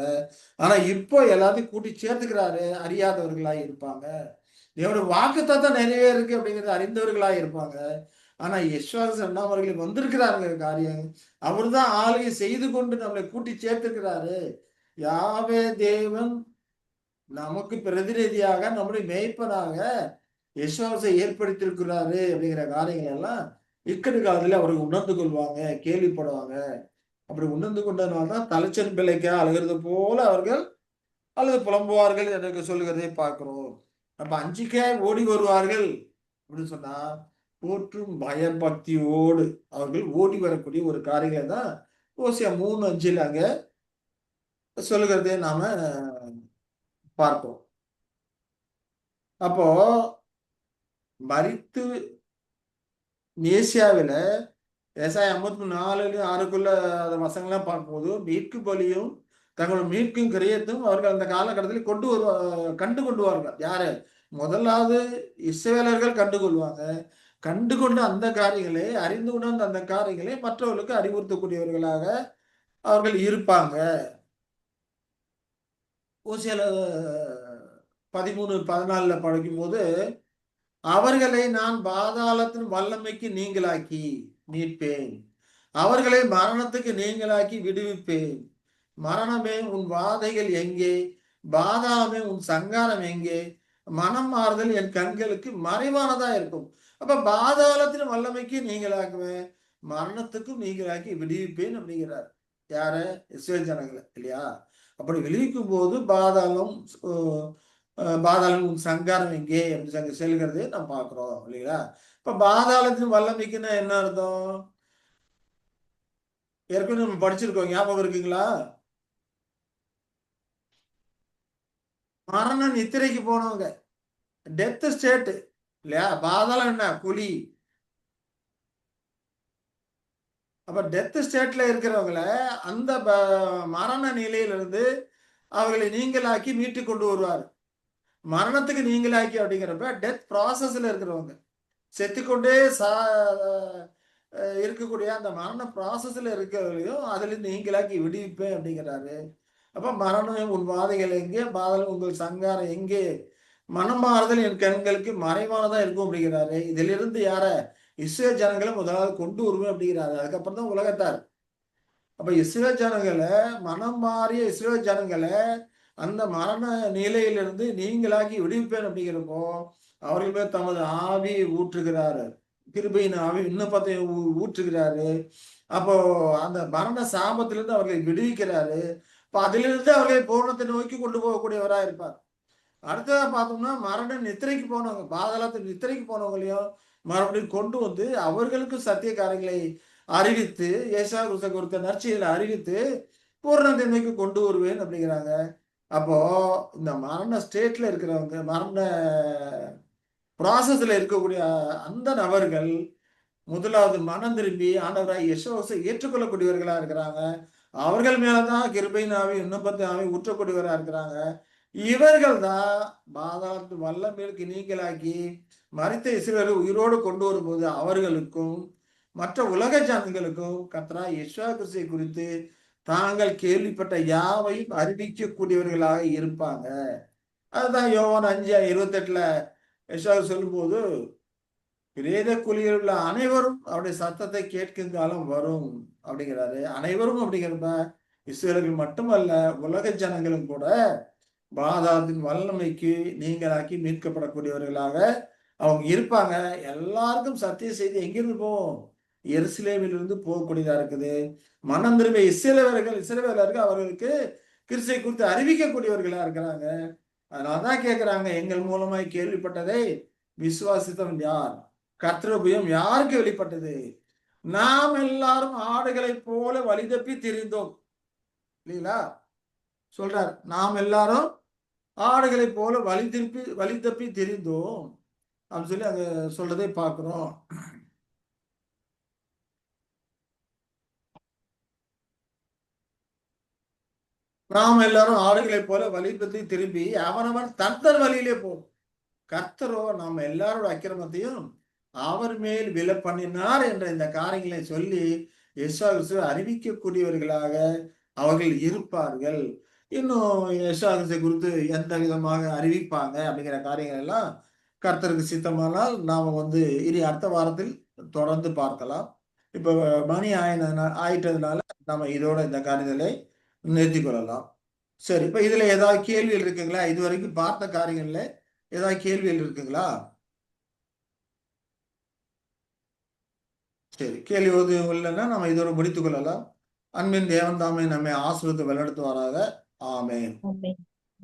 ஆனா இப்போ எல்லாத்தையும் கூட்டி சேர்த்துக்கிறாரு, அறியாதவர்களா இருப்பாங்க. தேவனுடைய வாக்குத்தத்தம் நிறைவேறிருக்கு அப்படிங்கிறது அறிந்தவர்களா இருப்பாங்க. ஆனா யெஸ்வா அவர்களுக்கு வந்திருக்கிறாங்க காரியம். அவர் தான் ஆளுகை செய்து கொண்டு நம்மளை கூட்டி சேர்த்துக்கிறாரு. யாவே தேவன் நமக்கு பிரதிநிதியாக நம்முடைய மேய்ப்பனாக யெஸ்வாசை ஏற்படுத்தியிருக்கிறாரு அப்படிங்கிற காரியங்கள் எல்லாம் இக்கட்டு காலத்துல அவர்கள் உணர்ந்து கொள்வாங்க, கேள்விப்படுவாங்க. அப்படி உணர்ந்து கொண்டதுனால்தான் தலைச்சன் பிள்ளைக்கா அழுகிறது போல அவர்கள் அல்லது புலம்புவார்கள் என்று சொல்லுகிறதை பார்க்கிறோம். அப்ப அஞ்சிக்கையாய் ஓடி வருவார்கள் அப்படின்னு சொன்னா போற்றும் பயபக்தியோடு அவர்கள் ஓடி வரக்கூடிய ஒரு காரியங்களை தான் ஓசியா 3:5 அங்க சொல்லுகிறதே நாம பார்ப்போம். அப்போ மரித்து ஏசியாவில ஏசாயா 54:6 அந்த வசங்கள்லாம் பார்க்கும்போது மீட்பு பலியும் தங்களோட மீட்கும் கிரியத்தும் அவர்கள் அந்த காலகட்டத்தில் கண்டு கொண்டுவார்கள். யாரு? முதலாவது இஸ்ரவேலர்கள் கண்டுகொள்வாங்க. கண்டுகொண்டு அந்த காரியங்களை அறிந்து உணர்ந்த அந்த காரியங்களை மற்றவர்களுக்கு அறிவுறுத்தக்கூடியவர்களாக அவர்கள் இருப்பாங்க. ஓசியால 13:14 படிக்கும் போது, அவர்களை நான் பாதாளத்தின் வல்லமைக்கு நீங்களாக்கி மீட்பேன், அவர்களை மரணத்துக்கு நீங்களாக்கி விடுவிப்பேன். மரணமே உன் வாதைகள் எங்கே? பாதாளமே உன் சங்காரம் எங்கே? மனம் மாறுதல் என் கண்களுக்கு மறைவானதா இருக்கும். அப்ப பாதாளத்தின் வல்லமைக்கு நீங்களாக்குவேன், மரணத்துக்கும் நீங்களாக்கி விடுவிப்பேன் அப்படிங்கிறார். யார? இஸ்ரவேல் ஜனங்களை இல்லையா? அப்படி விடுவிக்கும் போது பாதாளம் உன் சங்காரம் எங்கே என்று செல்கிறதே நாம் பார்க்கிறோம் இல்லைங்களா? இப்ப பாதாளத்தின் வல்லமைக்குன்னா என்ன அர்த்தம்? ஏற்கனவே நம்ம படிச்சிருக்கோம், ஞாபகம் இருக்குங்களா? மரண நித்திரைக்கு போனவங்க, டெத் ஸ்டேட் இல்லையா? பாதாளம் என்ன? குழி. அப்ப டெத் ஸ்டேட்ல இருக்கிறவங்கள அந்த மரண நிலையிலிருந்து அவர்களை நீங்களாக்கி மீட்டு கொண்டு வருவார். மரணத்துக்கு நீங்களாக்கி அப்படிங்கிறப்ப டெத் ப்ராசஸ்ல இருக்கிறவங்க, செத்துக்கொண்டே இருக்கக்கூடிய அந்த மரண ப்ராசஸ்ல இருக்கிறவர்களையும் அதுல நீங்களாக்கி விடுவிப்பேன் அப்படிங்கிறாரு. அப்ப மரணம் உன் வாதைகள் எங்கே? பாதல் உங்கள் சங்காரம் எங்கே? மனம் மாறுதல் என் கண்களுக்கு மறைவானதா இருக்கும் அப்படிங்கிறாரு. இதுல இருந்து யார? இஸ்ரவேல் ஜனங்களை முதலாவது கொண்டு வருவேன் அப்படிங்கிறாரு. அதுக்கப்புறம் தான் உலகத்தார். அப்ப இஸ்ரவேல் ஜனங்களை, மனம் மாறிய இஸ்ரவேல் ஜனங்களை அந்த மரண நிலையிலிருந்து நீங்களாக்கி விடுவிப்பேன் அப்படிங்கிறப்போ அவர்கள் மேல் தமது ஆவியை ஊற்றுகிறாரு, கிருபையின் ஆவி விண்ணப்பத்தை ஊற்றுகிறாரு. அப்போ அந்த மரண சாபத்திலிருந்து அவர்களை விடுவிக்கிறாரு. இப்ப அதிலிருந்து அவர்களை பூரணத்தை நோக்கி கொண்டு போகக்கூடியவராக இருப்பார். அடுத்ததா பார்த்தோம்னா மரண நித்திரைக்கு போனவங்க, பாதாளத்து நித்திரைக்கு போனவங்களையும் மறுபடியும் கொண்டு வந்து அவர்களுக்கு சத்திய காரியங்களை அறிவித்து, ஏசா குறித்த நற்செய்திகளை அறிவித்து பூரணத்தை நோக்கி கொண்டு வருவேன் அப்படிங்கிறாங்க. அப்போ இந்த மரண ஸ்டேட்ல இருக்கிறவங்க, மரண ப்ராசஸ்ல இருக்கக்கூடிய அந்த நபர்கள் முதலாவது மனம் திரும்பி ஆண்டவராய் யெஷோவாவை ஏற்றுக்கொள்ளக்கூடியவர்களா இருக்கிறாங்க. அவர்கள் மேலதான் கிருபையின் ஆவி விண்ணப்பத்தின் ஆவி ஊற்றக்கூடியவரா இருக்கிறாங்க. இவர்கள் தான் பாதாளத்து வல்லமைக்கு நீங்களாக்கி மரித்த இஸ்ரவேலை உயிரோடு கொண்டு வரும்போது அவர்களுக்கும் மற்ற உலக ஜனங்களுக்கும் கர்த்தராகிய இயேசு கிறிஸ்துவை குறித்து தாங்கள் கேள்விப்பட்ட யாவையும் அறிவிக்கக்கூடியவர்களாக இருப்பாங்க. அதுதான் யோவான் 5:28 எஸ்ஆ சொல்லும்போது, பிரேத குழியில் உள்ள அனைவரும் அவருடைய சத்தத்தை கேட்கும் காலம் வரும் அப்படிங்கிறாரு. அனைவரும் அப்படிங்கிறத இஸ்ரவேலர்கள் மட்டுமல்ல, உலக ஜனங்களும் கூட பாதாளத்தின் வல்லமைக்கு நீங்களாக்கி மீட்கப்படக்கூடியவர்களாக அவங்க இருப்பாங்க. எல்லாருக்கும் சத்திய செய்தி எங்கிருந்து போகும்? எருசலேமிலிருந்து போகக்கூடியதா இருக்குது. மனம் திரும்பிய இஸ்ரவேலர்கள் அவர்களுக்கு கிறிஸ்துவை குறித்து அறிவிக்கக்கூடியவர்களா இருக்கிறாங்க. அதனாலதான் கேட்கிறாங்க, எங்கள் மூலமாய் கேள்விப்பட்டதை விசுவாசித்தவன் யார்? கர்த்தருபயம் யாருக்கு வெளிப்பட்டது? நாம் எல்லாரும் ஆடுகளைப் போல வழி தப்பி திரிந்தோம் இல்லைங்களா? சொல்றார், நாம் எல்லாரும் ஆடுகளைப் போல வழி தப்பி திரிந்தோம் அப்படின்னு சொல்லி அங்க சொல்றதை பார்க்கிறோம். நாம் எல்லாரும் ஆடுகளைப் போல வழி தப்பி திரும்பி அவனவன் தன் வழியிலே போம். கர்த்தரோ நாம் எல்லாரோட அக்கிரமத்தையும் அவர் மேல் விழ பண்ணினார் என்ற இந்த காரியங்களை சொல்லி யெஷுவா அறிவிக்கக்கூடியவர்களாக அவர்கள் இருப்பார்கள். இன்னும் யெஷுவா குறித்து எந்த விதமாக அறிவிப்பாங்க அப்படிங்கிற காரியங்கள் எல்லாம் கர்த்தருக்கு சித்தமானால் நாம இனி அடுத்த வாரத்தில் தொடர்ந்து பார்க்கலாம். இப்ப மணி ஆயிட்டதுனால நம்ம இதோட இந்த காரியங்களை நிறுத்திக் கொள்ளலாம். சரி, இப்ப இதுல ஏதாவது கேள்விகள் இருக்குங்களா? இதுவரைக்கும் பார்த்த காரியங்கள்ல ஏதாவது கேள்விகள் இருக்குங்களா? சரி, கேள்வி எதுவும் இல்லைன்னா நம்ம இதோட முடித்துக் கொள்ளலாம். அன்பின் தேவன் தாமே நம்மை ஆசீர்வதித்து வழிநடத்துவாராக. ஆமென். ஆமென்.